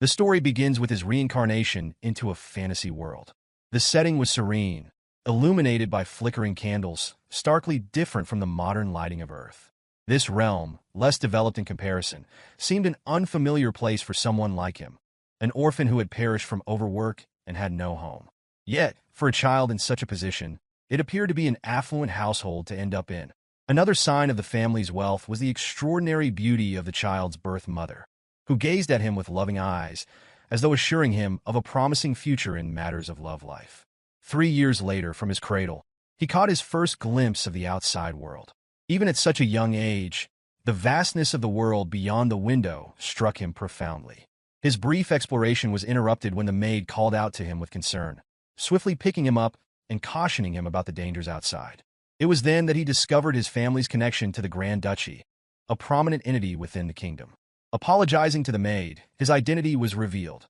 The story begins with his reincarnation into a fantasy world. The setting was serene, illuminated by flickering candles, starkly different from the modern lighting of Earth. This realm, less developed in comparison, seemed an unfamiliar place for someone like him, an orphan who had perished from overwork and had no home. Yet, for a child in such a position, it appeared to be an affluent household to end up in. Another sign of the family's wealth was the extraordinary beauty of the child's birth mother, who gazed at him with loving eyes, as though assuring him of a promising future in matters of love life. 3 years later, from his cradle, he caught his first glimpse of the outside world. Even at such a young age, the vastness of the world beyond the window struck him profoundly. His brief exploration was interrupted when the maid called out to him with concern, swiftly picking him up and cautioning him about the dangers outside. It was then that he discovered his family's connection to the Grand Duchy, a prominent entity within the kingdom. Apologizing to the maid, his identity was revealed.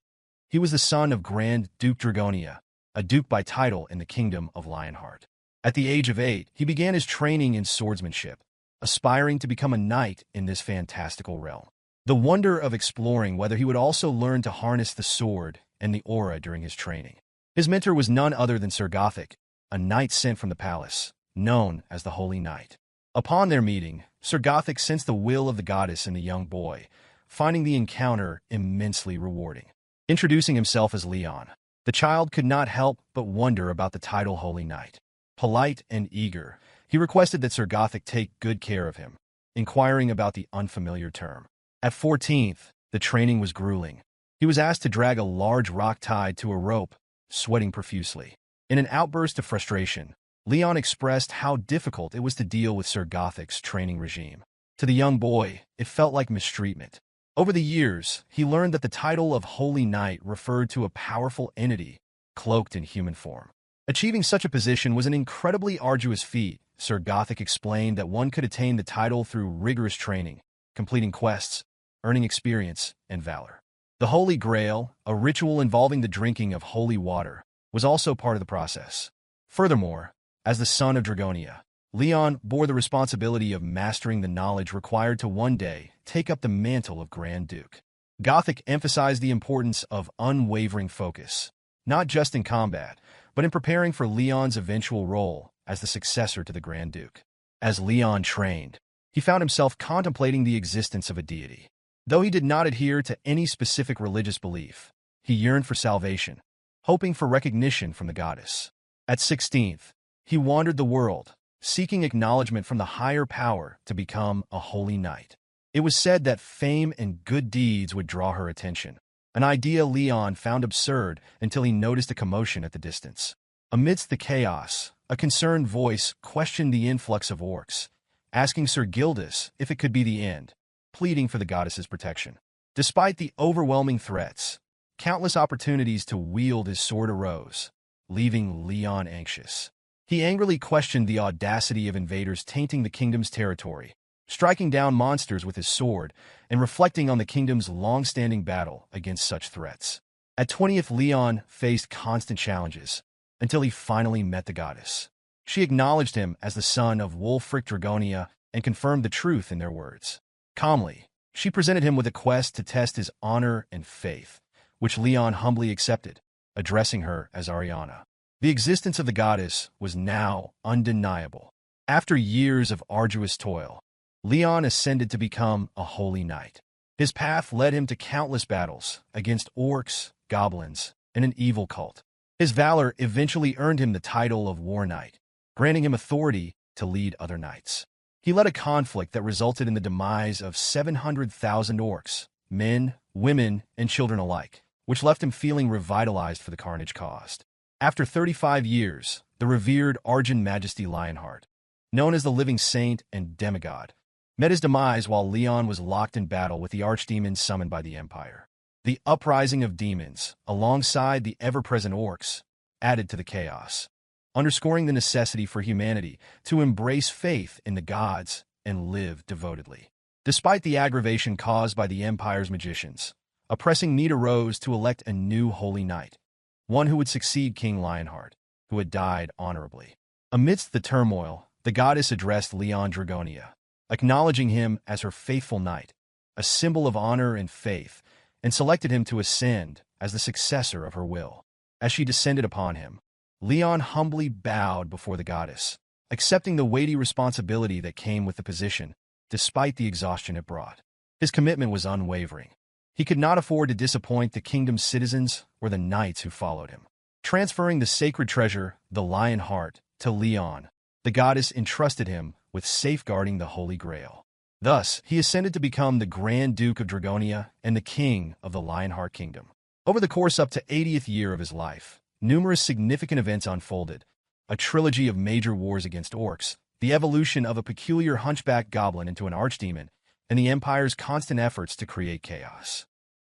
He was the son of Grand Duke Dragonia, a duke by title in the kingdom of Lionheart. At the age of 8, he began his training in swordsmanship, aspiring to become a knight in this fantastical realm. The wonder of exploring whether he would also learn to harness the sword and the aura during his training. His mentor was none other than Sir Gothic, a knight sent from the palace, known as the Holy Knight. Upon their meeting, Sir Gothic sensed the will of the goddess in the young boy, finding the encounter immensely rewarding. Introducing himself as Leon, the child could not help but wonder about the title Holy Knight. Polite and eager, he requested that Sir Gothic take good care of him, inquiring about the unfamiliar term. At 14, the training was grueling. He was asked to drag a large rock tied to a rope, sweating profusely. In an outburst of frustration, Leon expressed how difficult it was to deal with Sir Gothic's training regime. To the young boy, it felt like mistreatment. Over the years, he learned that the title of Holy Knight referred to a powerful entity, cloaked in human form. Achieving such a position was an incredibly arduous feat. Sir Gothic explained that one could attain the title through rigorous training, completing quests, earning experience, and valor. The Holy Grail, a ritual involving the drinking of holy water, was also part of the process. Furthermore, as the son of Dragonia, Leon bore the responsibility of mastering the knowledge required to one day take up the mantle of Grand Duke. Gothic emphasized the importance of unwavering focus, not just in combat, but in preparing for Leon's eventual role as the successor to the Grand Duke. As Leon trained, he found himself contemplating the existence of a deity. Though he did not adhere to any specific religious belief, he yearned for salvation, hoping for recognition from the goddess. At 16th, he wandered the world, seeking acknowledgement from the higher power to become a holy knight. It was said that fame and good deeds would draw her attention, an idea Leon found absurd until he noticed a commotion at the distance. Amidst the chaos, a concerned voice questioned the influx of orcs, asking Sir Gildas if it could be the end, pleading for the goddess's protection. Despite the overwhelming threats, countless opportunities to wield his sword arose, leaving Leon anxious. He angrily questioned the audacity of invaders tainting the kingdom's territory, striking down monsters with his sword, and reflecting on the kingdom's long-standing battle against such threats. At 20th, Leon faced constant challenges, until he finally met the goddess. She acknowledged him as the son of Wulfric Dragonia and confirmed the truth in their words. Calmly, she presented him with a quest to test his honor and faith, which Leon humbly accepted, addressing her as Ariana. The existence of the goddess was now undeniable. After years of arduous toil, Leon ascended to become a holy knight. His path led him to countless battles against orcs, goblins, and an evil cult. His valor eventually earned him the title of War Knight, granting him authority to lead other knights. He led a conflict that resulted in the demise of 700,000 orcs, men, women, and children alike, which left him feeling revitalized for the carnage caused. After 35 years, the revered Argent Majesty Lionheart, known as the Living Saint and Demigod, met his demise while Leon was locked in battle with the archdemons summoned by the Empire. The uprising of demons, alongside the ever-present orcs, added to the chaos, underscoring the necessity for humanity to embrace faith in the gods and live devotedly. Despite the aggravation caused by the Empire's magicians, a pressing need arose to elect a new holy knight, one who would succeed King Lionheart, who had died honorably. Amidst the turmoil, the goddess addressed Leon Dragonia, acknowledging him as her faithful knight, a symbol of honor and faith, and selected him to ascend as the successor of her will. As she descended upon him, Leon humbly bowed before the goddess, accepting the weighty responsibility that came with the position, despite the exhaustion it brought. His commitment was unwavering. He could not afford to disappoint the kingdom's citizens or the knights who followed him. Transferring the sacred treasure, the lion heart, to Leon, the goddess entrusted him with safeguarding the Holy Grail. Thus, he ascended to become the Grand Duke of Dragonia and the king of the Lionheart Kingdom. Over the course up to 80th year of his life, numerous significant events unfolded: a trilogy of major wars against orcs, the evolution of a peculiar hunchback goblin into an archdemon, and the Empire's constant efforts to create chaos.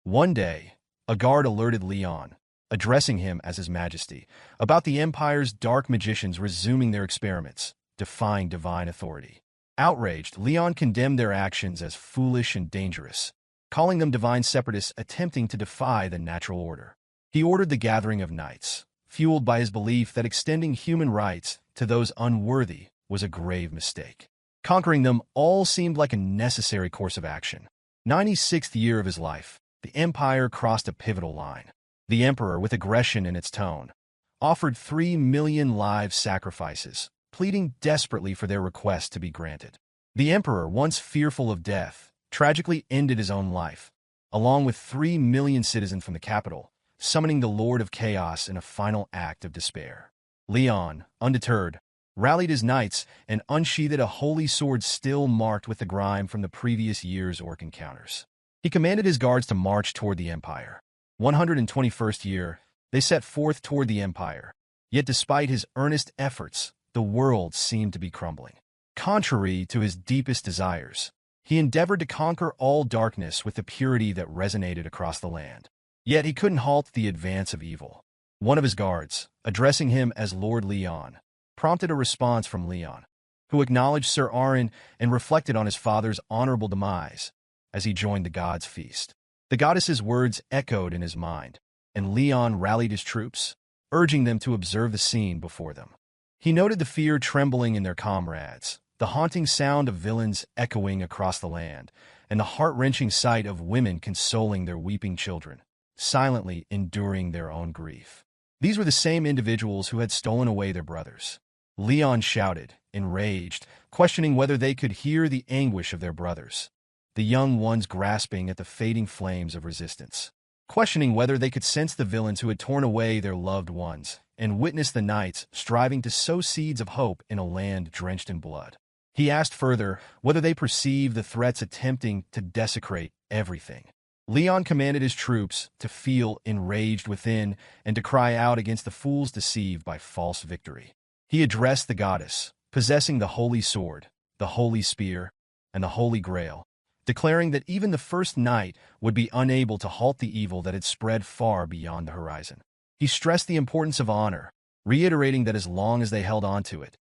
One day, a guard alerted Leon, addressing him as His Majesty, about the Empire's dark magicians resuming their experiments, defying divine authority. Outraged, Leon condemned their actions as foolish and dangerous, calling them divine separatists attempting to defy the natural order. He ordered the gathering of knights, fueled by his belief that extending human rights to those unworthy was a grave mistake. Conquering them all seemed like a necessary course of action. 96th year of his life, the Empire crossed a pivotal line. The Emperor, with aggression in its tone, offered 3 million live sacrifices, pleading desperately for their request to be granted. The Emperor, once fearful of death, tragically ended his own life, along with 3 million citizens from the capital, summoning the Lord of Chaos in a final act of despair. Leon, undeterred, rallied his knights and unsheathed a holy sword still marked with the grime from the previous year's orc encounters. He commanded his guards to march toward the Empire. 121st year, they set forth toward the Empire. Yet despite his earnest efforts, the world seemed to be crumbling. Contrary to his deepest desires, he endeavored to conquer all darkness with the purity that resonated across the land. Yet he couldn't halt the advance of evil. One of his guards, addressing him as Lord Leon, prompted a response from Leon, who acknowledged Sir Arin and reflected on his father's honorable demise as he joined the gods' feast. The goddess's words echoed in his mind, and Leon rallied his troops, urging them to observe the scene before them. He noted the fear trembling in their comrades, the haunting sound of villains echoing across the land, and the heart-wrenching sight of women consoling their weeping children, silently enduring their own grief. These were the same individuals who had stolen away their brothers. Leon shouted, enraged, questioning whether they could hear the anguish of their brothers, the young ones grasping at the fading flames of resistance, questioning whether they could sense the villains who had torn away their loved ones, and witness the knights striving to sow seeds of hope in a land drenched in blood. He asked further whether they perceived the threats attempting to desecrate everything. Leon commanded his troops to feel enraged within and to cry out against the fools deceived by false victory. He addressed the goddess, possessing the holy sword, the holy spear, and the holy grail, declaring that even the first knight would be unable to halt the evil that had spread far beyond the horizon. He stressed the importance of honor, reiterating that as long as they held on to it,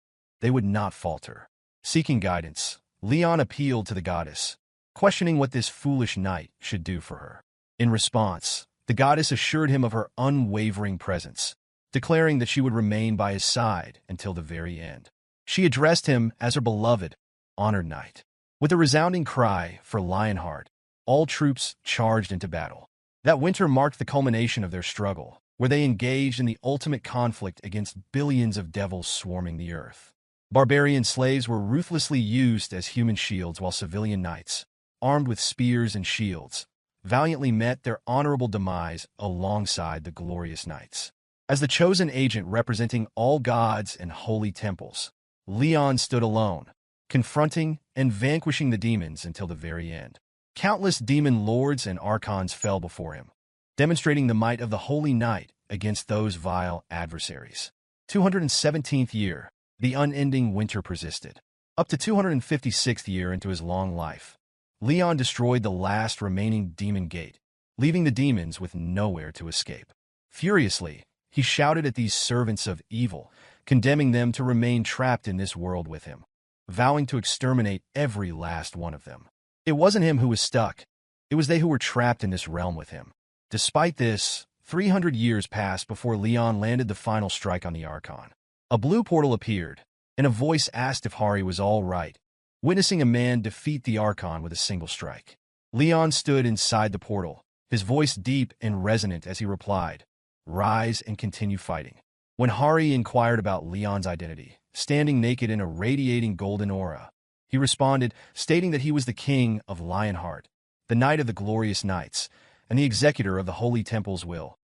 they would not falter. Seeking guidance, Leon appealed to the goddess, questioning what this foolish knight should do for her. In response, the goddess assured him of her unwavering presence, declaring that she would remain by his side until the very end. She addressed him as her beloved, honored knight. With a resounding cry for Lionheart, all troops charged into battle. That winter marked the culmination of their struggle, where they engaged in the ultimate conflict against billions of devils swarming the earth. Barbarian slaves were ruthlessly used as human shields, while civilian knights, armed with spears and shields, valiantly met their honorable demise alongside the glorious knights. As the chosen agent representing all gods and holy temples, Leon stood alone, confronting and vanquishing the demons until the very end. Countless demon lords and archons fell before him, demonstrating the might of the Holy Knight against those vile adversaries. 217th year, the unending winter persisted. Up to 256th year into his long life, Leon destroyed the last remaining demon gate, leaving the demons with nowhere to escape. Furiously, he shouted at these servants of evil, condemning them to remain trapped in this world with him, vowing to exterminate every last one of them. It wasn't him who was stuck. It was they who were trapped in this realm with him. Despite this, 300 years passed before Leon landed the final strike on the Archon. A blue portal appeared, and a voice asked if Hari was all right, witnessing a man defeat the Archon with a single strike. Leon stood inside the portal, his voice deep and resonant as he replied, "Rise and continue fighting." When Hari inquired about Leon's identity, standing naked in a radiating golden aura, he responded, stating that he was the king of Lionheart, the knight of the glorious knights, and the executor of the Holy Temple's will,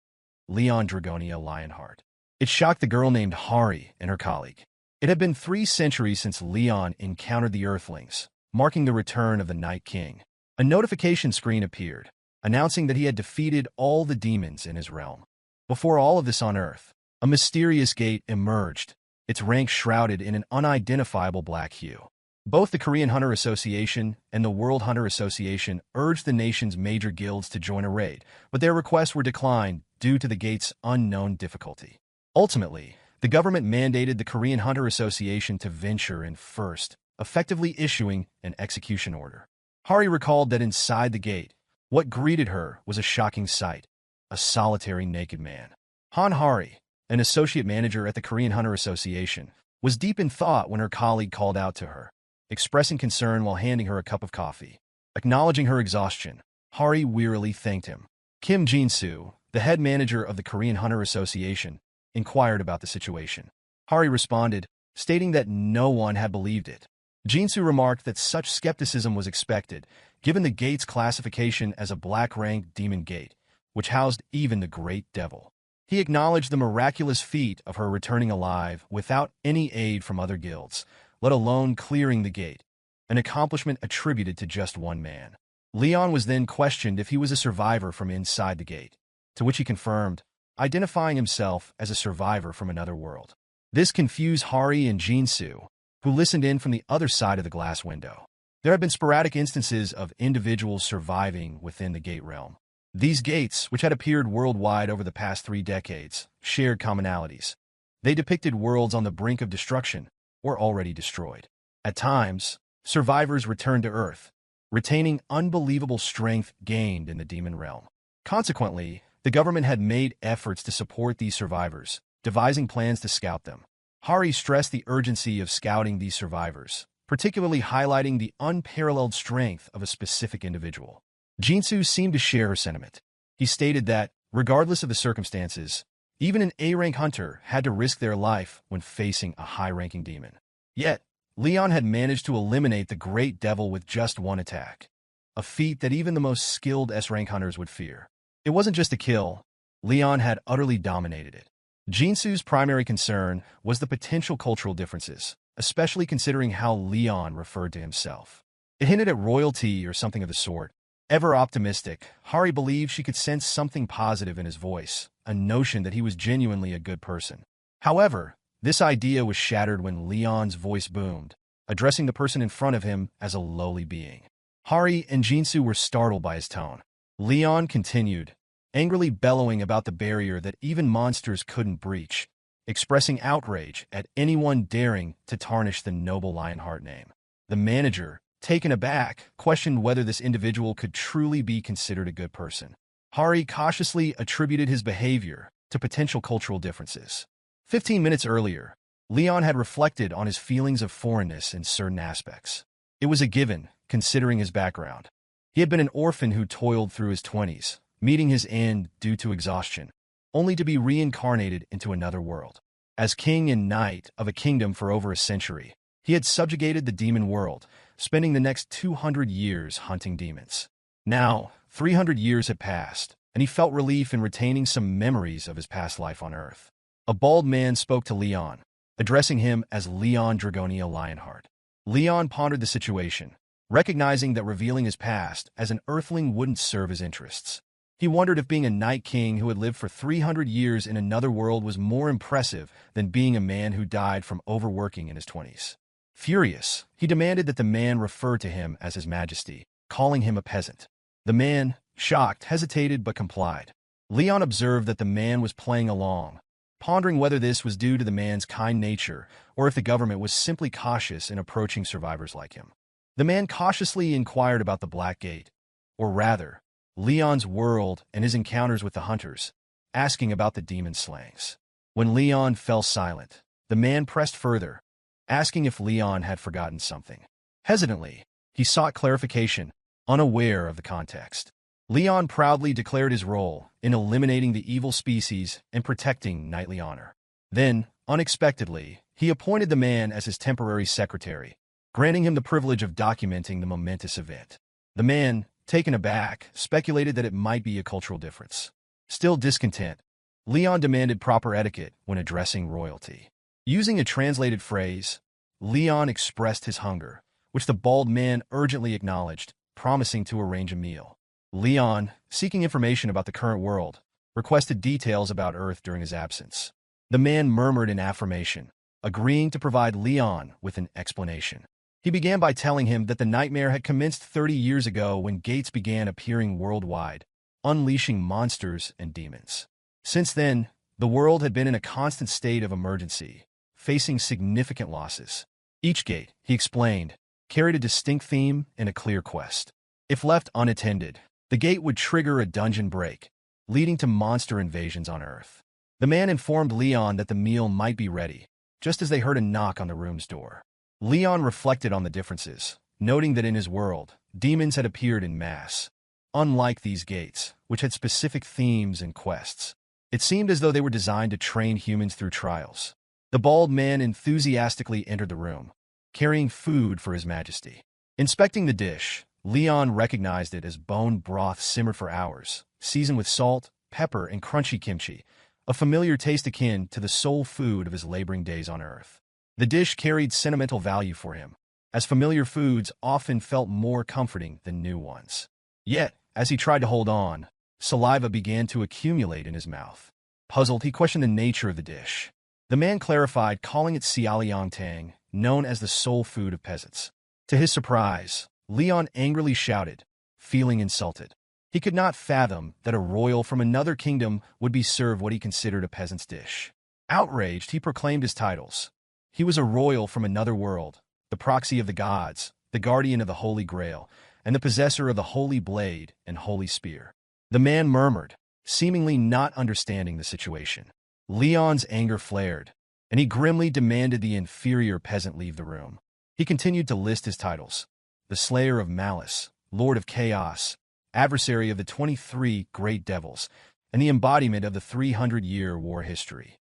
Leon Dragonia Lionheart. It shocked the girl named Hari and her colleague. It had been 3 centuries since Leon encountered the Earthlings, marking the return of the Night King. A notification screen appeared, announcing that he had defeated all the demons in his realm. Before all of this on Earth, a mysterious gate emerged, its ranks shrouded in an unidentifiable black hue. Both the Korean Hunter Association and the World Hunter Association urged the nation's major guilds to join a raid, but their requests were declined due to the gate's unknown difficulty. Ultimately, the government mandated the Korean Hunter Association to venture in first, effectively issuing an execution order. Hari recalled that inside the gate, what greeted her was a shocking sight: a solitary naked man. Han Hari, an associate manager at the Korean Hunter Association, was deep in thought when her colleague called out to her, expressing concern while handing her a cup of coffee. Acknowledging her exhaustion, Hari wearily thanked him. Kim Jin-soo, the head manager of the Korean Hunter Association, inquired about the situation. Hari responded, stating that no one had believed it. Jin-soo remarked that such skepticism was expected, given the gate's classification as a black-ranked demon gate, which housed even the Great Devil. He acknowledged the miraculous feat of her returning alive without any aid from other guilds, let alone clearing the gate, an accomplishment attributed to just one man. Leon was then questioned if he was a survivor from inside the gate, to which he confirmed, identifying himself as a survivor from another world. This confused Hari and Jin-soo, who listened in from the other side of the glass window. There have been sporadic instances of individuals surviving within the gate realm. These gates, which had appeared worldwide over the past 3 decades, shared commonalities. They depicted worlds on the brink of destruction or already destroyed. At times, survivors returned to Earth, retaining unbelievable strength gained in the demon realm. Consequently, the government had made efforts to support these survivors, devising plans to scout them. Hari stressed the urgency of scouting these survivors, particularly highlighting the unparalleled strength of a specific individual. Jin-soo seemed to share her sentiment. He stated that, regardless of the circumstances, even an A-rank hunter had to risk their life when facing a high-ranking demon. Yet, Leon had managed to eliminate the Great Devil with just one attack, a feat that even the most skilled S-rank hunters would fear. It wasn't just a kill. Leon had utterly dominated it. Jin-soo's primary concern was the potential cultural differences, especially considering how Leon referred to himself. It hinted at royalty or something of the sort. Ever optimistic, Hari believed she could sense something positive in his voice, a notion that he was genuinely a good person. However, this idea was shattered when Leon's voice boomed, addressing the person in front of him as a lowly being. Hari and Jin-soo were startled by his tone. Leon continued, angrily bellowing about the barrier that even monsters couldn't breach, expressing outrage at anyone daring to tarnish the noble Lionheart name. The manager, taken aback, questioned whether this individual could truly be considered a good person. Hari cautiously attributed his behavior to potential cultural differences. 15 minutes earlier, Leon had reflected on his feelings of foreignness in certain aspects. It was a given, considering his background. He had been an orphan who toiled through his 20s, meeting his end due to exhaustion, only to be reincarnated into another world. As king and knight of a kingdom for over a century, he had subjugated the demon world, spending the next 200 years hunting demons. Now, 300 years had passed, and he felt relief in retaining some memories of his past life on Earth. A bald man spoke to Leon, addressing him as Leon Dragonia Lionheart. Leon pondered the situation, recognizing that revealing his past as an Earthling wouldn't serve his interests. He wondered if being a Night King who had lived for 300 years in another world was more impressive than being a man who died from overworking in his 20s. Furious, he demanded that the man refer to him as His Majesty, calling him a peasant. The man, shocked, hesitated but complied. Leon observed that the man was playing along, pondering whether this was due to the man's kind nature or if the government was simply cautious in approaching survivors like him. The man cautiously inquired about the Black Gate, or rather, Leon's world and his encounters with the hunters, asking about the demon slayings. When Leon fell silent, the man pressed further, asking if Leon had forgotten something. Hesitantly, he sought clarification, unaware of the context. Leon proudly declared his role in eliminating the evil species and protecting knightly honor. Then, unexpectedly, he appointed the man as his temporary secretary, granting him the privilege of documenting the momentous event. The man, taken aback, speculated that it might be a cultural difference. Still discontent, Leon demanded proper etiquette when addressing royalty. Using a translated phrase, Leon expressed his hunger, which the bald man urgently acknowledged, promising to arrange a meal. Leon, seeking information about the current world, requested details about Earth during his absence. The man murmured in affirmation, agreeing to provide Leon with an explanation. He began by telling him that the nightmare had commenced 30 years ago when gates began appearing worldwide, unleashing monsters and demons. Since then, the world had been in a constant state of emergency, facing significant losses. Each gate, he explained, carried a distinct theme and a clear quest. If left unattended, the gate would trigger a dungeon break, leading to monster invasions on Earth. The man informed Leon that the meal might be ready, just as they heard a knock on the room's door. Leon reflected on the differences, noting that in his world, demons had appeared in mass. Unlike these gates, which had specific themes and quests, it seemed as though they were designed to train humans through trials. The bald man enthusiastically entered the room, carrying food for His Majesty. Inspecting the dish, Leon recognized it as bone broth simmered for hours, seasoned with salt, pepper, and crunchy kimchi, a familiar taste akin to the soul food of his laboring days on Earth. The dish carried sentimental value for him, as familiar foods often felt more comforting than new ones. Yet, as he tried to hold on, saliva began to accumulate in his mouth. Puzzled, he questioned the nature of the dish. The man clarified, calling it xiaoliang tang, known as the soul food of peasants. To his surprise, Leon angrily shouted, feeling insulted. He could not fathom that a royal from another kingdom would be served what he considered a peasant's dish. Outraged, he proclaimed his titles. He was a royal from another world, the proxy of the gods, the guardian of the Holy Grail, and the possessor of the Holy Blade and Holy Spear. The man murmured, seemingly not understanding the situation. Leon's anger flared, and he grimly demanded the inferior peasant leave the room. He continued to list his titles: the Slayer of Malice, Lord of Chaos, Adversary of the 23 Great Devils, and the embodiment of the 300-year war history.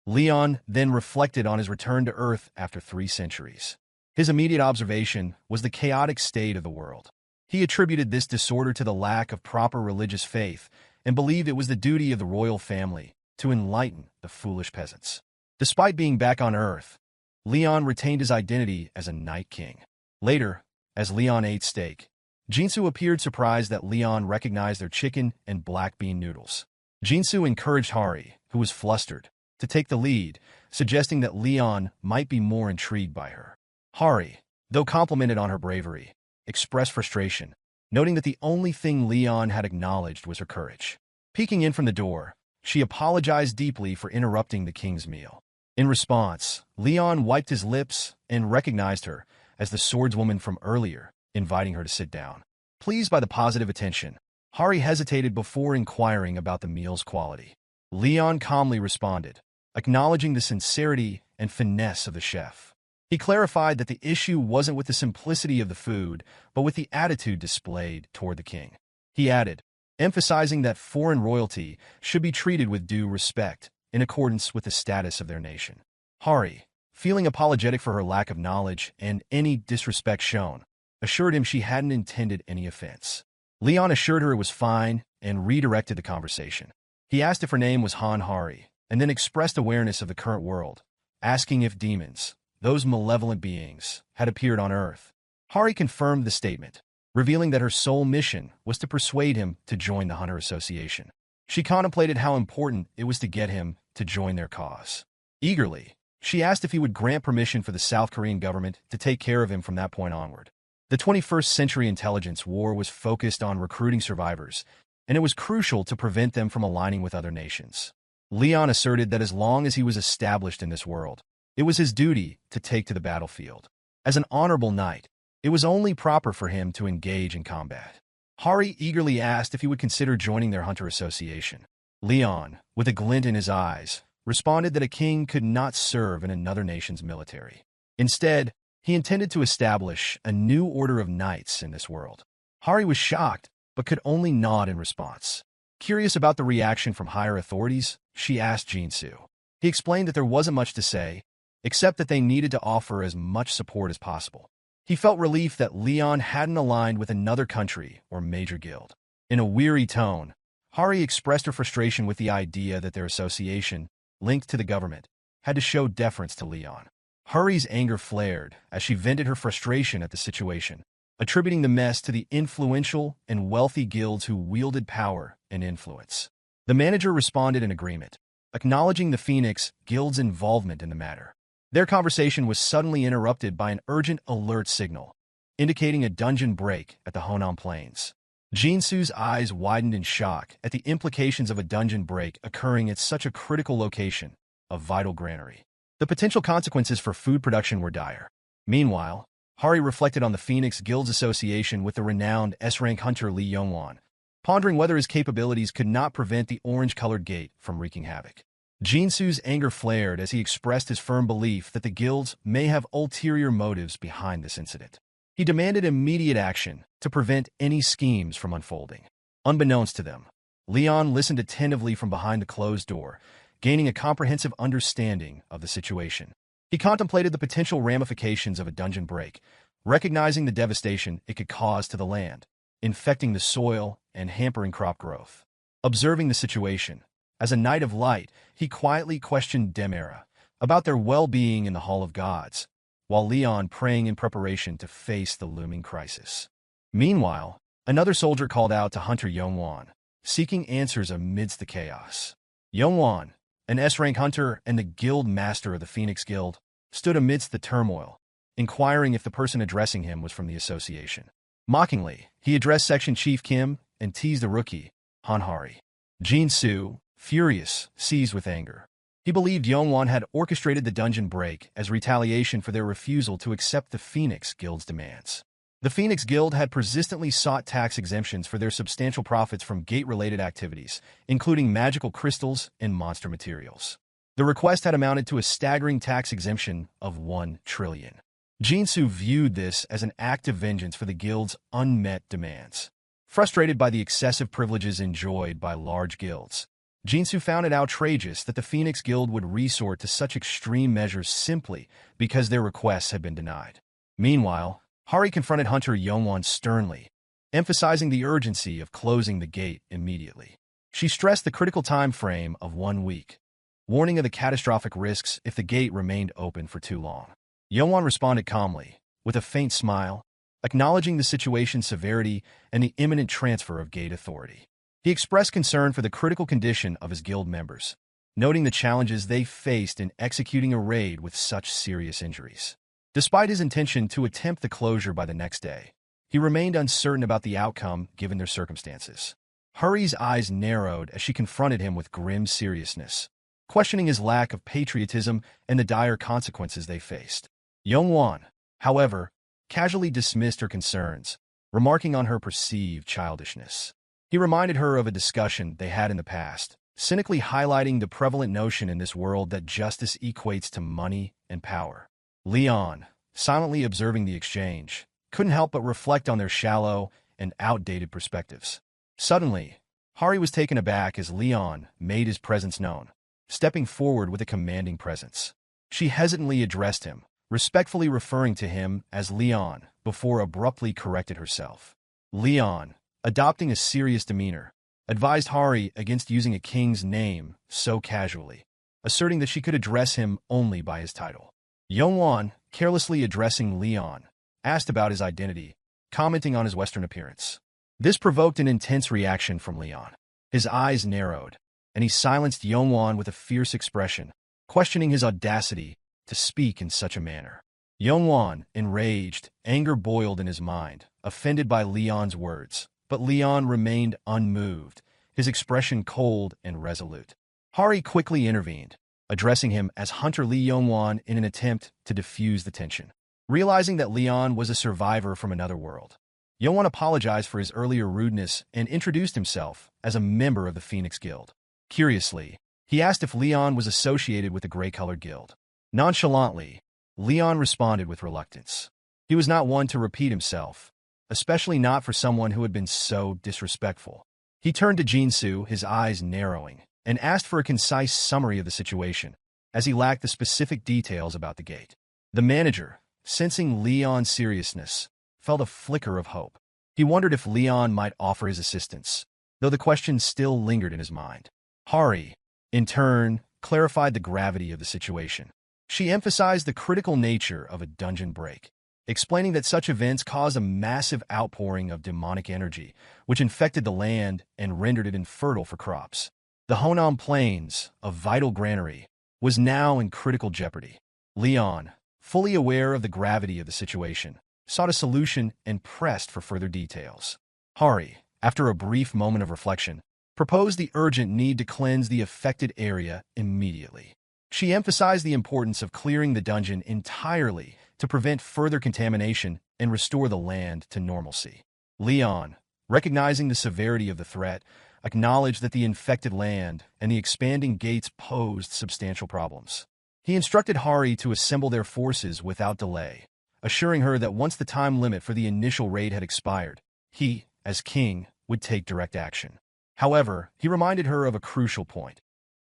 Leon then reflected on his return to Earth after 3 centuries. His immediate observation was the chaotic state of the world. He attributed this disorder to the lack of proper religious faith and believed it was the duty of the royal family to enlighten the foolish peasants. Despite being back on Earth, Leon retained his identity as a Night King. Later, as Leon ate steak, Jinsu appeared surprised that Leon recognized their chicken and black bean noodles. Jinsu encouraged Hari, who was flustered, to take the lead, suggesting that Leon might be more intrigued by her. Hari, though complimented on her bravery, expressed frustration, noting that the only thing Leon had acknowledged was her courage. Peeking in from the door, she apologized deeply for interrupting the king's meal. In response, Leon wiped his lips and recognized her as the swordswoman from earlier, inviting her to sit down. Pleased by the positive attention, Hari hesitated before inquiring about the meal's quality. Leon calmly responded, acknowledging the sincerity and finesse of the chef. He clarified that the issue wasn't with the simplicity of the food, but with the attitude displayed toward the king. He added, emphasizing that foreign royalty should be treated with due respect in accordance with the status of their nation. Hari, feeling apologetic for her lack of knowledge and any disrespect shown, assured him she hadn't intended any offense. Leon assured her it was fine and redirected the conversation. He asked if her name was Han Hari, and then expressed awareness of the current world, asking if demons, those malevolent beings, had appeared on Earth. Hari confirmed the statement, revealing that her sole mission was to persuade him to join the Hunter Association. She contemplated how important it was to get him to join their cause. Eagerly, she asked if he would grant permission for the South Korean government to take care of him from that point onward. The 21st century intelligence war was focused on recruiting survivors, and it was crucial to prevent them from aligning with other nations. Leon asserted that as long as he was established in this world, it was his duty to take to the battlefield. As an honorable knight, it was only proper for him to engage in combat. Hari eagerly asked if he would consider joining their Hunter Association. Leon, with a glint in his eyes, responded that a king could not serve in another nation's military. Instead, he intended to establish a new order of knights in this world. Hari was shocked, but could only nod in response. Curious about the reaction from higher authorities, she asked Jinsu. He explained that there wasn't much to say, except that they needed to offer as much support as possible. He felt relief that Leon hadn't aligned with another country or major guild. In a weary tone, Hari expressed her frustration with the idea that their association, linked to the government, had to show deference to Leon. Hari's anger flared as she vented her frustration at the situation, attributing the mess to the influential and wealthy guilds who wielded power and influence. The manager responded in agreement, acknowledging the Phoenix Guild's involvement in the matter. Their conversation was suddenly interrupted by an urgent alert signal, indicating a dungeon break at the Honan Plains. Jinsu's eyes widened in shock at the implications of a dungeon break occurring at such a critical location, a vital granary. The potential consequences for food production were dire. Meanwhile, Hari reflected on the Phoenix Guild's association with the renowned S-rank hunter Li Yongwan, pondering whether his capabilities could not prevent the orange-colored gate from wreaking havoc. Jinsu's anger flared as he expressed his firm belief that the guilds may have ulterior motives behind this incident. He demanded immediate action to prevent any schemes from unfolding. Unbeknownst to them, Leon listened attentively from behind the closed door, gaining a comprehensive understanding of the situation. He contemplated the potential ramifications of a dungeon break, recognizing the devastation it could cause to the land, infecting the soil and hampering crop growth. Observing the situation, as a knight of light, he quietly questioned Demera about their well-being in the Hall of Gods, while Leon praying in preparation to face the looming crisis. Meanwhile, another soldier called out to Hunter Yongwan, seeking answers amidst the chaos. Yongwan, an S-rank hunter and the guild master of the Phoenix Guild, stood amidst the turmoil, inquiring if the person addressing him was from the association. Mockingly, he addressed Section Chief Kim and teased the rookie, Hanhari. Jinsu, furious, seized with anger. He believed Yongwan had orchestrated the dungeon break as retaliation for their refusal to accept the Phoenix Guild's demands. The Phoenix Guild had persistently sought tax exemptions for their substantial profits from gate-related activities, including magical crystals and monster materials. The request had amounted to a staggering tax exemption of 1 trillion. Jinsu viewed this as an act of vengeance for the guild's unmet demands. Frustrated by the excessive privileges enjoyed by large guilds, Jinsu found it outrageous that the Phoenix Guild would resort to such extreme measures simply because their requests had been denied. Meanwhile, Hari confronted Hunter Yongwan sternly, emphasizing the urgency of closing the gate immediately. She stressed the critical time frame of 1 week, warning of the catastrophic risks if the gate remained open for too long. Yongwan responded calmly, with a faint smile, acknowledging the situation's severity and the imminent transfer of gate authority. He expressed concern for the critical condition of his guild members, noting the challenges they faced in executing a raid with such serious injuries. Despite his intention to attempt the closure by the next day, he remained uncertain about the outcome given their circumstances. Hari's eyes narrowed as she confronted him with grim seriousness, questioning his lack of patriotism and the dire consequences they faced. Yongwan, however, casually dismissed her concerns, remarking on her perceived childishness. He reminded her of a discussion they had in the past, cynically highlighting the prevalent notion in this world that justice equates to money and power. Leon, silently observing the exchange, couldn't help but reflect on their shallow and outdated perspectives. Suddenly, Hari was taken aback as Leon made his presence known, stepping forward with a commanding presence. She hesitantly addressed him, respectfully referring to him as Leon, before abruptly corrected herself. Leon, adopting a serious demeanor, advised Hari against using a king's name so casually, asserting that she could address him only by his title. Yongwan, carelessly addressing Leon, asked about his identity, commenting on his Western appearance. This provoked an intense reaction from Leon. His eyes narrowed, and he silenced Yongwan with a fierce expression, questioning his audacity to speak in such a manner. Yongwan, enraged, anger boiled in his mind, offended by Leon's words, but Leon remained unmoved, his expression cold and resolute. Hari quickly intervened, addressing him as Hunter Li Yongwan in an attempt to diffuse the tension. Realizing that Leon was a survivor from another world, Yongwan apologized for his earlier rudeness and introduced himself as a member of the Phoenix Guild. Curiously, he asked if Leon was associated with the Gray-Colored Guild. Nonchalantly, Leon responded with reluctance. He was not one to repeat himself, especially not for someone who had been so disrespectful. He turned to Jinsu, his eyes narrowing, and asked for a concise summary of the situation, as he lacked the specific details about the gate. The manager, sensing Leon's seriousness, felt a flicker of hope. He wondered if Leon might offer his assistance, though the question still lingered in his mind. Hari, in turn, clarified the gravity of the situation. She emphasized the critical nature of a dungeon break, explaining that such events caused a massive outpouring of demonic energy, which infected the land and rendered it infertile for crops. The Honan Plains, a vital granary, was now in critical jeopardy. Leon, fully aware of the gravity of the situation, sought a solution and pressed for further details. Hari, after a brief moment of reflection, proposed the urgent need to cleanse the affected area immediately. She emphasized the importance of clearing the dungeon entirely to prevent further contamination and restore the land to normalcy. Leon, recognizing the severity of the threat, acknowledged that the infected land and the expanding gates posed substantial problems. He instructed Hari to assemble their forces without delay, assuring her that once the time limit for the initial raid had expired, he, as king, would take direct action. However, he reminded her of a crucial point.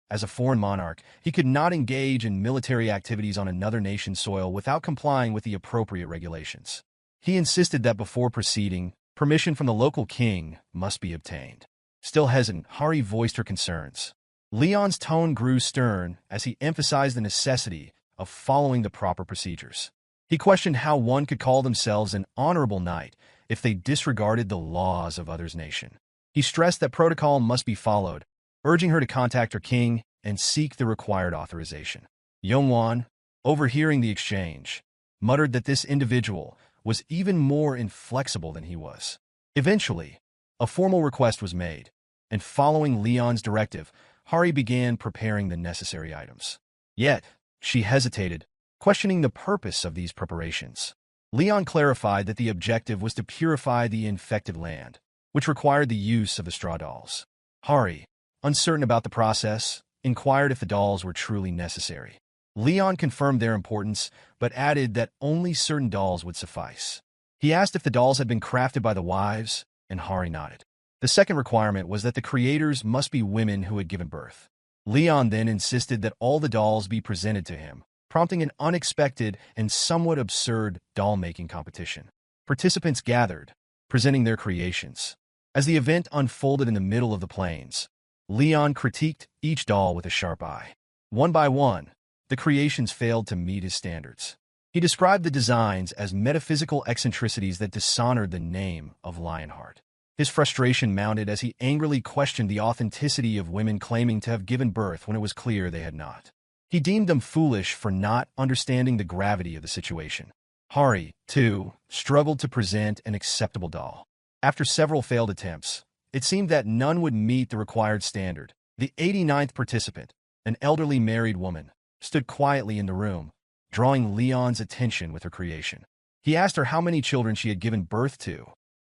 As a foreign monarch, he could not engage in military activities on another nation's soil without complying with the appropriate regulations. He insisted that before proceeding, permission from the local king must be obtained. Still hesitant, Hari voiced her concerns. Leon's tone grew stern as he emphasized the necessity of following the proper procedures. He questioned how one could call themselves an honorable knight if they disregarded the laws of others' nation. He stressed that protocol must be followed, urging her to contact her king and seek the required authorization. Yongwan, overhearing the exchange, muttered that this individual was even more inflexible than he was. Eventually, a formal request was made, and following Leon's directive, Hari began preparing the necessary items. Yet, she hesitated, questioning the purpose of these preparations. Leon clarified that the objective was to purify the infected land, which required the use of the straw dolls. Hari, uncertain about the process, inquired if the dolls were truly necessary. Leon confirmed their importance, but added that only certain dolls would suffice. He asked if the dolls had been crafted by the wives, and Hari nodded. The second requirement was that the creators must be women who had given birth. Leon then insisted that all the dolls be presented to him, prompting an unexpected and somewhat absurd doll-making competition. Participants gathered, presenting their creations. As the event unfolded in the middle of the plains, Leon critiqued each doll with a sharp eye. One by one, the creations failed to meet his standards. He described the designs as metaphysical eccentricities that dishonored the name of Lionheart. His frustration mounted as he angrily questioned the authenticity of women claiming to have given birth when it was clear they had not. He deemed them foolish for not understanding the gravity of the situation. Hari, too, struggled to present an acceptable doll. After several failed attempts, it seemed that none would meet the required standard. The 89th participant, an elderly married woman, stood quietly in the room, drawing Leon's attention with her creation. He asked her how many children she had given birth to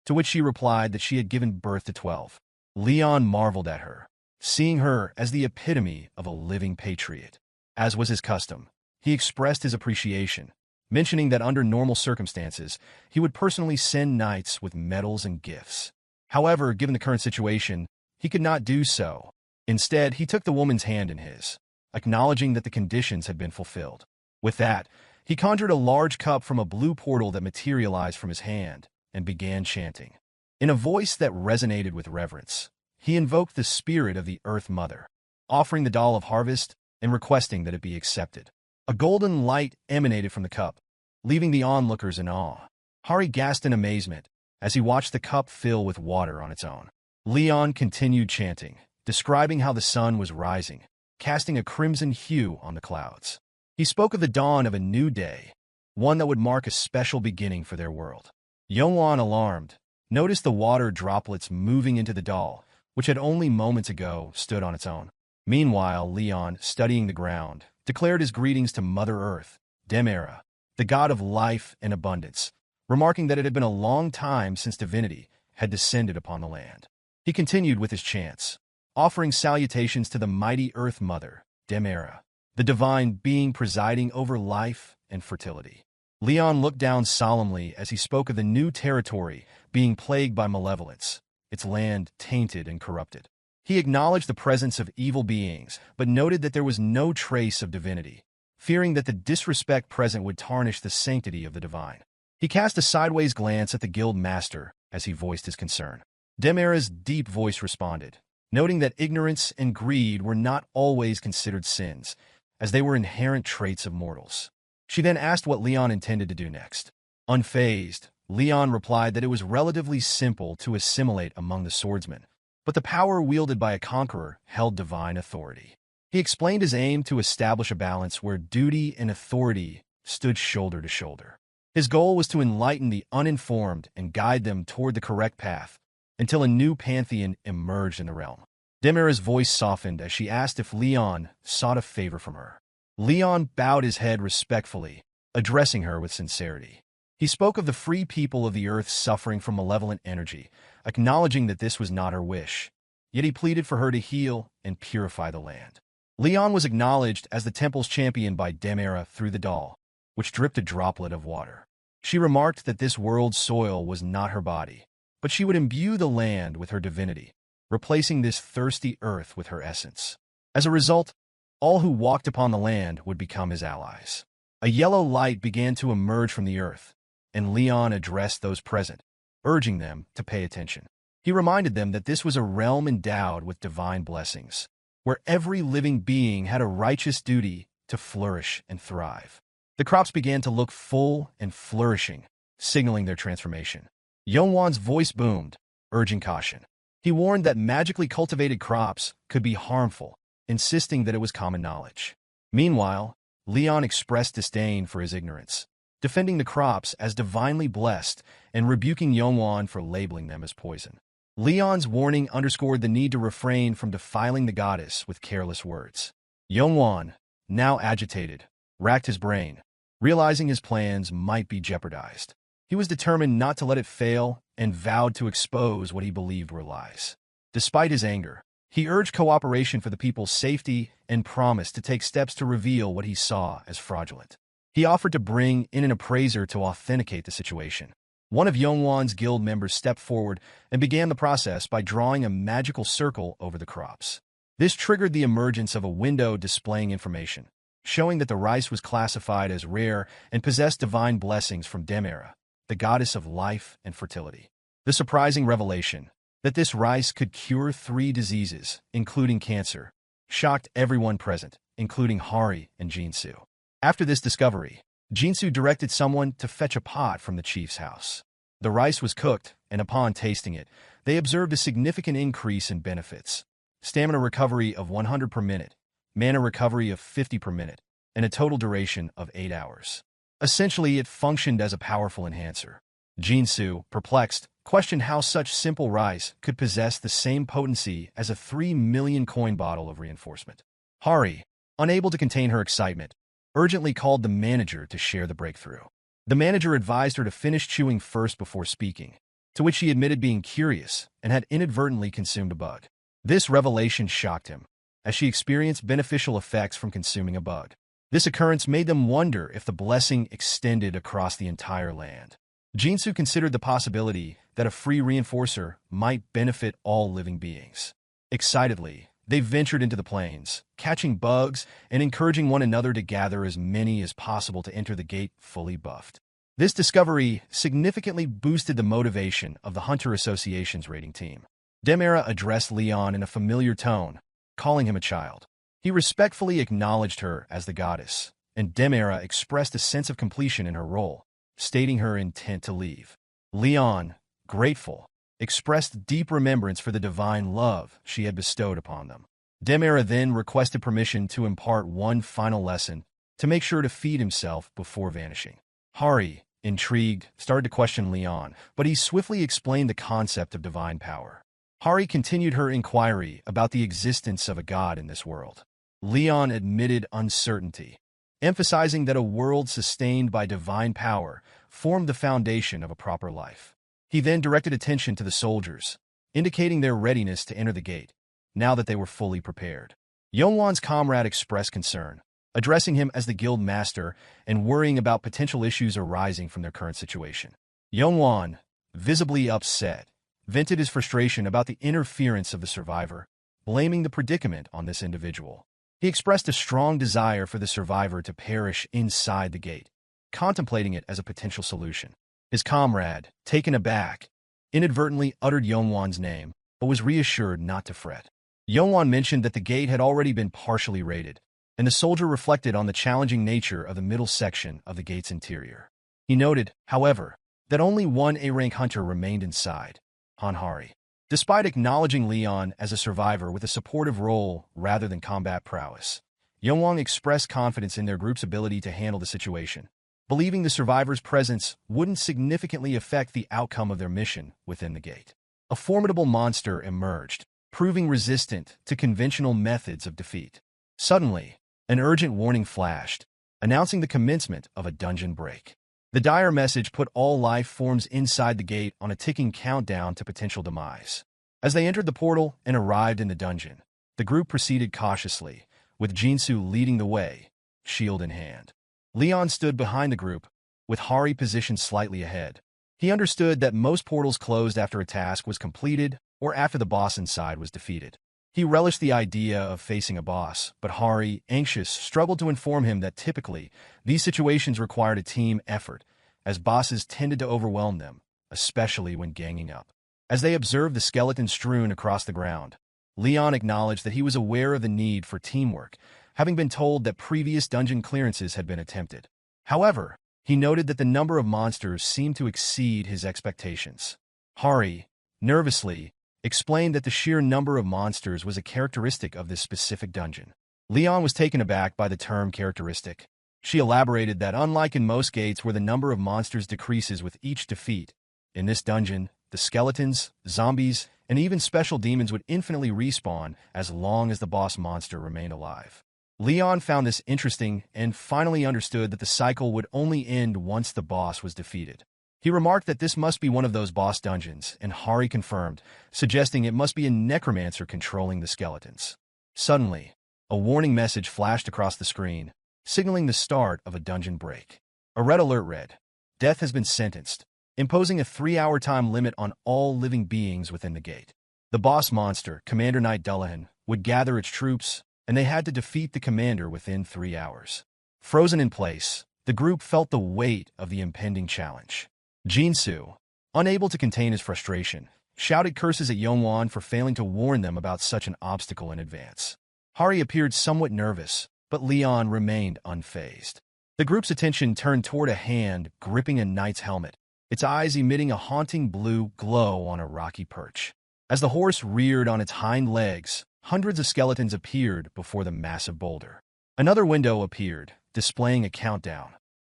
which she replied that she had given birth to 12. Leon marveled at her, seeing her as the epitome of a living patriot. As was his custom, he expressed his appreciation, mentioning that under normal circumstances, he would personally send knights with medals and gifts. However, given the current situation, he could not do so. Instead, he took the woman's hand in his, acknowledging that the conditions had been fulfilled. With that, he conjured a large cup from a blue portal that materialized from his hand and began chanting. In a voice that resonated with reverence, he invoked the spirit of the Earth Mother, offering the doll of harvest and requesting that it be accepted. A golden light emanated from the cup, leaving the onlookers in awe. Hari gasped in amazement as he watched the cup fill with water on its own. Leon continued chanting, describing how the sun was rising, casting a crimson hue on the clouds. He spoke of the dawn of a new day, one that would mark a special beginning for their world. Yongwan, alarmed, noticed the water droplets moving into the doll, which had only moments ago stood on its own. Meanwhile, Leon, studying the ground, declared his greetings to Mother Earth, Demera, the god of life and abundance, remarking that it had been a long time since divinity had descended upon the land. He continued with his chants, offering salutations to the mighty Earth Mother, Demera, the divine being presiding over life and fertility. Leon looked down solemnly as he spoke of the new territory being plagued by malevolence, its land tainted and corrupted. He acknowledged the presence of evil beings, but noted that there was no trace of divinity, fearing that the disrespect present would tarnish the sanctity of the divine. He cast a sideways glance at the guild master as he voiced his concern. Demera's deep voice responded, noting that ignorance and greed were not always considered sins, as they were inherent traits of mortals. She then asked what Leon intended to do next. Unfazed, Leon replied that it was relatively simple to assimilate among the swordsmen, but the power wielded by a conqueror held divine authority. He explained his aim to establish a balance where duty and authority stood shoulder to shoulder. His goal was to enlighten the uninformed and guide them toward the correct path until a new pantheon emerged in the realm. Demera's voice softened as she asked if Leon sought a favor from her. Leon bowed his head respectfully, addressing her with sincerity. He spoke of the free people of the earth suffering from malevolent energy, acknowledging that this was not her wish. Yet he pleaded for her to heal and purify the land. Leon was acknowledged as the temple's champion by Demera through the doll, which dripped a droplet of water. She remarked that this world's soil was not her body, but she would imbue the land with her divinity, replacing this thirsty earth with her essence. As a result, all who walked upon the land would become his allies. A yellow light began to emerge from the earth, and Leon addressed those present, urging them to pay attention. He reminded them that this was a realm endowed with divine blessings, where every living being had a righteous duty to flourish and thrive. The crops began to look full and flourishing, signaling their transformation. Yongwan's voice boomed, urging caution. He warned that magically cultivated crops could be harmful, insisting that it was common knowledge. Meanwhile, Leon expressed disdain for his ignorance, defending the crops as divinely blessed and rebuking Yongwan for labeling them as poison. Leon's warning underscored the need to refrain from defiling the goddess with careless words. Yongwan, now agitated, racked his brain, realizing his plans might be jeopardized. He was determined not to let it fail and vowed to expose what he believed were lies. Despite his anger, he urged cooperation for the people's safety and promised to take steps to reveal what he saw as fraudulent. He offered to bring in an appraiser to authenticate the situation. One of Yongwan's guild members stepped forward and began the process by drawing a magical circle over the crops. This triggered the emergence of a window displaying information, showing that the rice was classified as rare and possessed divine blessings from Demera, the goddess of life and fertility. The surprising revelation that this rice could cure 3 diseases, including cancer, shocked everyone present, including Hari and Jinsu. After this discovery, Jinsu directed someone to fetch a pot from the chief's house. The rice was cooked, and upon tasting it, they observed a significant increase in benefits: stamina recovery of 100 per minute, mana recovery of 50 per minute, and a total duration of 8 hours. Essentially, it functioned as a powerful enhancer. Jinsu, perplexed, questioned how such simple rice could possess the same potency as a 3 million coin bottle of reinforcement. Hari, unable to contain her excitement, urgently called the manager to share the breakthrough. The manager advised her to finish chewing first before speaking, to which she admitted being curious and had inadvertently consumed a bug. This revelation shocked him, as she experienced beneficial effects from consuming a bug. This occurrence made them wonder if the blessing extended across the entire land. Jinsu considered the possibility that a free reinforcer might benefit all living beings. Excitedly, they ventured into the plains, catching bugs and encouraging one another to gather as many as possible to enter the gate fully buffed. This discovery significantly boosted the motivation of the Hunter Association's raiding team. Demera addressed Leon in a familiar tone, calling him a child. He respectfully acknowledged her as the goddess, and Demera expressed a sense of completion in her role, stating her intent to leave. Leon, grateful, expressed deep remembrance for the divine love she had bestowed upon them. Demera then requested permission to impart one final lesson to make sure to feed himself before vanishing. Hari, intrigued, started to question Leon, but he swiftly explained the concept of divine power. Hari continued her inquiry about the existence of a god in this world. Leon admitted uncertainty, emphasizing that a world sustained by divine power formed the foundation of a proper life. He then directed attention to the soldiers, indicating their readiness to enter the gate, now that they were fully prepared. Yongwan's comrade expressed concern, addressing him as the guild master and worrying about potential issues arising from their current situation. Yongwon, visibly upset, vented his frustration about the interference of the survivor, blaming the predicament on this individual. He expressed a strong desire for the survivor to perish inside the gate, contemplating it as a potential solution. His comrade, taken aback, inadvertently uttered Yongwon's name, but was reassured not to fret. Yongwon mentioned that the gate had already been partially raided, and the soldier reflected on the challenging nature of the middle section of the gate's interior. He noted, however, that only one A-rank hunter remained inside, Hanhari. Despite acknowledging Leon as a survivor with a supportive role rather than combat prowess, Yongwon expressed confidence in their group's ability to handle the situation, believing the survivor's presence wouldn't significantly affect the outcome of their mission within the gate. A formidable monster emerged, proving resistant to conventional methods of defeat. Suddenly, an urgent warning flashed, announcing the commencement of a dungeon break. The dire message put all life forms inside the gate on a ticking countdown to potential demise. As they entered the portal and arrived in the dungeon, the group proceeded cautiously, with Jinsu leading the way, shield in hand. Leon stood behind the group, with Hari positioned slightly ahead. He understood that most portals closed after a task was completed or after the boss inside was defeated. He relished the idea of facing a boss, but Hari, anxious, struggled to inform him that typically, these situations required a team effort, as bosses tended to overwhelm them, especially when ganging up. As they observed the skeletons strewn across the ground, Leon acknowledged that he was aware of the need for teamwork, having been told that previous dungeon clearances had been attempted. However, he noted that the number of monsters seemed to exceed his expectations. Hari, nervously, explained that the sheer number of monsters was a characteristic of this specific dungeon. Leon was taken aback by the term characteristic. She elaborated that unlike in most gates where the number of monsters decreases with each defeat, in this dungeon, the skeletons, zombies, and even special demons would infinitely respawn as long as the boss monster remained alive. Leon found this interesting and finally understood that the cycle would only end once the boss was defeated. He remarked that this must be one of those boss dungeons, and Hari confirmed, suggesting it must be a necromancer controlling the skeletons. Suddenly, a warning message flashed across the screen, signaling the start of a dungeon break. A red alert read, "Death has been sentenced," imposing a 3-hour time limit on all living beings within the gate. The boss monster, Commander Knight Dullahan, would gather its troops, and they had to defeat the commander within 3 hours. Frozen in place, the group felt the weight of the impending challenge. Jinsu, unable to contain his frustration, shouted curses at Yongwon for failing to warn them about such an obstacle in advance. Hari appeared somewhat nervous, but Leon remained unfazed. The group's attention turned toward a hand gripping a knight's helmet, its eyes emitting a haunting blue glow on a rocky perch. As the horse reared on its hind legs, hundreds of skeletons appeared before the massive boulder. Another window appeared, displaying a countdown.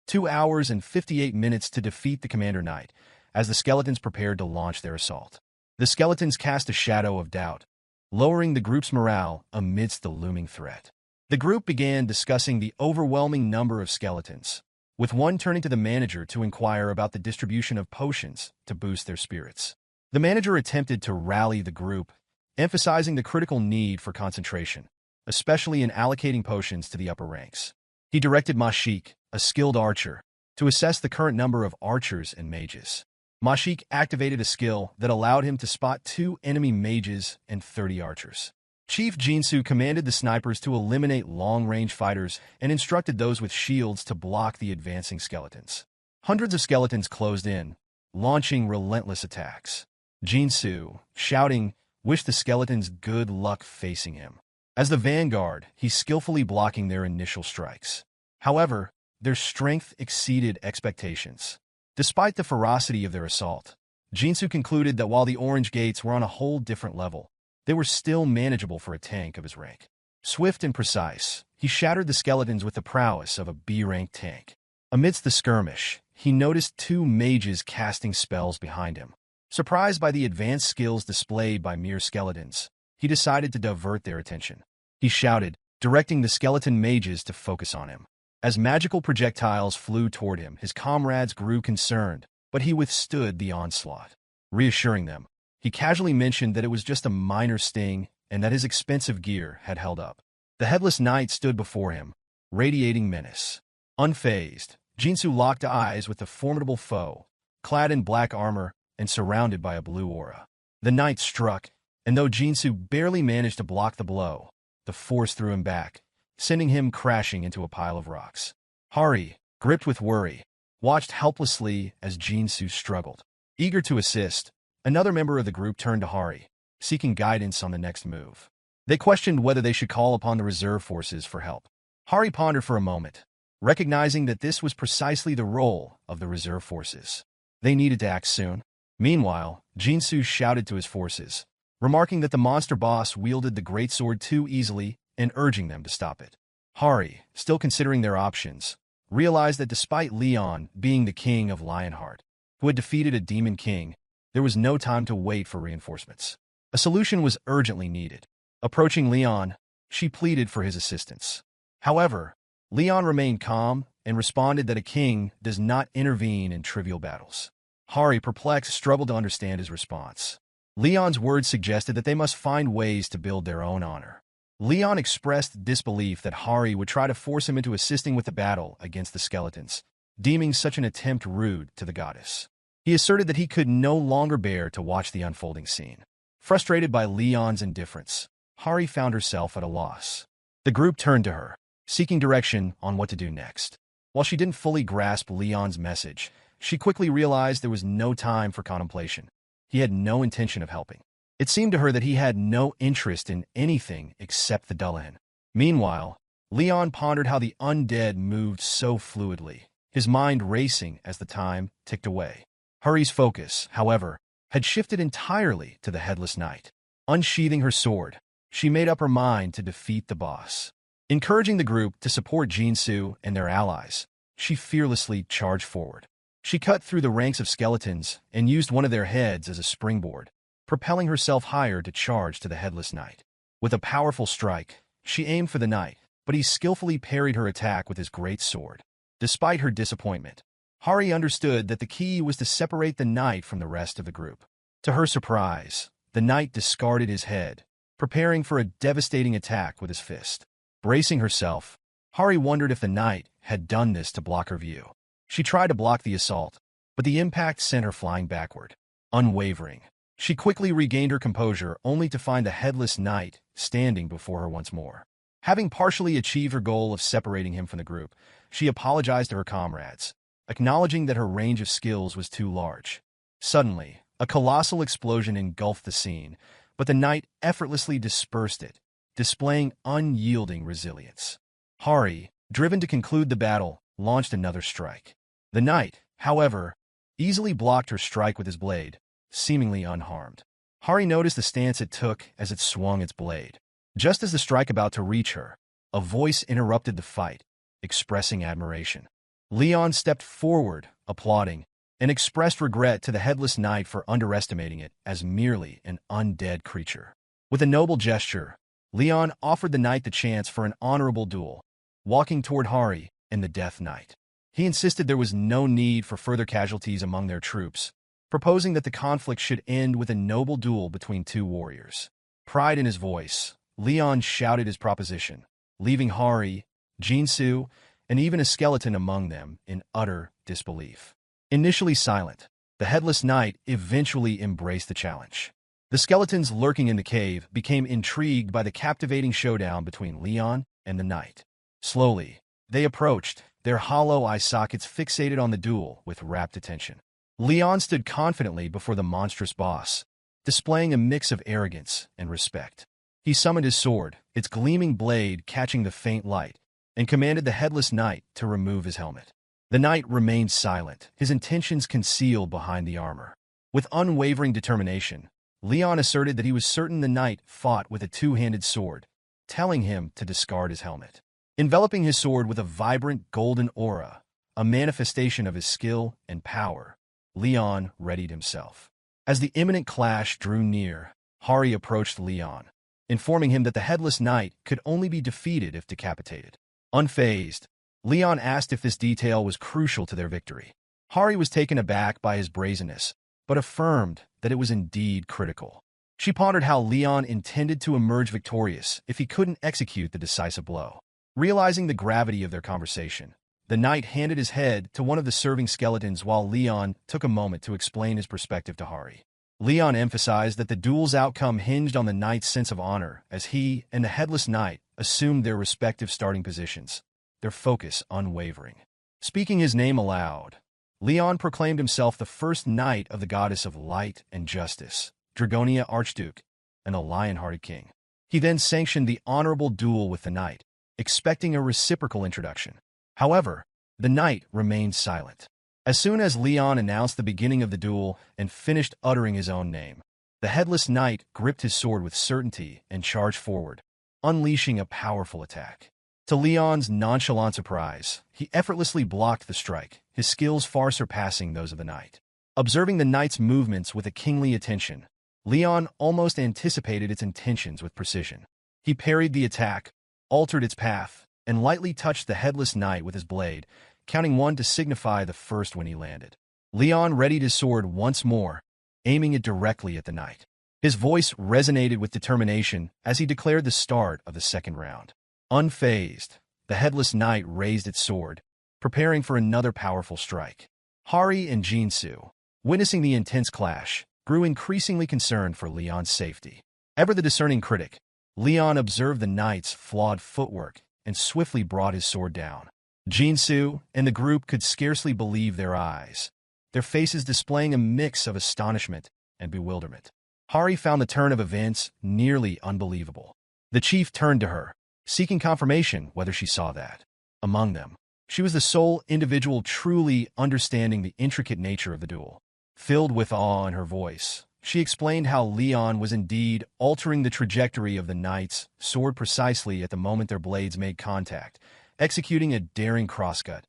2 hours and 58 minutes to defeat the Commander Knight, as the skeletons prepared to launch their assault. The skeletons cast a shadow of doubt, lowering the group's morale amidst the looming threat. The group began discussing the overwhelming number of skeletons, with one turning to the manager to inquire about the distribution of potions to boost their spirits. The manager attempted to rally the group, emphasizing the critical need for concentration, especially in allocating potions to the upper ranks. He directed Mashik, a skilled archer, to assess the current number of archers and mages. Mashik activated a skill that allowed him to spot 2 enemy mages and 30 archers. Chief Jinsu commanded the snipers to eliminate long-range fighters and instructed those with shields to block the advancing skeletons. Hundreds of skeletons closed in, launching relentless attacks. Jinsu, shouting, wished the skeletons good luck facing him. As the vanguard, he's skillfully blocking their initial strikes. However, their strength exceeded expectations. Despite the ferocity of their assault, Jinsu concluded that while the orange gates were on a whole different level, they were still manageable for a tank of his rank. Swift and precise, he shattered the skeletons with the prowess of a B-rank tank. Amidst the skirmish, he noticed 2 mages casting spells behind him. Surprised by the advanced skills displayed by mere skeletons, he decided to divert their attention. He shouted, directing the skeleton mages to focus on him. As magical projectiles flew toward him, his comrades grew concerned, but he withstood the onslaught. Reassuring them, he casually mentioned that it was just a minor sting and that his expensive gear had held up. The headless knight stood before him, radiating menace. Unfazed, Jinsu locked eyes with the formidable foe, clad in black armor and surrounded by a blue aura. The knight struck, and though Jinsu barely managed to block the blow, the force threw him back, sending him crashing into a pile of rocks. Hari, gripped with worry, watched helplessly as Jinsu struggled. Eager to assist, another member of the group turned to Hari, seeking guidance on the next move. They questioned whether they should call upon the reserve forces for help. Hari pondered for a moment, recognizing that this was precisely the role of the reserve forces. They needed to act soon. Meanwhile, Jinsu shouted to his forces, remarking that the monster boss wielded the greatsword too easily and urging them to stop it. Hari, still considering their options, realized that despite Leon being the king of Lionheart, who had defeated a demon king, there was no time to wait for reinforcements. A solution was urgently needed. Approaching Leon, she pleaded for his assistance. However, Leon remained calm and responded that a king does not intervene in trivial battles. Hari, perplexed, struggled to understand his response. Leon's words suggested that they must find ways to build their own honor. Leon expressed disbelief that Hari would try to force him into assisting with the battle against the skeletons, deeming such an attempt rude to the goddess. He asserted that he could no longer bear to watch the unfolding scene. Frustrated by Leon's indifference, Hari found herself at a loss. The group turned to her, seeking direction on what to do next. While she didn't fully grasp Leon's message, she quickly realized there was no time for contemplation. He had no intention of helping. It seemed to her that he had no interest in anything except the Dullahan. Meanwhile, Leon pondered how the undead moved so fluidly, his mind racing as the time ticked away. Hari's focus, however, had shifted entirely to the Headless Knight. Unsheathing her sword, she made up her mind to defeat the boss. Encouraging the group to support Jinsu and their allies, she fearlessly charged forward. She cut through the ranks of skeletons and used one of their heads as a springboard, propelling herself higher to charge to the Headless Knight. With a powerful strike, she aimed for the knight, but he skillfully parried her attack with his great sword. Despite her disappointment, Hari understood that the key was to separate the knight from the rest of the group. To her surprise, the knight discarded his head, preparing for a devastating attack with his fist. Bracing herself, Hari wondered if the knight had done this to block her view. She tried to block the assault, but the impact sent her flying backward. Unwavering, she quickly regained her composure only to find the Headless Knight standing before her once more. Having partially achieved her goal of separating him from the group, she apologized to her comrades, acknowledging that her range of skills was too large. Suddenly, a colossal explosion engulfed the scene, but the knight effortlessly dispersed it, displaying unyielding resilience. Hari, driven to conclude the battle, launched another strike. The knight, however, easily blocked her strike with his blade, seemingly unharmed. Hari noticed the stance it took as it swung its blade. Just as the strike about to reach her, a voice interrupted the fight, expressing admiration. Leon stepped forward, applauding, and expressed regret to the Headless Knight for underestimating it as merely an undead creature. With a noble gesture, Leon offered the knight the chance for an honorable duel, walking toward Hari and the Death Knight. He insisted there was no need for further casualties among their troops, proposing that the conflict should end with a noble duel between two warriors. Pride in his voice, Leon shouted his proposition, leaving Hari, Jinsu, and even a skeleton among them in utter disbelief. Initially silent, the Headless Knight eventually embraced the challenge. The skeletons lurking in the cave became intrigued by the captivating showdown between Leon and the knight. Slowly, they approached, their hollow eye sockets fixated on the duel with rapt attention. Leon stood confidently before the monstrous boss, displaying a mix of arrogance and respect. He summoned his sword, its gleaming blade catching the faint light, and commanded the Headless Knight to remove his helmet. The knight remained silent, his intentions concealed behind the armor. With unwavering determination, Leon asserted that he was certain the knight fought with a two-handed sword, telling him to discard his helmet. Enveloping his sword with a vibrant golden aura, a manifestation of his skill and power, Leon readied himself. As the imminent clash drew near, Hari approached Leon, informing him that the Headless Knight could only be defeated if decapitated. Unfazed, Leon asked if this detail was crucial to their victory. Hari was taken aback by his brazenness, but affirmed that it was indeed critical. She pondered how Leon intended to emerge victorious if he couldn't execute the decisive blow. Realizing the gravity of their conversation, the knight handed his head to one of the serving skeletons while Leon took a moment to explain his perspective to Hari. Leon emphasized that the duel's outcome hinged on the knight's sense of honor as he and the headless knight assumed their respective starting positions, their focus unwavering. Speaking his name aloud, Leon proclaimed himself the first knight of the goddess of light and justice, Dragonia Archduke, and the lion-hearted king. He then sanctioned the honorable duel with the knight, expecting a reciprocal introduction. However, the knight remained silent. As soon as Leon announced the beginning of the duel and finished uttering his own name, the headless knight gripped his sword with certainty and charged forward, unleashing a powerful attack. To Leon's nonchalant surprise, he effortlessly blocked the strike, his skills far surpassing those of the knight. Observing the knight's movements with a kingly attention, Leon almost anticipated its intentions with precision. He parried the attack, altered its path, and lightly touched the headless knight with his blade, counting 1 to signify the first when he landed. Leon readied his sword once more, aiming it directly at the knight. His voice resonated with determination as he declared the start of the second round. Unfazed, the headless knight raised its sword, preparing for another powerful strike. Hari and Jinsu, witnessing the intense clash, grew increasingly concerned for Leon's safety. Ever the discerning critic, Leon observed the knight's flawed footwork and swiftly brought his sword down. Jinsu and the group could scarcely believe their eyes, their faces displaying a mix of astonishment and bewilderment. Hari found the turn of events nearly unbelievable. The chief turned to her, seeking confirmation whether she saw that. Among them, she was the sole individual truly understanding the intricate nature of the duel. Filled with awe in her voice, she explained how Leon was indeed altering the trajectory of the knight's sword precisely at the moment their blades made contact, executing a daring crosscut,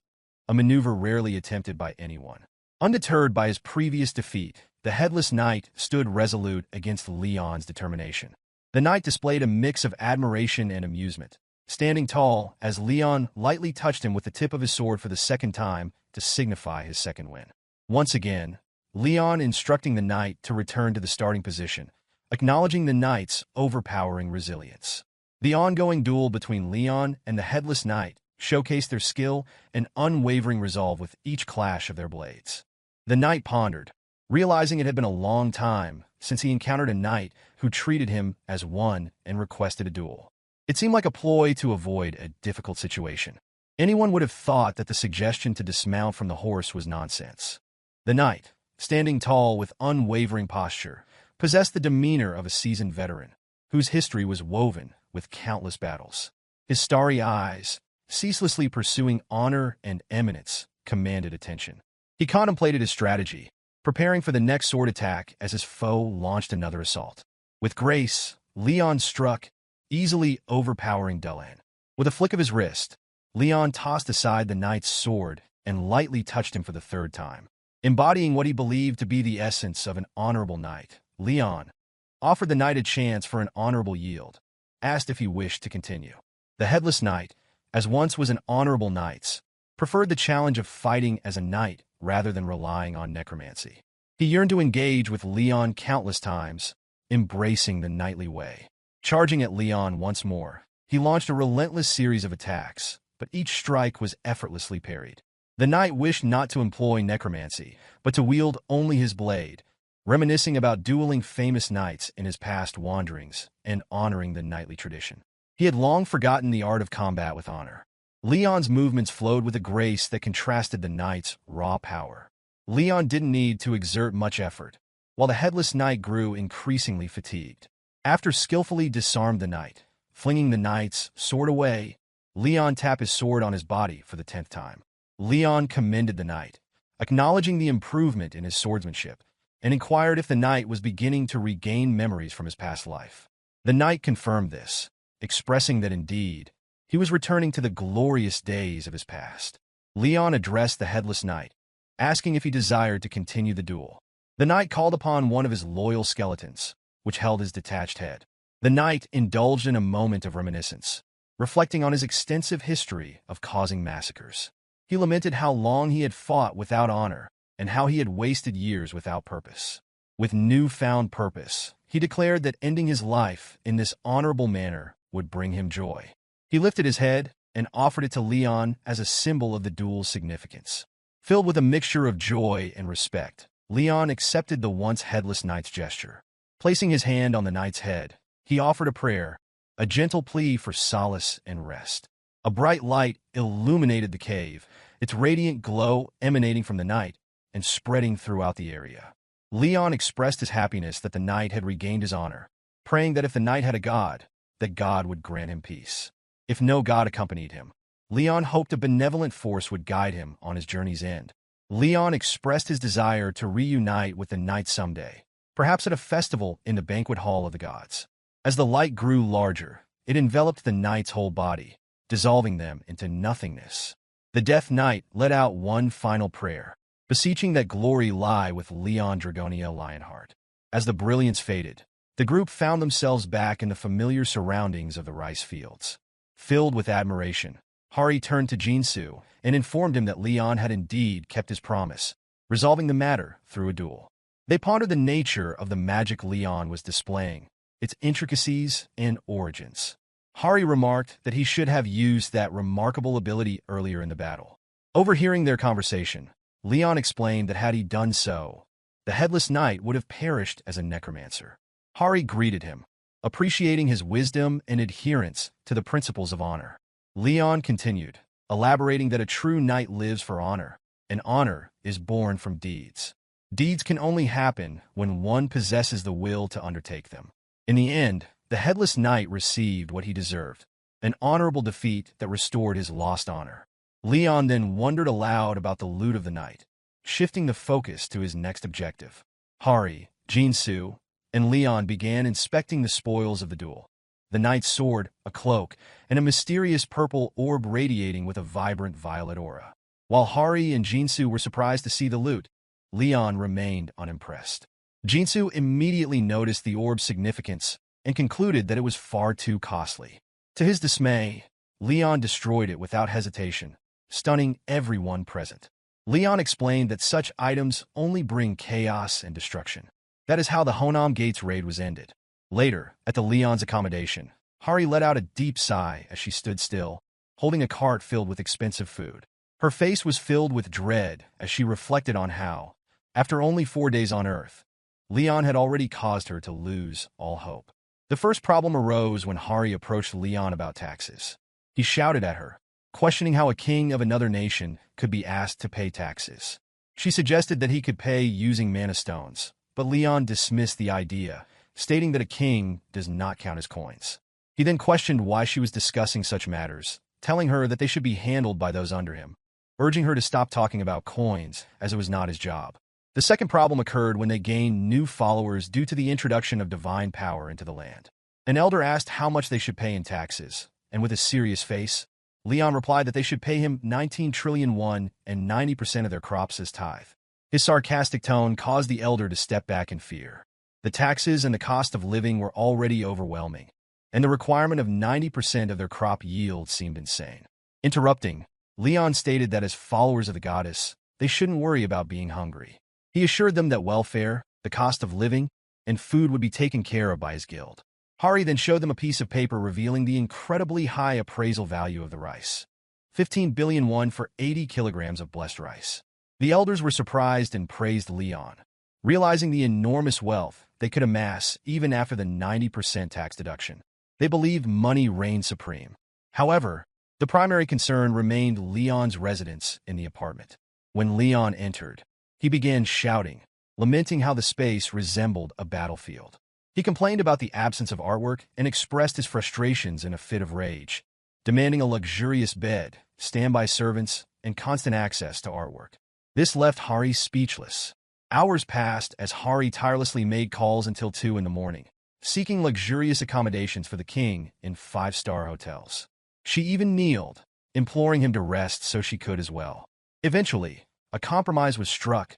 a maneuver rarely attempted by anyone. Undeterred by his previous defeat, the headless knight stood resolute against Leon's determination. The knight displayed a mix of admiration and amusement, standing tall as Leon lightly touched him with the tip of his sword for the second time to signify his second win. Once again, Leon instructing the knight to return to the starting position, acknowledging the knight's overpowering resilience. The ongoing duel between Leon and the headless knight showcased their skill and unwavering resolve with each clash of their blades. The knight pondered, realizing it had been a long time since he encountered a knight who treated him as one and requested a duel. It seemed like a ploy to avoid a difficult situation. Anyone would have thought that the suggestion to dismount from the horse was nonsense. The knight, standing tall with unwavering posture, possessed the demeanor of a seasoned veteran, whose history was woven with countless battles. His starry eyes, ceaselessly pursuing honor and eminence, commanded attention. He contemplated his strategy, preparing for the next sword attack as his foe launched another assault. With grace, Leon struck, easily overpowering Dullan. With a flick of his wrist, Leon tossed aside the knight's sword and lightly touched him for the third time. Embodying what he believed to be the essence of an honorable knight, Leon offered the knight a chance for an honorable yield, asked if he wished to continue. The headless knight, as once was an honorable knight's, preferred the challenge of fighting as a knight rather than relying on necromancy. He yearned to engage with Leon countless times, embracing the knightly way. Charging at Leon once more, he launched a relentless series of attacks, but each strike was effortlessly parried. The knight wished not to employ necromancy, but to wield only his blade, reminiscing about dueling famous knights in his past wanderings and honoring the knightly tradition. He had long forgotten the art of combat with honor. Leon's movements flowed with a grace that contrasted the knight's raw power. Leon didn't need to exert much effort, while the headless knight grew increasingly fatigued. After skillfully disarmed the knight, flinging the knight's sword away, Leon tapped his sword on his body for the 10th time. Leon commended the knight, acknowledging the improvement in his swordsmanship, and inquired if the knight was beginning to regain memories from his past life. The knight confirmed this, expressing that indeed, he was returning to the glorious days of his past. Leon addressed the headless knight, asking if he desired to continue the duel. The knight called upon one of his loyal skeletons, which held his detached head. The knight indulged in a moment of reminiscence, reflecting on his extensive history of causing massacres. He lamented how long he had fought without honor and how he had wasted years without purpose. With newfound purpose, he declared that ending his life in this honorable manner would bring him joy. He lifted his head, and offered it to Leon as a symbol of the duel's significance. Filled with a mixture of joy and respect, Leon accepted the once headless knight's gesture. Placing his hand on the knight's head, he offered a prayer, a gentle plea for solace and rest. A bright light illuminated the cave, its radiant glow emanating from the knight and spreading throughout the area. Leon expressed his happiness that the knight had regained his honor, praying that if the knight had a god, that God would grant him peace. If no god accompanied him, Leon hoped a benevolent force would guide him on his journey's end. Leon expressed his desire to reunite with the knight someday, perhaps at a festival in the banquet hall of the gods. As the light grew larger, it enveloped the knight's whole body, dissolving them into nothingness. The Death Knight let out one final prayer, beseeching that glory lie with Leon Dragonia Lionheart. As the brilliance faded, the group found themselves back in the familiar surroundings of the rice fields. Filled with admiration, Hari turned to Jinsu and informed him that Leon had indeed kept his promise, resolving the matter through a duel. They pondered the nature of the magic Leon was displaying, its intricacies and origins. Hari remarked that he should have used that remarkable ability earlier in the battle. Overhearing their conversation, Leon explained that had he done so, the Headless Knight would have perished as a necromancer. Hari greeted him, appreciating his wisdom and adherence to the principles of honor. Leon continued, elaborating that a true knight lives for honor, and honor is born from deeds. Deeds can only happen when one possesses the will to undertake them. In the end, the Headless Knight received what he deserved, an honorable defeat that restored his lost honor. Leon then wondered aloud about the loot of the night, shifting the focus to his next objective. Hari, Jinsu, and Leon began inspecting the spoils of the duel. The knight's sword, a cloak, and a mysterious purple orb radiating with a vibrant violet aura. While Hari and Jinsu were surprised to see the loot, Leon remained unimpressed. Jinsu immediately noticed the orb's significance and concluded that it was far too costly. To his dismay, Leon destroyed it without hesitation, stunning everyone present. Leon explained that such items only bring chaos and destruction. That is how the Honam Gates raid was ended. Later, at the Leon's accommodation, Hari let out a deep sigh as she stood still, holding a cart filled with expensive food. Her face was filled with dread as she reflected on how, after only 4 days on Earth, Leon had already caused her to lose all hope. The first problem arose when Hari approached Leon about taxes. He shouted at her, questioning how a king of another nation could be asked to pay taxes. She suggested that he could pay using mana stones, but Leon dismissed the idea, stating that a king does not count as coins. He then questioned why she was discussing such matters, telling her that they should be handled by those under him, urging her to stop talking about coins as it was not his job. The second problem occurred when they gained new followers due to the introduction of divine power into the land. An elder asked how much they should pay in taxes, and with a serious face, Leon replied that they should pay him 19 trillion won and 90% of their crops as tithe. His sarcastic tone caused the elder to step back in fear. The taxes and the cost of living were already overwhelming, and the requirement of 90% of their crop yield seemed insane. Interrupting, Leon stated that as followers of the goddess, they shouldn't worry about being hungry. He assured them that welfare, the cost of living, and food would be taken care of by his guild. Hari then showed them a piece of paper revealing the incredibly high appraisal value of the rice. 15 billion won for 80 kilograms of blessed rice. The elders were surprised and praised Leon, realizing the enormous wealth they could amass even after the 90% tax deduction. They believed money reigned supreme. However, the primary concern remained Leon's residence in the apartment. When Leon entered, he began shouting, lamenting how the space resembled a battlefield. He complained about the absence of artwork and expressed his frustrations in a fit of rage, demanding a luxurious bed, standby servants, and constant access to artwork. This left Hari speechless. Hours passed as Hari tirelessly made calls until 2 in the morning, seeking luxurious accommodations for the king in 5-star hotels. She even kneeled, imploring him to rest so she could as well. Eventually, a compromise was struck.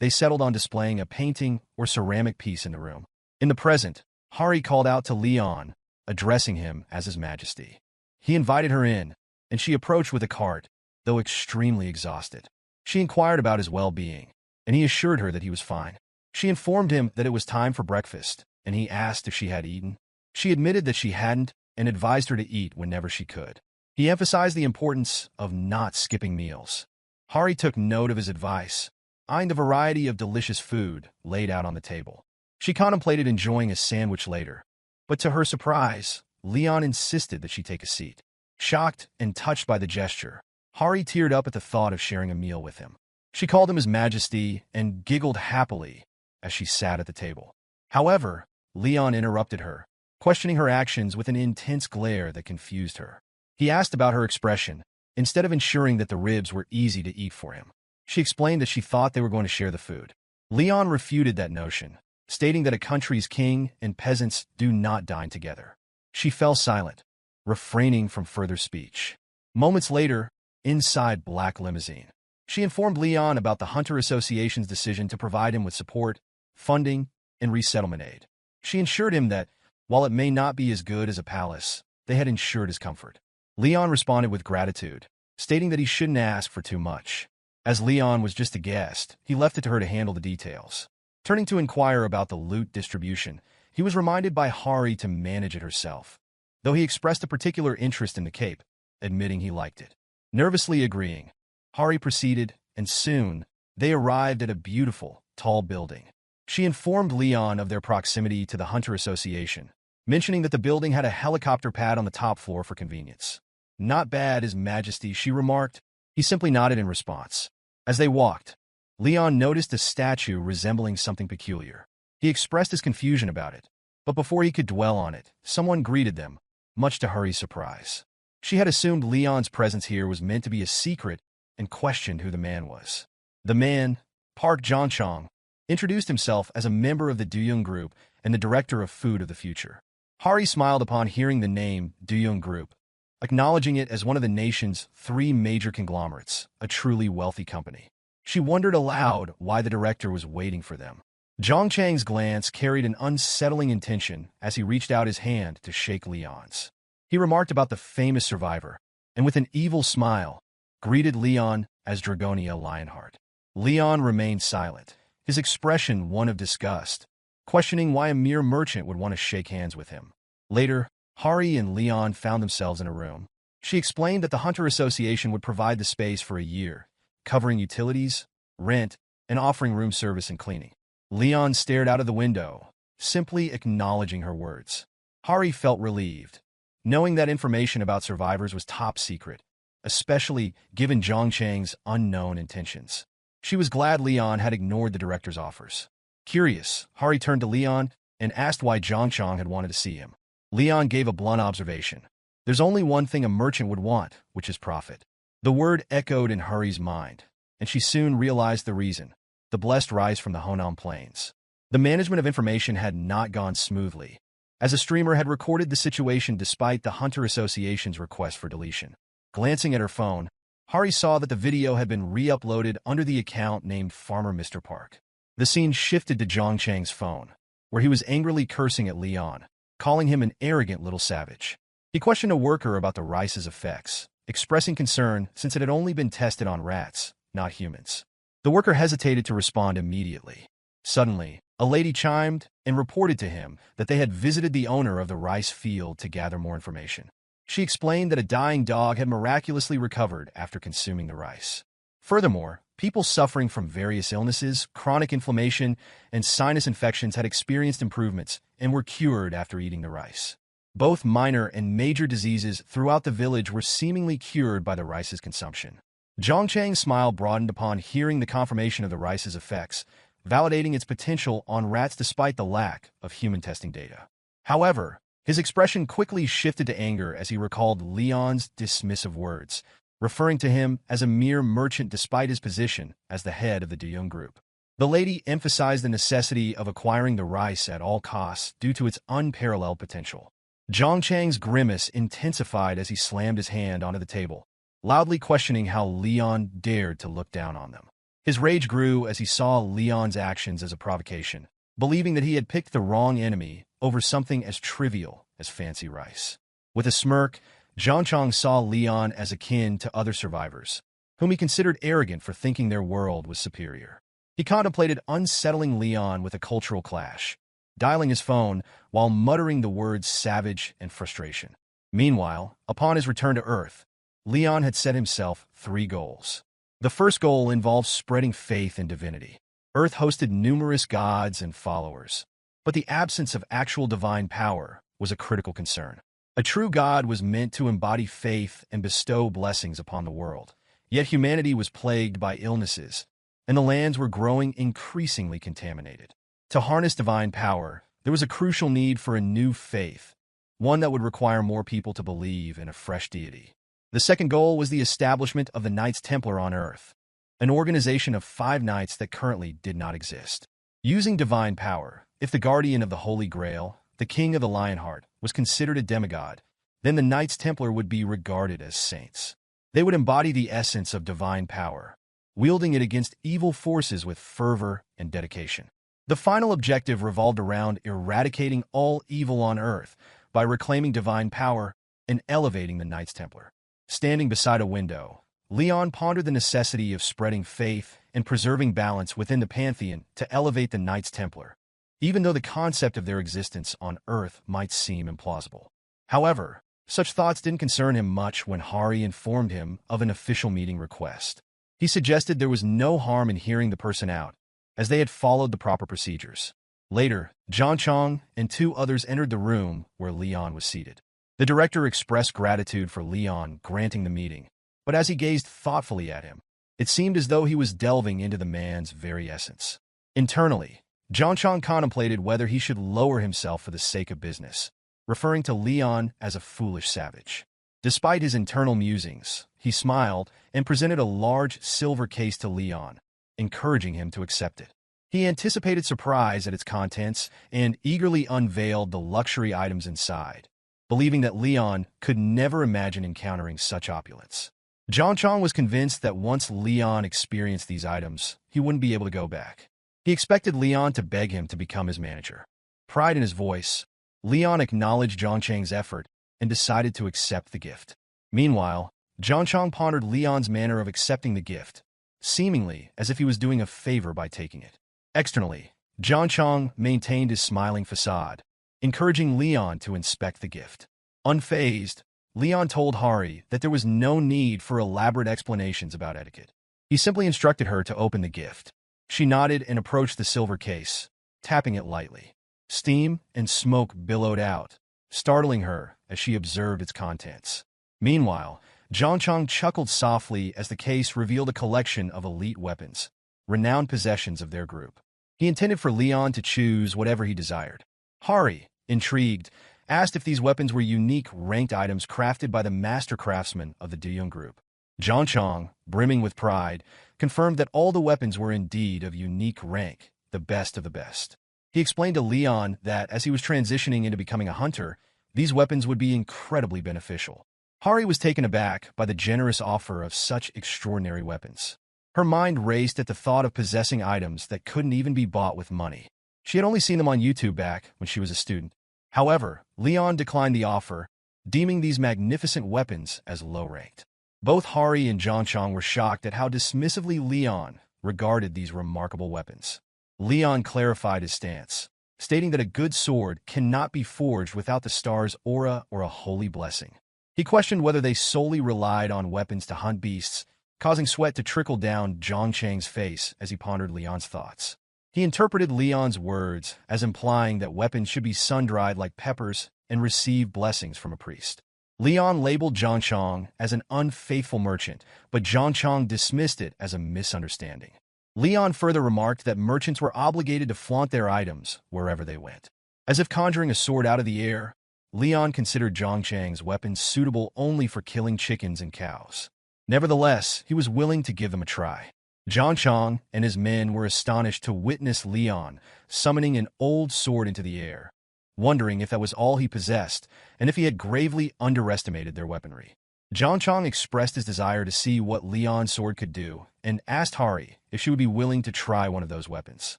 They settled on displaying a painting or ceramic piece in the room. In the present, Hari called out to Leon, addressing him as His Majesty. He invited her in, and she approached with a cart, though extremely exhausted. She inquired about his well-being, and he assured her that he was fine. She informed him that it was time for breakfast, and he asked if she had eaten. She admitted that she hadn't and advised her to eat whenever she could. He emphasized the importance of not skipping meals. Hari took note of his advice, eyeing the variety of delicious food laid out on the table. She contemplated enjoying a sandwich later, but to her surprise, Leon insisted that she take a seat. Shocked and touched by the gesture, Hari teared up at the thought of sharing a meal with him. She called him His Majesty and giggled happily as she sat at the table. However, Leon interrupted her, questioning her actions with an intense glare that confused her. He asked about her expression, instead of ensuring that the ribs were easy to eat for him. She explained that she thought they were going to share the food. Leon refuted that notion, stating that a country's king and peasants do not dine together. She fell silent, refraining from further speech. Moments later, inside Black Limousine, she informed Leon about the Hunter Association's decision to provide him with support, funding, and resettlement aid. She assured him that, while it may not be as good as a palace, they had ensured his comfort. Leon responded with gratitude, stating that he shouldn't ask for too much. As Leon was just a guest, he left it to her to handle the details. Turning to inquire about the loot distribution, he was reminded by Hari to manage it herself, though he expressed a particular interest in the cape, admitting he liked it. Nervously agreeing, Hari proceeded, and soon, they arrived at a beautiful, tall building. She informed Leon of their proximity to the Hunter Association, mentioning that the building had a helicopter pad on the top floor for convenience. "Not bad, His Majesty," she remarked. He simply nodded in response. As they walked, Leon noticed a statue resembling something peculiar. He expressed his confusion about it, but before he could dwell on it, someone greeted them, much to Hari's surprise. She had assumed Leon's presence here was meant to be a secret and questioned who the man was. The man, Park Jongchong, introduced himself as a member of the Duyung Group and the director of Food of the Future. Hari smiled upon hearing the name Duyung Group, acknowledging it as one of the nation's 3 major conglomerates, a truly wealthy company. She wondered aloud why the director was waiting for them. Zhongchang's glance carried an unsettling intention as he reached out his hand to shake Leon's. He remarked about the famous survivor, and with an evil smile, greeted Leon as Dragonia Lionheart. Leon remained silent, his expression one of disgust, questioning why a mere merchant would want to shake hands with him. Later, Hari and Leon found themselves in a room. She explained that the Hunter Association would provide the space for a year, covering utilities, rent, and offering room service and cleaning. Leon stared out of the window, simply acknowledging her words. Hari felt relieved, knowing that information about survivors was top secret, especially given Zhongchang's unknown intentions. She was glad Leon had ignored the director's offers. Curious, Hari turned to Leon and asked why Zhongchang had wanted to see him. Leon gave a blunt observation. There's only one thing a merchant would want, which is profit. The word echoed in Hari's mind, and she soon realized the reason: the blessed rice from the Honan Plains. The management of information had not gone smoothly, as a streamer had recorded the situation despite the Hunter Association's request for deletion. Glancing at her phone, Hari saw that the video had been re-uploaded under the account named Farmer Mr. Park. The scene shifted to Zhongchang's phone, where he was angrily cursing at Leon, calling him an arrogant little savage. He questioned a worker about the rice's effects, expressing concern since it had only been tested on rats, not humans. The worker hesitated to respond immediately. Suddenly, a lady chimed and reported to him that they had visited the owner of the rice field to gather more information. She explained that a dying dog had miraculously recovered after consuming the rice. Furthermore, people suffering from various illnesses, chronic inflammation, and sinus infections had experienced improvements and were cured after eating the rice. Both minor and major diseases throughout the village were seemingly cured by the rice's consumption. Zhongchang's smile broadened upon hearing the confirmation of the rice's effects, validating its potential on rats despite the lack of human testing data. However, his expression quickly shifted to anger as he recalled Leon's dismissive words, referring to him as a mere merchant despite his position as the head of the Duyung Group. The lady emphasized the necessity of acquiring the rice at all costs due to its unparalleled potential. Zhongchang's grimace intensified as he slammed his hand onto the table, loudly questioning how Leon dared to look down on them. His rage grew as he saw Leon's actions as a provocation, believing that he had picked the wrong enemy over something as trivial as fancy rice. With a smirk, Zhongchang saw Leon as akin to other survivors, whom he considered arrogant for thinking their world was superior. He contemplated unsettling Leon with a cultural clash, dialing his phone while muttering the words savage and frustration. Meanwhile, upon his return to Earth, Leon had set himself 3 goals. The first goal involved spreading faith in divinity. Earth hosted numerous gods and followers, but the absence of actual divine power was a critical concern. A true god was meant to embody faith and bestow blessings upon the world. Yet humanity was plagued by illnesses, and the lands were growing increasingly contaminated. To harness divine power, there was a crucial need for a new faith, one that would require more people to believe in a fresh deity. The second goal was the establishment of the Knights Templar on Earth, an organization of 5 knights that currently did not exist. Using divine power, if the guardian of the Holy Grail, the king of the Lionheart, was considered a demigod, then the Knights Templar would be regarded as saints. They would embody the essence of divine power, wielding it against evil forces with fervor and dedication. The final objective revolved around eradicating all evil on Earth by reclaiming divine power and elevating the Knights Templar. Standing beside a window, Leon pondered the necessity of spreading faith and preserving balance within the pantheon to elevate the Knights Templar, even though the concept of their existence on Earth might seem implausible. However, such thoughts didn't concern him much when Hari informed him of an official meeting request. He suggested there was no harm in hearing the person out, as they had followed the proper procedures. Later, John Chong and 2 others entered the room where Leon was seated. The director expressed gratitude for Leon granting the meeting, but as he gazed thoughtfully at him, it seemed as though he was delving into the man's very essence. Internally, John Chong contemplated whether he should lower himself for the sake of business, referring to Leon as a foolish savage. Despite his internal musings, he smiled and presented a large silver case to Leon, encouraging him to accept it. He anticipated surprise at its contents and eagerly unveiled the luxury items inside, believing that Leon could never imagine encountering such opulence. John Chong was convinced that once Leon experienced these items, he wouldn't be able to go back. He expected Leon to beg him to become his manager. Pride in his voice, Leon acknowledged John Chang's effort and decided to accept the gift. Meanwhile, John Chong pondered Leon's manner of accepting the gift, seemingly as if he was doing a favor by taking it. Externally, John Chong maintained his smiling facade, encouraging Leon to inspect the gift. Unfazed, Leon told Hari that there was no need for elaborate explanations about etiquette. He simply instructed her to open the gift. She nodded and approached the silver case, tapping it lightly. Steam and smoke billowed out, startling her as she observed its contents. Meanwhile, John Chong chuckled softly as the case revealed a collection of elite weapons, renowned possessions of their group. He intended for Leon to choose whatever he desired. Hari, intrigued, asked if these weapons were unique ranked items crafted by the master craftsmen of the Deus group. John Chong, brimming with pride, confirmed that all the weapons were indeed of unique rank, the best of the best. He explained to Leon that as he was transitioning into becoming a hunter, these weapons would be incredibly beneficial. Hari was taken aback by the generous offer of such extraordinary weapons. Her mind raced at the thought of possessing items that couldn't even be bought with money. She had only seen them on YouTube back when she was a student. However, Leon declined the offer, deeming these magnificent weapons as low-ranked. Both Hari and John Chong were shocked at how dismissively Leon regarded these remarkable weapons. Leon clarified his stance, stating that a good sword cannot be forged without the star's aura or a holy blessing. He questioned whether they solely relied on weapons to hunt beasts, causing sweat to trickle down John Chang's face as he pondered Leon's thoughts. He interpreted Leon's words as implying that weapons should be sun-dried like peppers and receive blessings from a priest. Leon labeled John Chong as an unfaithful merchant, but John Chong dismissed it as a misunderstanding. Leon further remarked that merchants were obligated to flaunt their items wherever they went. As if conjuring a sword out of the air, Leon considered John Chang's weapons suitable only for killing chickens and cows. Nevertheless, he was willing to give them a try. John Chong and his men were astonished to witness Leon summoning an old sword into the air, wondering if that was all he possessed and if he had gravely underestimated their weaponry. John Chong expressed his desire to see what Leon's sword could do and asked Hari if she would be willing to try one of those weapons.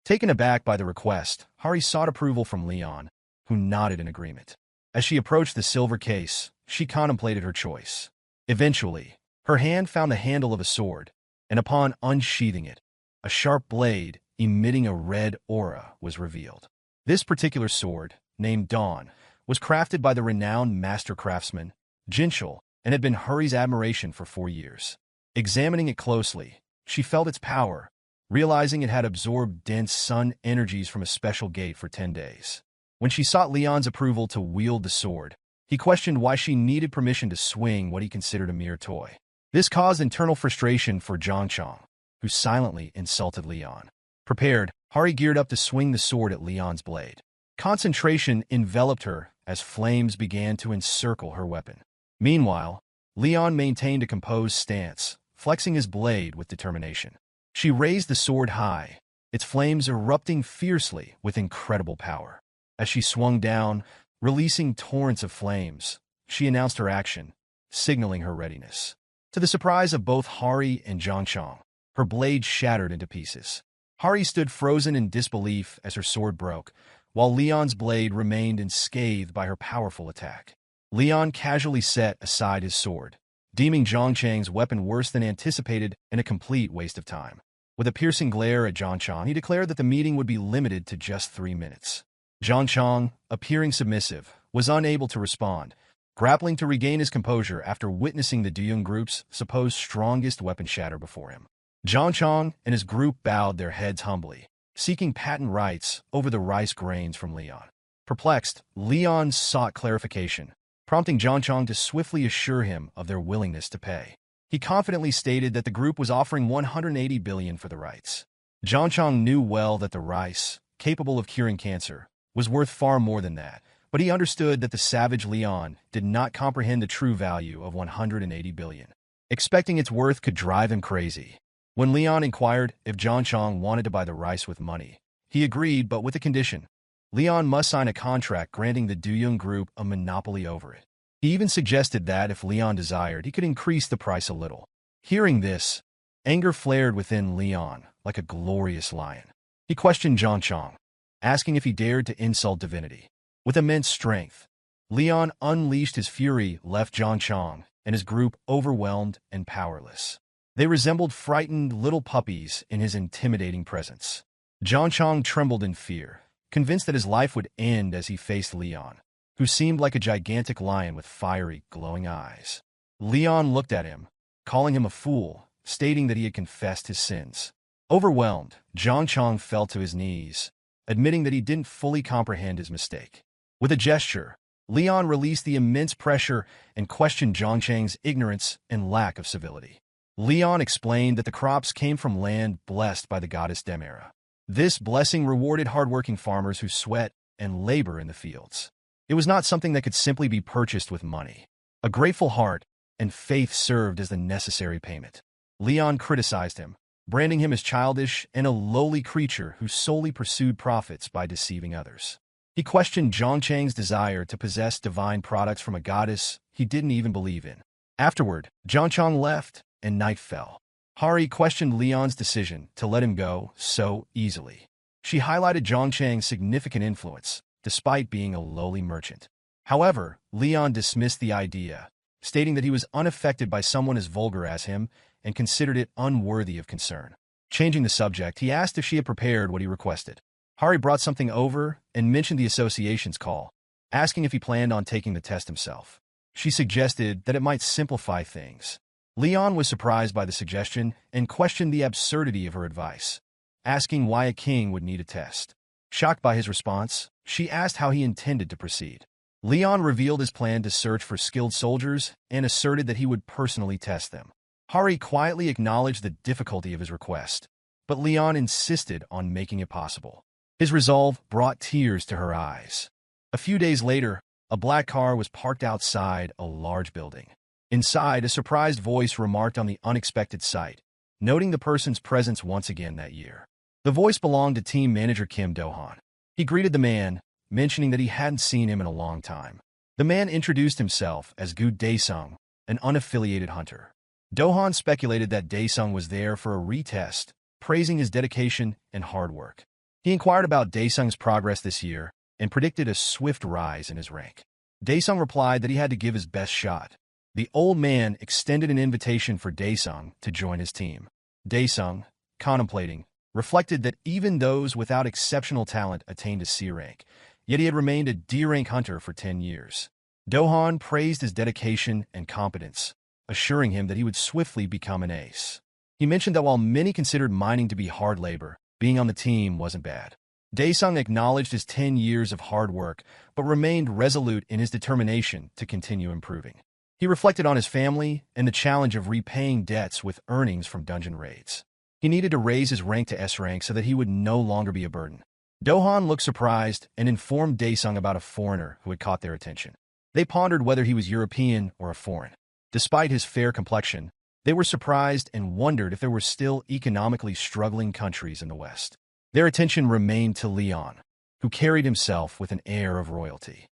Taken aback by the request, Hari sought approval from Leon, who nodded in agreement. As she approached the silver case, she contemplated her choice. Eventually, her hand found the handle of a sword, and upon unsheathing it, a sharp blade emitting a red aura was revealed. This particular sword, named Dawn, was crafted by the renowned master craftsman, Jinshul, and had been Huri's admiration for 4 years. Examining it closely, she felt its power, realizing it had absorbed dense sun energies from a special gate for 10 days. When she sought Leon's approval to wield the sword, he questioned why she needed permission to swing what he considered a mere toy. This caused internal frustration for Zhang Chong, who silently insulted Leon. Prepared, Hari geared up to swing the sword at Leon's blade. Concentration enveloped her as flames began to encircle her weapon. Meanwhile, Leon maintained a composed stance, flexing his blade with determination. She raised the sword high, its flames erupting fiercely with incredible power. As she swung down, releasing torrents of flames, she announced her action, signaling her readiness. To the surprise of both Hari and Zhang Chong, her blade shattered into pieces. Hari stood frozen in disbelief as her sword broke, while Leon's blade remained unscathed by her powerful attack. Leon casually set aside his sword, deeming Zhang Chang's weapon worse than anticipated and a complete waste of time. With a piercing glare at Zhang Chong, he declared that the meeting would be limited to just 3 minutes. Zhang Chong, appearing submissive, was unable to respond, grappling to regain his composure after witnessing the Duyung group's supposed strongest weapon shatter before him. Zhang Chong and his group bowed their heads humbly, seeking patent rights over the rice grains from Leon. Perplexed, Leon sought clarification, prompting Zhang Chong to swiftly assure him of their willingness to pay. He confidently stated that the group was offering 180 billion for the rights. Zhang Chong knew well that the rice, capable of curing cancer, was worth far more than that, but he understood that the savage Leon did not comprehend the true value of 180 billion. Expecting its worth could drive him crazy. When Leon inquired if Zhang Chong wanted to buy the rice with money, he agreed, but with a condition. Leon must sign a contract granting the Duyung group a monopoly over it. He even suggested that if Leon desired, he could increase the price a little. Hearing this, anger flared within Leon like a glorious lion. He questioned Zhang Chong, asking if he dared to insult divinity. With immense strength, Leon unleashed his fury, left Zhang Chong and his group overwhelmed and powerless. They resembled frightened little puppies in his intimidating presence. Zhang Chong trembled in fear, convinced that his life would end as he faced Leon, who seemed like a gigantic lion with fiery, glowing eyes. Leon looked at him, calling him a fool, stating that he had confessed his sins. Overwhelmed, Zhang Chong fell to his knees, admitting that he didn't fully comprehend his mistake. With a gesture, Leon released the immense pressure and questioned Zhang Chang's ignorance and lack of civility. Leon explained that the crops came from land blessed by the goddess Demera. This blessing rewarded hardworking farmers who sweat and labor in the fields. It was not something that could simply be purchased with money. A grateful heart and faith served as the necessary payment. Leon criticized him, branding him as childish and a lowly creature who solely pursued profits by deceiving others. He questioned Zhang Chang's desire to possess divine products from a goddess he didn't even believe in. Afterward, Zhang Chong left, and night fell. Hari questioned Leon's decision to let him go so easily. She highlighted Zhang Chang's significant influence, despite being a lowly merchant. However, Leon dismissed the idea, stating that he was unaffected by someone as vulgar as him and considered it unworthy of concern. Changing the subject, he asked if she had prepared what he requested. Hari brought something over and mentioned the association's call, asking if he planned on taking the test himself. She suggested that it might simplify things. Leon was surprised by the suggestion and questioned the absurdity of her advice, asking why a king would need a test. Shocked by his response, she asked how he intended to proceed. Leon revealed his plan to search for skilled soldiers and asserted that he would personally test them. Hari quietly acknowledged the difficulty of his request, but Leon insisted on making it possible. His resolve brought tears to her eyes. A few days later, a black car was parked outside a large building. Inside, a surprised voice remarked on the unexpected sight, noting the person's presence once again that year. The voice belonged to team manager Kim Do-han. He greeted the man, mentioning that he hadn't seen him in a long time. The man introduced himself as Gu Daesung, an unaffiliated hunter. Do-han speculated that Daesung was there for a retest, praising his dedication and hard work. He inquired about Daesung's progress this year and predicted a swift rise in his rank. Daesung replied that he had to give his best shot. The old man extended an invitation for Daesung to join his team. Daesung, contemplating, reflected that even those without exceptional talent attained a C rank, yet he had remained a D-rank hunter for 10 years. Dohan praised his dedication and competence, assuring him that he would swiftly become an ace. He mentioned that while many considered mining to be hard labor, being on the team wasn't bad. Daesung acknowledged his 10 years of hard work, but remained resolute in his determination to continue improving. He reflected on his family and the challenge of repaying debts with earnings from dungeon raids. He needed to raise his rank to S rank so that he would no longer be a burden. Dohan looked surprised and informed Daesung about a foreigner who had caught their attention. They pondered whether he was European or a foreign. Despite his fair complexion, they were surprised and wondered if there were still economically struggling countries in the West. Their attention remained to Leon, who carried himself with an air of royalty.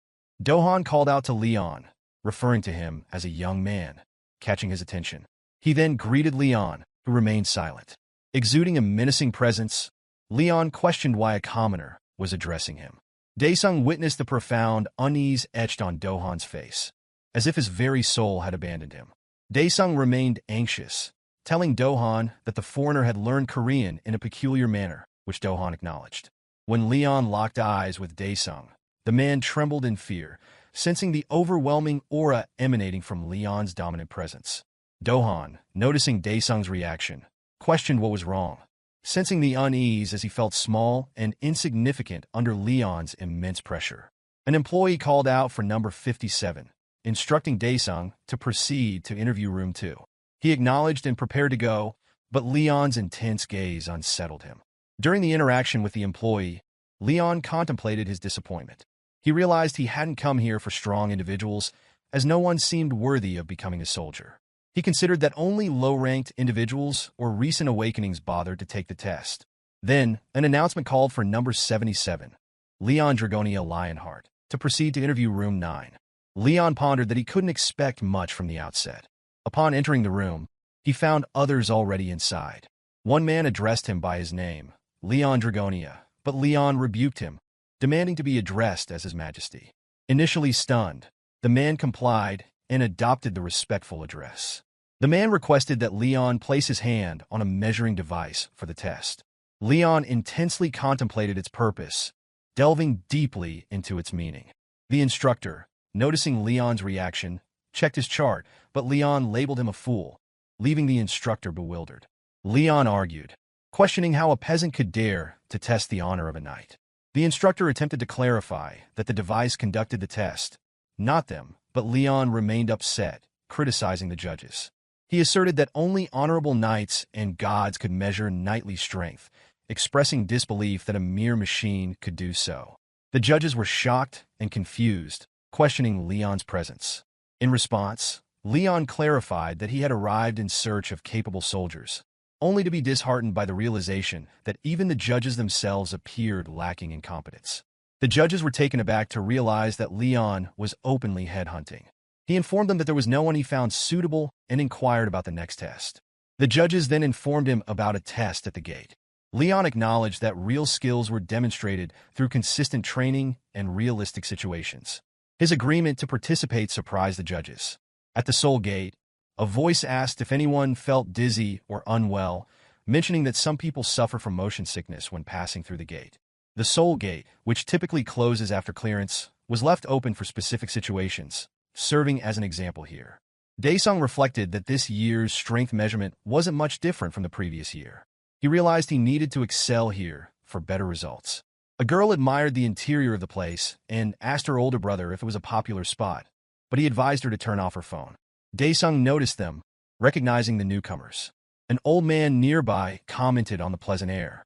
Dohan called out to Leon, referring to him as a young man, catching his attention. He then greeted Leon, who remained silent. Exuding a menacing presence, Leon questioned why a commoner was addressing him. Daesung witnessed the profound unease etched on Dohan's face, as if his very soul had abandoned him. Daesung remained anxious, telling Dohan that the foreigner had learned Korean in a peculiar manner, which Dohan acknowledged. When Leon locked eyes with Daesung, the man trembled in fear, sensing the overwhelming aura emanating from Leon's dominant presence. Dohan, noticing Daesung's reaction, questioned what was wrong, sensing the unease as he felt small and insignificant under Leon's immense pressure. An employee called out for number 57, instructing Daesung to proceed to interview room 2. He acknowledged and prepared to go, but Leon's intense gaze unsettled him. During the interaction with the employee, Leon contemplated his disappointment. He realized he hadn't come here for strong individuals, as no one seemed worthy of becoming a soldier. He considered that only low-ranked individuals or recent awakenings bothered to take the test. Then, an announcement called for number 77, Leon Dragonia Lionheart, to proceed to interview room 9. Leon pondered that he couldn't expect much from the outset. Upon entering the room, he found others already inside. One man addressed him by his name, Leon Dragonia, but Leon rebuked him, demanding to be addressed as His Majesty. Initially stunned, the man complied and adopted the respectful address. The man requested that Leon place his hand on a measuring device for the test. Leon intensely contemplated its purpose, delving deeply into its meaning. The instructor, noticing Leon's reaction, checked his chart, but Leon labeled him a fool, leaving the instructor bewildered. Leon argued, questioning how a peasant could dare to test the honor of a knight. The instructor attempted to clarify that the device conducted the test, not them, but Leon remained upset, criticizing the judges. He asserted that only honorable knights and gods could measure knightly strength, expressing disbelief that a mere machine could do so. The judges were shocked and confused, questioning Leon's presence. In response, Leon clarified that he had arrived in search of capable soldiers, only to be disheartened by the realization that even the judges themselves appeared lacking in competence. The judges were taken aback to realize that Leon was openly headhunting. He informed them that there was no one he found suitable and inquired about the next test. The judges then informed him about a test at the gate. Leon acknowledged that real skills were demonstrated through consistent training and realistic situations. His agreement to participate surprised the judges. At the Soul Gate, a voice asked if anyone felt dizzy or unwell, mentioning that some people suffer from motion sickness when passing through the gate. The Soul Gate, which typically closes after clearance, was left open for specific situations, serving as an example here. Daesung reflected that this year's strength measurement wasn't much different from the previous year. He realized he needed to excel here for better results. A girl admired the interior of the place and asked her older brother if it was a popular spot, but he advised her to turn off her phone. Daesung noticed them, recognizing the newcomers. An old man nearby commented on the pleasant air.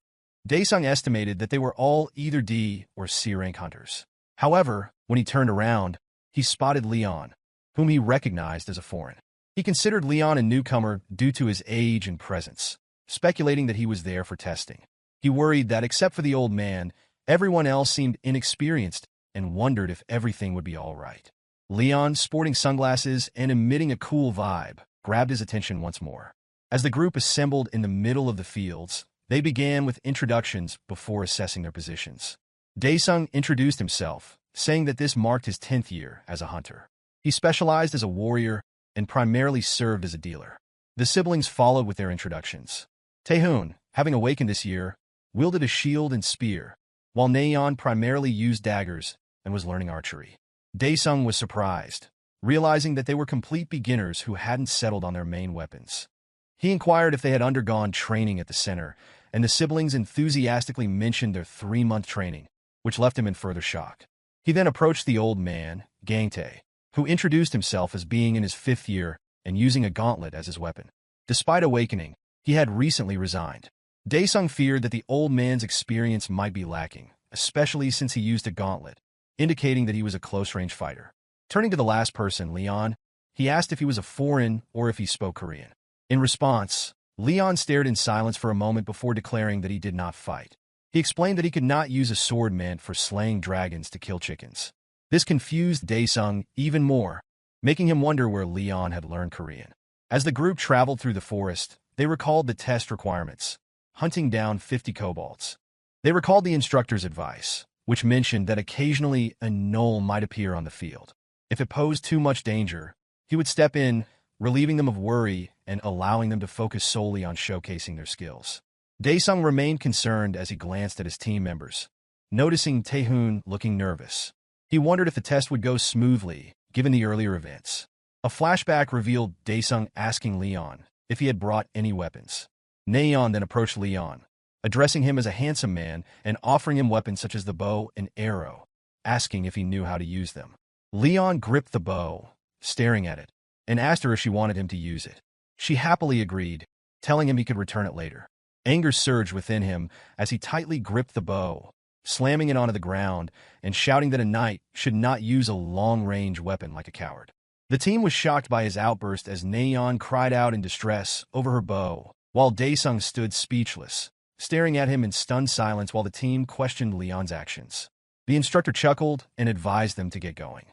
Daesung estimated that they were all either D or C rank hunters. However, when he turned around, he spotted Leon, whom he recognized as a foreign. He considered Leon a newcomer due to his age and presence, speculating that he was there for testing. He worried that, except for the old man, everyone else seemed inexperienced and wondered if everything would be all right. Leon, sporting sunglasses and emitting a cool vibe, grabbed his attention once more. As the group assembled in the middle of the fields, they began with introductions before assessing their positions. Daesung introduced himself, saying that this marked his 10th year as a hunter. He specialized as a warrior and primarily served as a dealer. The siblings followed with their introductions. Taehoon, having awakened this year, wielded a shield and spear, while Naeon primarily used daggers and was learning archery. Daesung was surprised, realizing that they were complete beginners who hadn't settled on their main weapons. He inquired if they had undergone training at the center, and the siblings enthusiastically mentioned their 3-month training, which left him in further shock. He then approached the old man, Gangtae, who introduced himself as being in his 5th year and using a gauntlet as his weapon. Despite awakening, he had recently resigned. Daesung feared that the old man's experience might be lacking, especially since he used a gauntlet, indicating that he was a close-range fighter. Turning to the last person, Leon, he asked if he was a foreign or if he spoke Korean. In response, Leon stared in silence for a moment before declaring that he did not fight. He explained that he could not use a sword meant for slaying dragons to kill chickens. This confused Daesung even more, making him wonder where Leon had learned Korean. As the group traveled through the forest, they recalled the test requirements, hunting down 50 kobolds. They recalled the instructor's advice, which mentioned that occasionally a gnoll might appear on the field. If it posed too much danger, he would step in, relieving them of worry and allowing them to focus solely on showcasing their skills. Daesung remained concerned as he glanced at his team members, noticing Taehoon looking nervous. He wondered if the test would go smoothly, given the earlier events. A flashback revealed Daesung asking Leon if he had brought any weapons. Naeon then approached Leon, addressing him as a handsome man and offering him weapons such as the bow and arrow, asking if he knew how to use them. Leon gripped the bow, staring at it, and asked her if she wanted him to use it. She happily agreed, telling him he could return it later. Anger surged within him as he tightly gripped the bow, slamming it onto the ground and shouting that a knight should not use a long-range weapon like a coward. The team was shocked by his outburst as Naeon cried out in distress over her bow, while Daesung stood speechless, staring at him in stunned silence while the team questioned Leon's actions. The instructor chuckled and advised them to get going.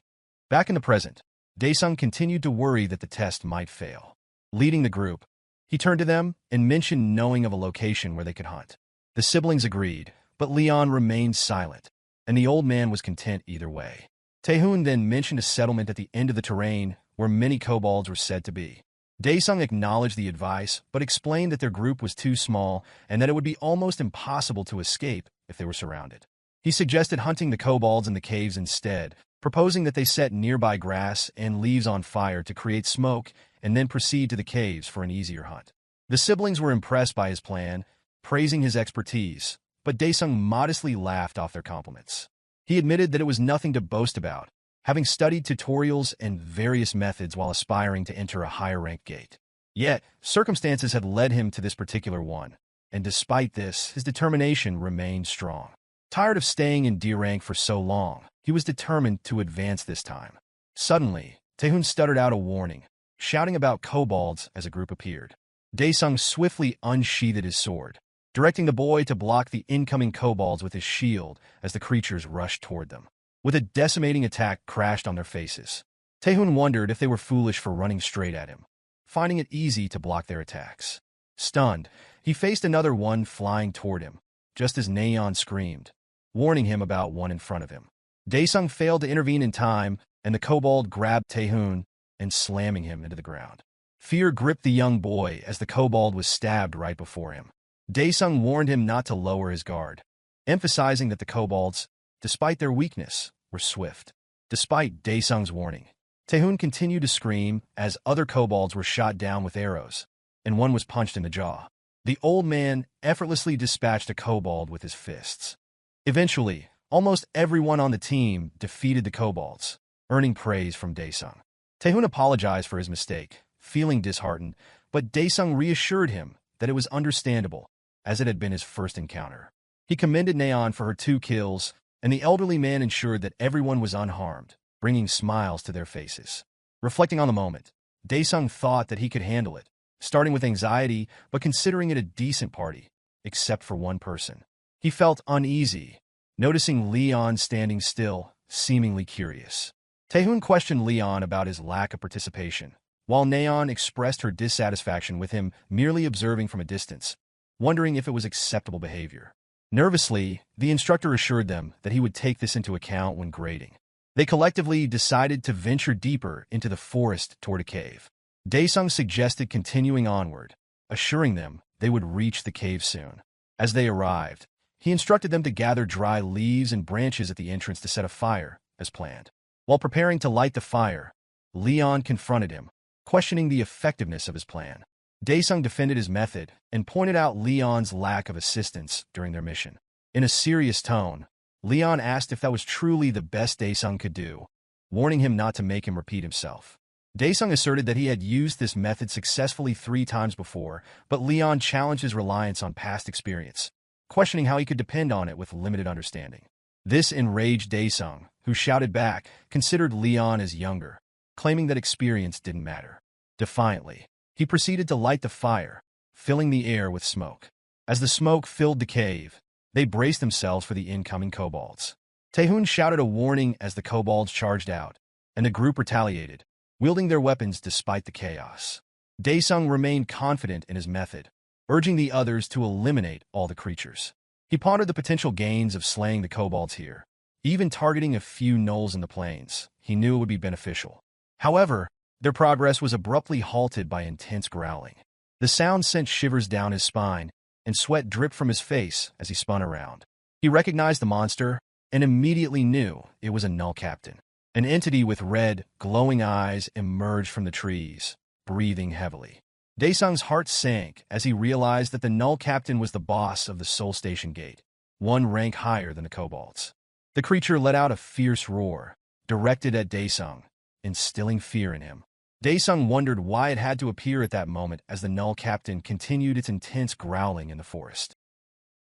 Back in the present, Daesung continued to worry that the test might fail. Leading the group, he turned to them and mentioned knowing of a location where they could hunt. The siblings agreed, but Leon remained silent, and the old man was content either way. Taehoon then mentioned a settlement at the end of the terrain where many kobolds were said to be. Daesung acknowledged the advice, but explained that their group was too small and that it would be almost impossible to escape if they were surrounded. He suggested hunting the kobolds in the caves instead, proposing that they set nearby grass and leaves on fire to create smoke and then proceed to the caves for an easier hunt. The siblings were impressed by his plan, praising his expertise, but Daesung modestly laughed off their compliments. He admitted that it was nothing to boast about, having studied tutorials and various methods while aspiring to enter a higher-ranked gate. Yet, circumstances had led him to this particular one, and despite this, his determination remained strong. Tired of staying in D rank for so long, he was determined to advance this time. Suddenly, Taehoon stuttered out a warning, shouting about kobolds as a group appeared. Daesung swiftly unsheathed his sword, directing the boy to block the incoming kobolds with his shield as the creatures rushed toward them. With a decimating attack crashed on their faces, Taehoon wondered if they were foolish for running straight at him, finding it easy to block their attacks. Stunned, he faced another one flying toward him, just as Naeon screamed, warning him about one in front of him. Daesung failed to intervene in time, and the kobold grabbed Taehoon and slamming him into the ground. Fear gripped the young boy as the kobold was stabbed right before him. Daesung warned him not to lower his guard, emphasizing that the kobolds, despite their weakness, were swift. Despite Daesung's warning, Taehoon continued to scream as other kobolds were shot down with arrows, and one was punched in the jaw. The old man effortlessly dispatched a kobold with his fists. Eventually, almost everyone on the team defeated the kobolds, earning praise from Daesung. Taehoon apologized for his mistake, feeling disheartened, but Daesung reassured him that it was understandable, as it had been his first encounter. He commended Naeon for her 2 kills, and the elderly man ensured that everyone was unharmed, bringing smiles to their faces. Reflecting on the moment, Daesung thought that he could handle it, starting with anxiety but considering it a decent party, except for one person. He felt uneasy, noticing Leon standing still, seemingly curious. Taehoon questioned Leon about his lack of participation, while Naeon expressed her dissatisfaction with him merely observing from a distance, wondering if it was acceptable behavior. Nervously, the instructor assured them that he would take this into account when grading. They collectively decided to venture deeper into the forest toward a cave. Daesung suggested continuing onward, assuring them they would reach the cave soon. As they arrived, He instructed them to gather dry leaves and branches at the entrance to set a fire, as planned. While preparing to light the fire, Leon confronted him, questioning the effectiveness of his plan. Daesung defended his method and pointed out Leon's lack of assistance during their mission. In a serious tone, Leon asked if that was truly the best Daesung could do, warning him not to make him repeat himself. Daesung asserted that he had used this method successfully 3 times before, but Leon challenged his reliance on past experience, questioning how he could depend on it with limited understanding. This enraged Daesung, who shouted back, considered Leon as younger, claiming that experience didn't matter. Defiantly, he proceeded to light the fire, filling the air with smoke. As the smoke filled the cave, they braced themselves for the incoming kobolds. Taehoon shouted a warning as the kobolds charged out, and the group retaliated, wielding their weapons despite the chaos. Daesung remained confident in his method, urging the others to eliminate all the creatures. He pondered the potential gains of slaying the kobolds here, even targeting a few gnolls in the plains. He knew it would be beneficial. However, their progress was abruptly halted by intense growling. The sound sent shivers down his spine, and sweat dripped from his face as he spun around. He recognized the monster and immediately knew it was a Null Captain. An entity with red, glowing eyes emerged from the trees, breathing heavily. Daesung's heart sank as he realized that the Null Captain was the boss of the Soul Station Gate, one rank higher than the kobolds. The creature let out a fierce roar, directed at Daesung, instilling fear in him. Daesung wondered why it had to appear at that moment as the Null Captain continued its intense growling in the forest.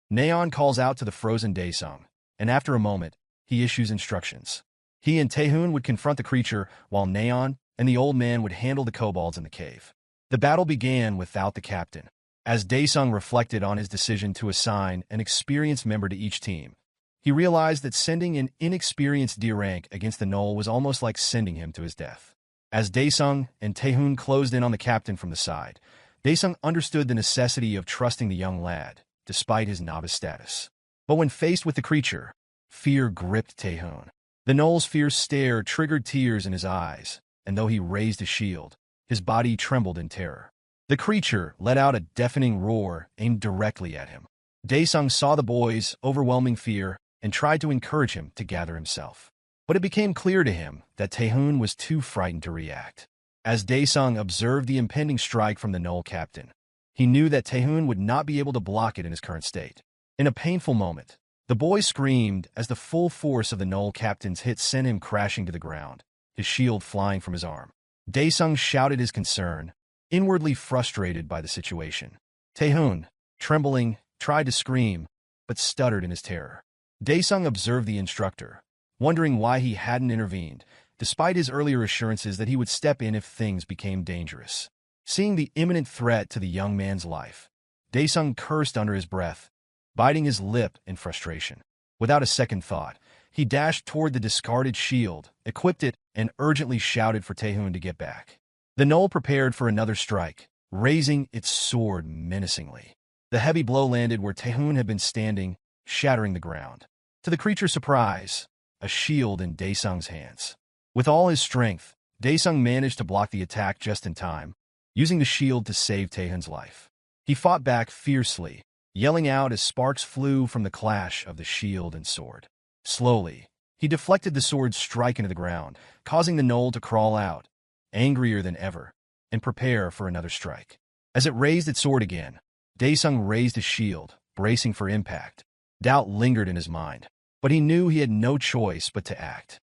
Neon calls out to the frozen Daesung, and after a moment, he issues instructions. He and Taehoon would confront the creature, while Neon and the old man would handle the kobolds in the cave. The battle began without the captain. As Daesung reflected on his decision to assign an experienced member to each team, he realized that sending an inexperienced D rank against the Gnoll was almost like sending him to his death. As Daesung and Taehoon closed in on the captain from the side, Daesung understood the necessity of trusting the young lad, despite his novice status. But when faced with the creature, fear gripped Taehoon. The Gnoll's fierce stare triggered tears in his eyes, and though he raised his shield, his body trembled in terror. The creature let out a deafening roar aimed directly at him. Daesung saw the boy's overwhelming fear and tried to encourage him to gather himself. But it became clear to him that Taehoon was too frightened to react. As Daesung observed the impending strike from the Null Captain, he knew that Taehoon would not be able to block it in his current state. In a painful moment, the boy screamed as the full force of the Null Captain's hit sent him crashing to the ground, his shield flying from his arm. Daesung shouted his concern, inwardly frustrated by the situation. Taehoon, trembling, tried to scream, but stuttered in his terror. Daesung observed the instructor, wondering why he hadn't intervened, despite his earlier assurances that he would step in if things became dangerous. Seeing the imminent threat to the young man's life, Daesung cursed under his breath, biting his lip in frustration. Without a second thought, he dashed toward the discarded shield, equipped it, and urgently shouted for Taehoon to get back. The Gnoll prepared for another strike, raising its sword menacingly. The heavy blow landed where Taehoon had been standing, shattering the ground. To the creature's surprise, a shield in Daesung's hands. With all his strength, Daesung managed to block the attack just in time, using the shield to save Taehoon's life. He fought back fiercely, yelling out as sparks flew from the clash of the shield and sword. Slowly, he deflected the sword's strike into the ground, causing the Gnoll to crawl out, angrier than ever, and prepare for another strike. As it raised its sword again, Daesung raised his shield, bracing for impact. Doubt lingered in his mind, but he knew he had no choice but to act.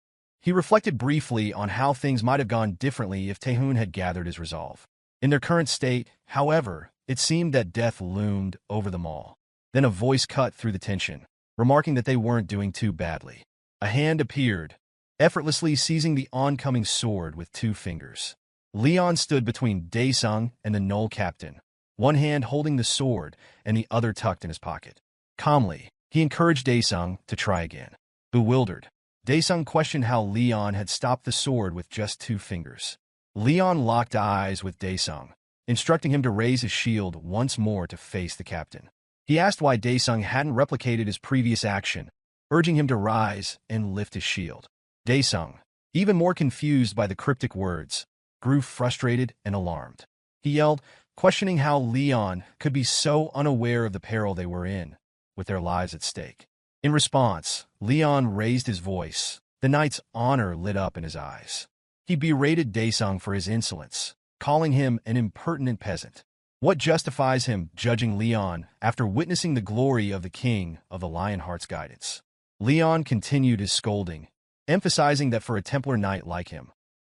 He reflected briefly on how things might have gone differently if Taehoon had gathered his resolve. In their current state, however, it seemed that death loomed over them all. Then a voice cut through the tension, remarking that they weren't doing too badly. A hand appeared, effortlessly seizing the oncoming sword with 2 fingers. Leon stood between Daesung and the Null Captain, one hand holding the sword and the other tucked in his pocket. Calmly, he encouraged Daesung to try again. Bewildered, Daesung questioned how Leon had stopped the sword with just 2 fingers. Leon locked eyes with Daesung, instructing him to raise his shield once more to face the captain. He asked why Daesung hadn't replicated his previous action, urging him to rise and lift his shield. Daesung, even more confused by the cryptic words, grew frustrated and alarmed. He yelled, questioning how Leon could be so unaware of the peril they were in. with their lives at stake. In response, Leon raised his voice. The knight's honor lit up in his eyes. He berated Daesung for his insolence, calling him an impertinent peasant. What justifies him judging Leon after witnessing the glory of the king of the Lionheart's guidance? Leon continued his scolding, emphasizing that for a Templar knight like him,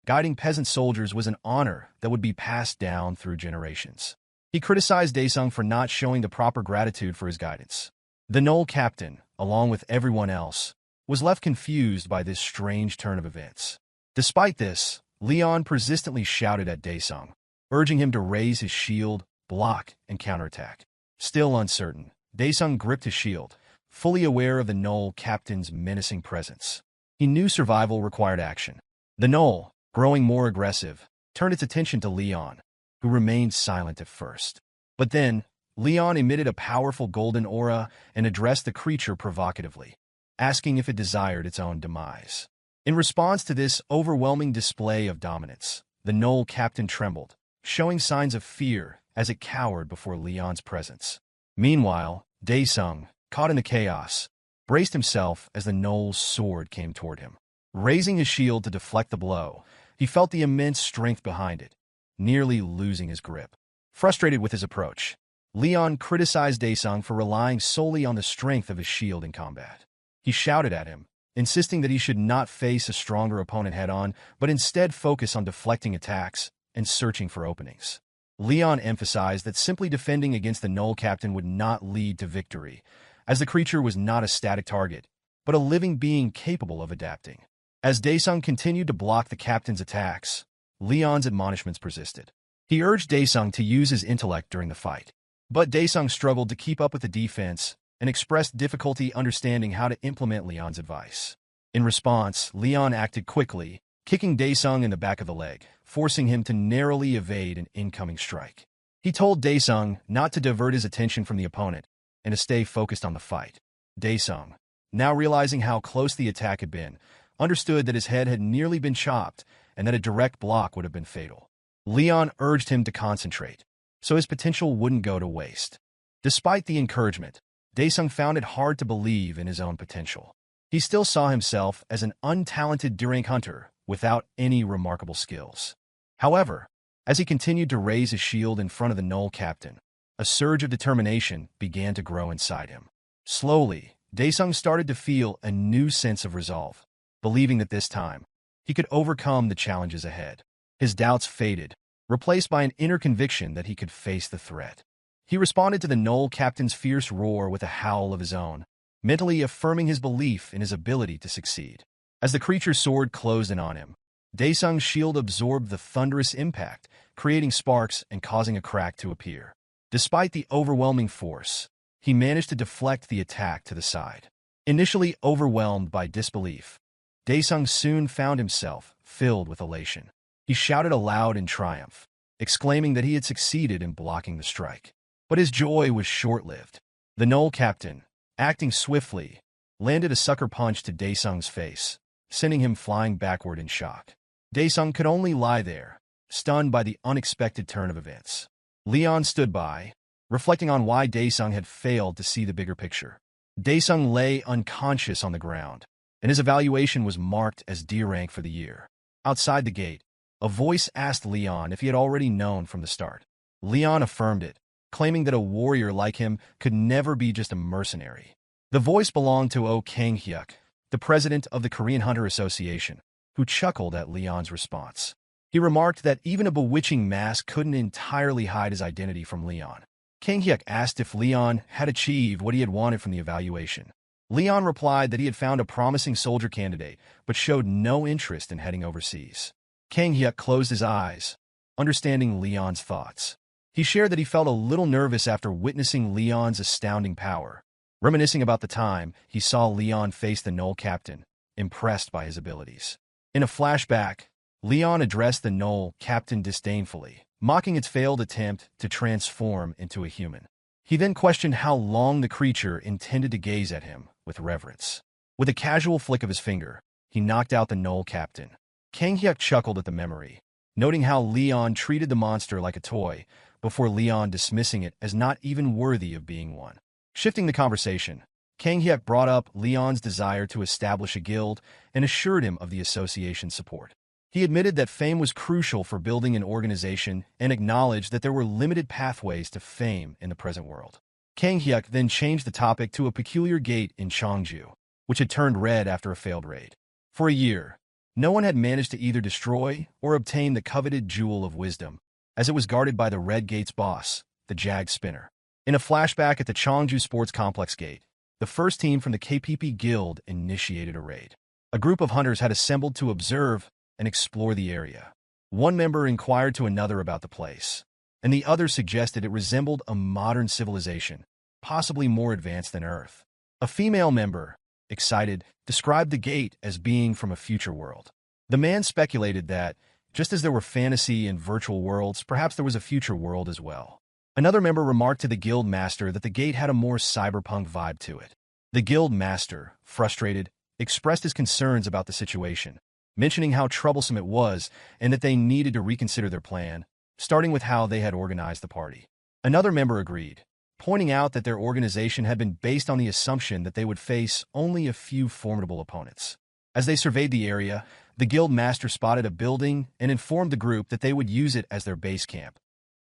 guiding peasant soldiers was an honor that would be passed down through generations. He criticized Daesung for not showing the proper gratitude for his guidance. The Knoll captain, along with everyone else, was left confused by this strange turn of events. Despite this, Leon persistently shouted at Daesung, urging him to raise his shield, block, and counterattack. Still uncertain, Daesung gripped his shield, fully aware of the Knoll captain's menacing presence. He knew survival required action. The Knoll, growing more aggressive, turned its attention to Leon, who remained silent at first. But then, Leon emitted a powerful golden aura and addressed the creature provocatively, asking if it desired its own demise. In response to this overwhelming display of dominance, the Knoll captain trembled, showing signs of fear as it cowered before Leon's presence. Meanwhile, Daesung, caught in the chaos, braced himself as the Knoll's sword came toward him. Raising his shield to deflect the blow, he felt the immense strength behind it, nearly losing his grip. Frustrated with his approach, Leon criticized Daesung for relying solely on the strength of his shield in combat. He shouted at him, insisting that he should not face a stronger opponent head-on, but instead focus on deflecting attacks and searching for openings. Leon emphasized that simply defending against the Knoll captain would not lead to victory, as the creature was not a static target, but a living being capable of adapting. As Daesung continued to block the captain's attacks, Leon's admonishments persisted. He urged Daesung to use his intellect during the fight, but Daesung struggled to keep up with the defense and expressed difficulty understanding how to implement Leon's advice. In response, Leon acted quickly, kicking Daesung in the back of the leg, forcing him to narrowly evade an incoming strike. He told Daesung not to divert his attention from the opponent and to stay focused on the fight. Daesung, now realizing how close the attack had been, understood that his head had nearly been chopped and that a direct block would have been fatal. Leon urged him to concentrate, so his potential wouldn't go to waste. Despite the encouragement, Daesung found it hard to believe in his own potential. He still saw himself as an untalented D-rank hunter without any remarkable skills. However, as he continued to raise his shield in front of the Knoll captain, a surge of determination began to grow inside him. Slowly, Daesung started to feel a new sense of resolve, believing that this time, he could overcome the challenges ahead. His doubts faded, replaced by an inner conviction that he could face the threat. He responded to the Knoll captain's fierce roar with a howl of his own, mentally affirming his belief in his ability to succeed. As the creature's sword closed in on him, Daesung's shield absorbed the thunderous impact, creating sparks and causing a crack to appear. Despite the overwhelming force, he managed to deflect the attack to the side. Initially overwhelmed by disbelief, Daesung soon found himself filled with elation. He shouted aloud in triumph, exclaiming that he had succeeded in blocking the strike. But his joy was short-lived. The Knoll captain, acting swiftly, landed a sucker punch to Daesung's face, sending him flying backward in shock. Daesung could only lie there, stunned by the unexpected turn of events. Leon stood by, reflecting on why Daesung had failed to see the bigger picture. Daesung lay unconscious on the ground, and his evaluation was marked as D-rank for the year. Outside the gate, a voice asked Leon if he had already known from the start. Leon affirmed it, claiming that a warrior like him could never be just a mercenary. The voice belonged to Oh Kang-hyuk, the president of the Korean Hunter Association, who chuckled at Leon's response. He remarked that even a bewitching mask couldn't entirely hide his identity from Leon. Kang-hyuk asked if Leon had achieved what he had wanted from the evaluation. Leon replied that he had found a promising soldier candidate, but showed no interest in heading overseas. Kang-hyuk closed his eyes, understanding Leon's thoughts. He shared that he felt a little nervous after witnessing Leon's astounding power, reminiscing about the time he saw Leon face the Knoll captain, impressed by his abilities. In a flashback, Leon addressed the Knoll captain disdainfully, mocking its failed attempt to transform into a human. He then questioned how long the creature intended to gaze at him with reverence. With a casual flick of his finger, he knocked out the Knoll captain. Kang-hyuk chuckled at the memory, noting how Leon treated the monster like a toy, before Leon dismissing it as not even worthy of being one. Shifting the conversation, Kang Hyuk brought up Leon's desire to establish a guild and assured him of the association's support. He admitted that fame was crucial for building an organization and acknowledged that there were limited pathways to fame in the present world. Kang Hyuk then changed the topic to a peculiar gate in Cheongju, which had turned red after a failed raid. For a year, no one had managed to either destroy or obtain the coveted Jewel of Wisdom, as it was guarded by the Red Gate's boss, the Jag Spinner. In a flashback at the Cheongju Sports Complex Gate, the first team from the KPP Guild initiated a raid. A group of hunters had assembled to observe and explore the area. One member inquired to another about the place, and the other suggested it resembled a modern civilization, possibly more advanced than Earth. A female member, excited, described the gate as being from a future world. The man speculated that, just as there were fantasy and virtual worlds, perhaps there was a future world as well. Another member remarked to the guild master that the gate had a more cyberpunk vibe to it. The guild master, frustrated, expressed his concerns about the situation, mentioning how troublesome it was and that they needed to reconsider their plan, starting with how they had organized the party. Another member agreed, pointing out that their organization had been based on the assumption that they would face only a few formidable opponents. As they surveyed the area, the guild master spotted a building and informed the group that they would use it as their base camp,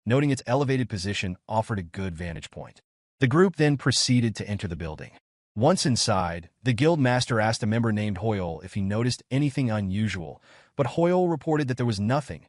noting its elevated position offered a good vantage point. The group then proceeded to enter the building. Once inside, the guild master asked a member named Hoyle if he noticed anything unusual, but Hoyle reported that there was nothing,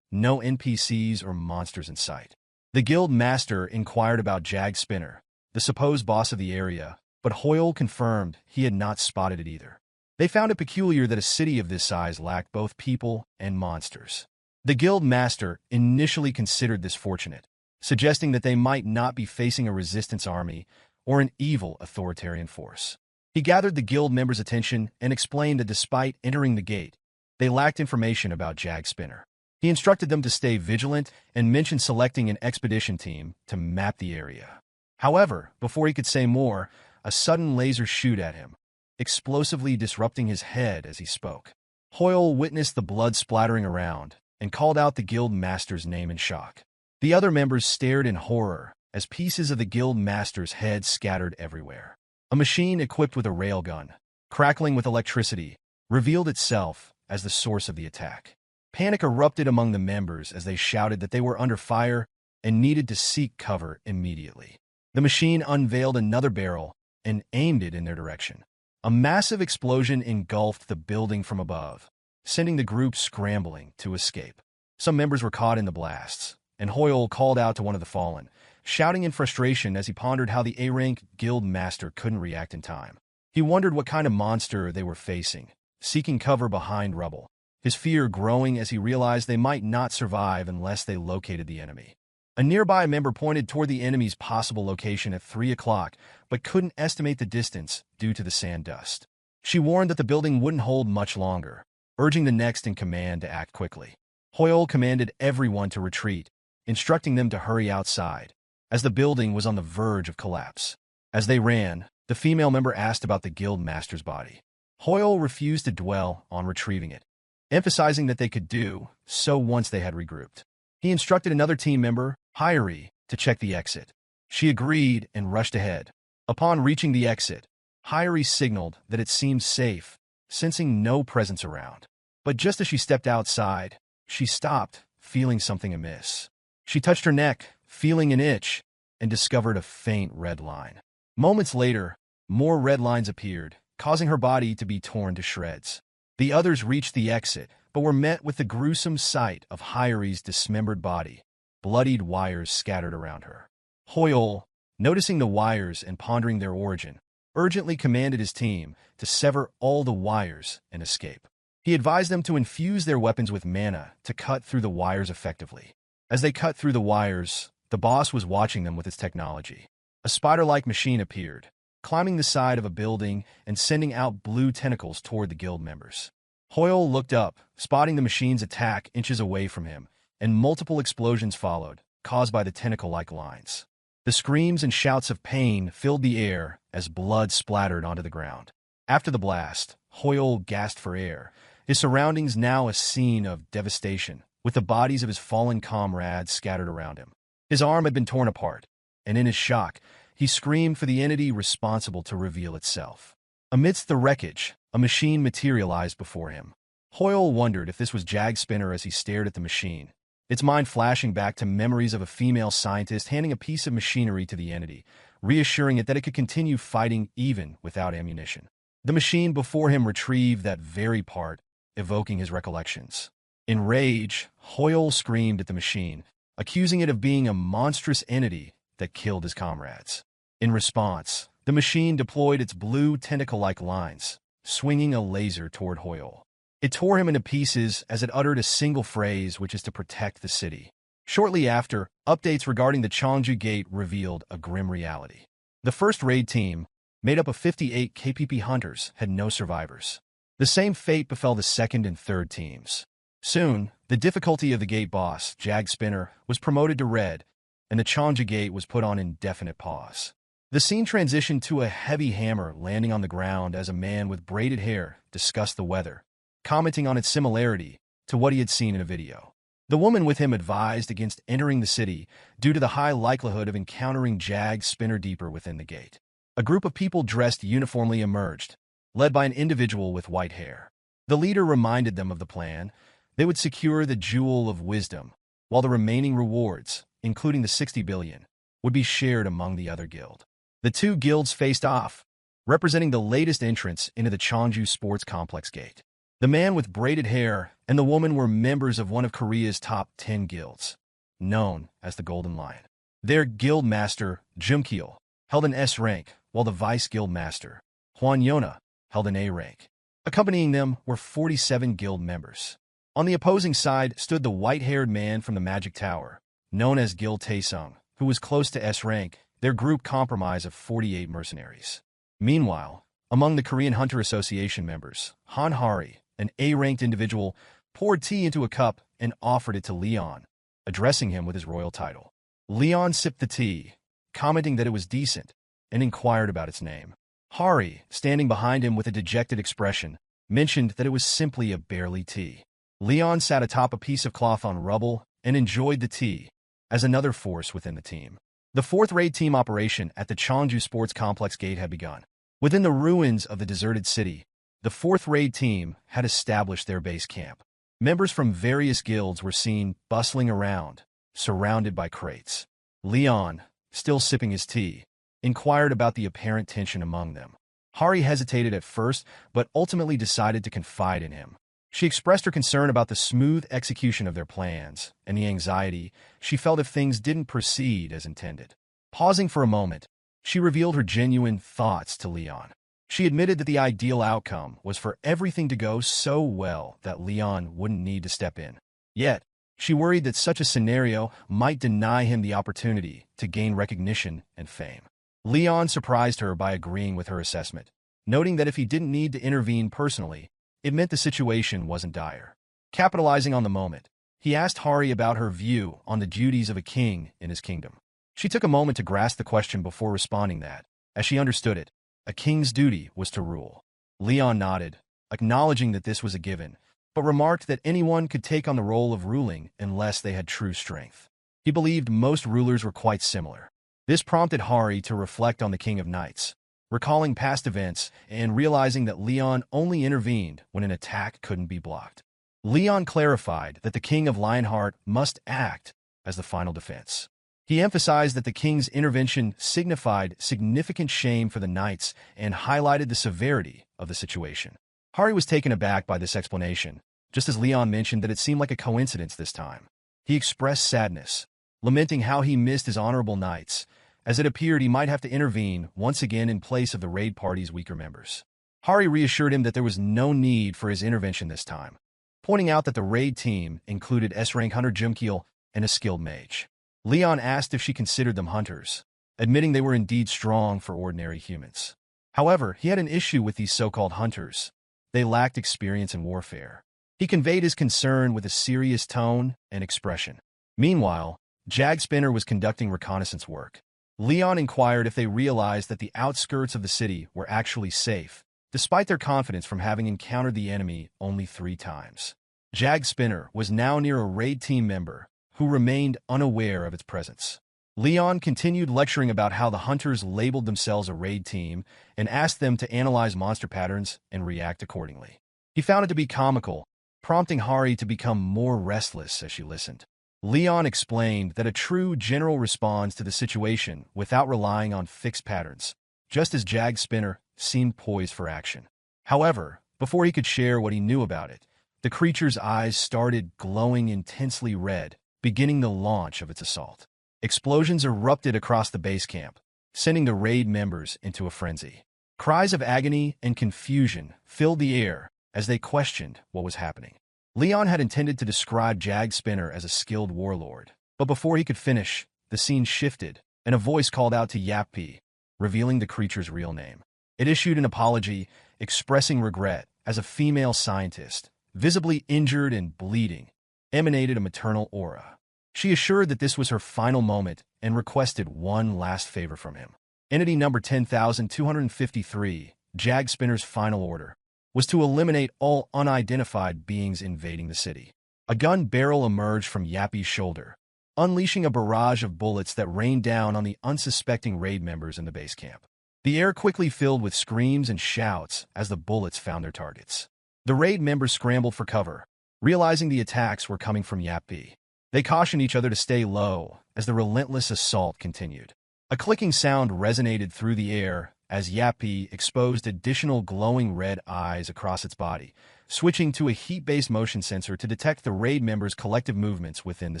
no NPCs or monsters in sight. The guild master inquired about Jag Spinner, the supposed boss of the area, but Hoyle confirmed he had not spotted it either. They found it peculiar that a city of this size lacked both people and monsters. The guild master initially considered this fortunate, suggesting that they might not be facing a resistance army or an evil authoritarian force. He gathered the guild members' attention and explained that despite entering the gate, they lacked information about Jag Spinner. He instructed them to stay vigilant and mentioned selecting an expedition team to map the area. However, before he could say more, a sudden laser shoot at him, explosively disrupting his head as he spoke. Hoyle witnessed the blood splattering around and called out the guild master's name in shock. The other members stared in horror as pieces of the guild master's head scattered everywhere. A machine equipped with a railgun, crackling with electricity, revealed itself as the source of the attack. Panic erupted among the members as they shouted that they were under fire and needed to seek cover immediately. The machine unveiled another barrel and aimed it in their direction. A massive explosion engulfed the building from above, sending the group scrambling to escape. Some members were caught in the blasts, and Hoyle called out to one of the fallen, shouting in frustration as he pondered how the A-rank guild master couldn't react in time. He wondered what kind of monster they were facing, seeking cover behind rubble, his fear growing as he realized they might not survive unless they located the enemy. A nearby member pointed toward the enemy's possible location at 3 o'clock, but couldn't estimate the distance due to the sand dust. She warned that the building wouldn't hold much longer, urging the next in command to act quickly. Hoyle commanded everyone to retreat, instructing them to hurry outside, as the building was on the verge of collapse. As they ran, the female member asked about the guild master's body. Hoyle refused to dwell on retrieving it, emphasizing that they could do so once they had regrouped. He instructed another team member, Hyrie, to check the exit. She agreed and rushed ahead. Upon reaching the exit, Hyrie signaled that it seemed safe, sensing no presence around. But just as she stepped outside, she stopped, feeling something amiss. She touched her neck, feeling an itch, and discovered a faint red line. Moments later, more red lines appeared, causing her body to be torn to shreds. The others reached the exit, but were met with the gruesome sight of Hyrie's dismembered body, bloodied wires scattered around her. Hoyle, noticing the wires and pondering their origin, urgently commanded his team to sever all the wires and escape. He advised them to infuse their weapons with mana to cut through the wires effectively. As they cut through the wires, the boss was watching them with his technology. A spider-like machine appeared, climbing the side of a building and sending out blue tentacles toward the guild members. Hoyle looked up, spotting the machine's attack inches away from him, and multiple explosions followed, caused by the tentacle-like lines. The screams and shouts of pain filled the air as blood splattered onto the ground. After the blast, Hoyle gasped for air, his surroundings now a scene of devastation, with the bodies of his fallen comrades scattered around him. His arm had been torn apart, and in his shock, he screamed for the entity responsible to reveal itself. Amidst the wreckage, a machine materialized before him. Hoyle wondered if this was Jag Spinner as he stared at the machine, its mind flashing back to memories of a female scientist handing a piece of machinery to the entity, reassuring it that it could continue fighting even without ammunition. The machine before him retrieved that very part, evoking his recollections. In rage, Hoyle screamed at the machine, accusing it of being a monstrous entity that killed his comrades. In response, the machine deployed its blue tentacle-like lines, swinging a laser toward Hoyle. It tore him into pieces as it uttered a single phrase, which is to protect the city. Shortly after, updates regarding the Changju Gate revealed a grim reality. The first raid team, made up of 58 KPP hunters, had no survivors. The same fate befell the second and third teams. Soon, the difficulty of the gate boss, Jag Spinner, was promoted to red, and the Changju Gate was put on indefinite pause. The scene transitioned to a heavy hammer landing on the ground as a man with braided hair discussed the weather, commenting on its similarity to what he had seen in a video. The woman with him advised against entering the city due to the high likelihood of encountering Jag Spinner deeper within the gate. A group of people dressed uniformly emerged, led by an individual with white hair. The leader reminded them of the plan. They would secure the Jewel of Wisdom, while the remaining rewards, including the 60 billion, would be shared among the other guild. The two guilds faced off, representing the latest entrance into the Changju Sports Complex Gate. The man with braided hair and the woman were members of one of Korea's top 10 guilds, known as the Golden Lion. Their guild master, Jumkil, held an S rank, while the vice guild master, Hwan Yona, held an A rank. Accompanying them were 47 guild members. On the opposing side stood the white-haired man from the Magic Tower, known as Gil Taesung, who was close to S rank, their group comprised of 48 mercenaries. Meanwhile, among the Korean Hunter Association members, Han Hari, an A-ranked individual, poured tea into a cup and offered it to Leon, addressing him with his royal title. Leon sipped the tea, commenting that it was decent, and inquired about its name. Hari, standing behind him with a dejected expression, mentioned that it was simply a barley tea. Leon sat atop a piece of cloth on rubble and enjoyed the tea, as another force within the team. The fourth raid team operation at the Changju Sports Complex Gate had begun. Within the ruins of the deserted city, the fourth raid team had established their base camp. Members from various guilds were seen bustling around, surrounded by crates. Leon, still sipping his tea, inquired about the apparent tension among them. Hari hesitated at first, but ultimately decided to confide in him. She expressed her concern about the smooth execution of their plans and the anxiety she felt if things didn't proceed as intended. Pausing for a moment, she revealed her genuine thoughts to Leon. She admitted that the ideal outcome was for everything to go so well that Leon wouldn't need to step in. Yet, she worried that such a scenario might deny him the opportunity to gain recognition and fame. Leon surprised her by agreeing with her assessment, noting that if he didn't need to intervene personally, it meant the situation wasn't dire. Capitalizing on the moment, he asked Hari about her view on the duties of a king in his kingdom. She took a moment to grasp the question before responding that, as she understood it, a king's duty was to rule. Leon nodded, acknowledging that this was a given, but remarked that anyone could take on the role of ruling unless they had true strength. He believed most rulers were quite similar. This prompted Hari to reflect on the King of Knights, recalling past events and realizing that Leon only intervened when an attack couldn't be blocked. Leon clarified that the King of Lionheart must act as the final defense. He emphasized that the king's intervention signified significant shame for the knights and highlighted the severity of the situation. Hari was taken aback by this explanation, just as Leon mentioned that it seemed like a coincidence this time. He expressed sadness, lamenting how he missed his honorable knights, as it appeared he might have to intervene once again in place of the raid party's weaker members. Hari reassured him that there was no need for his intervention this time, pointing out that the raid team included S-rank hunter Jumkil and a skilled mage. Leon asked if she considered them hunters, admitting they were indeed strong for ordinary humans. However, he had an issue with these so-called hunters. They lacked experience in warfare. He conveyed his concern with a serious tone and expression. Meanwhile, Jag Spinner was conducting reconnaissance work. Leon inquired if they realized that the outskirts of the city were actually safe, despite their confidence from having encountered the enemy only 3 times. Jag Spinner was now near a raid team member who remained unaware of its presence. Leon continued lecturing about how the hunters labeled themselves a raid team and asked them to analyze monster patterns and react accordingly. He found it to be comical, prompting Hari to become more restless as she listened. Leon explained that a true general responds to the situation without relying on fixed patterns, just as Jag Spinner seemed poised for action. However, before he could share what he knew about it, the creature's eyes started glowing intensely red, beginning the launch of its assault. Explosions erupted across the base camp, sending the raid members into a frenzy. Cries of agony and confusion filled the air as they questioned what was happening. Leon had intended to describe Jag Spinner as a skilled warlord, but before he could finish, the scene shifted, and a voice called out to Yappy, revealing the creature's real name. It issued an apology, expressing regret as a female scientist, visibly injured and bleeding, emanated a maternal aura. She assured that this was her final moment and requested one last favor from him. Entity number 10,253, Jag Spinner's final order, was to eliminate all unidentified beings invading the city. A gun barrel emerged from Yappy's shoulder, unleashing a barrage of bullets that rained down on the unsuspecting raid members in the base camp. The air quickly filled with screams and shouts as the bullets found their targets. The raid members scrambled for cover, realizing the attacks were coming from Yappy. They cautioned each other to stay low as the relentless assault continued. A clicking sound resonated through the air as Yappy exposed additional glowing red eyes across its body, switching to a heat-based motion sensor to detect the raid members' collective movements within the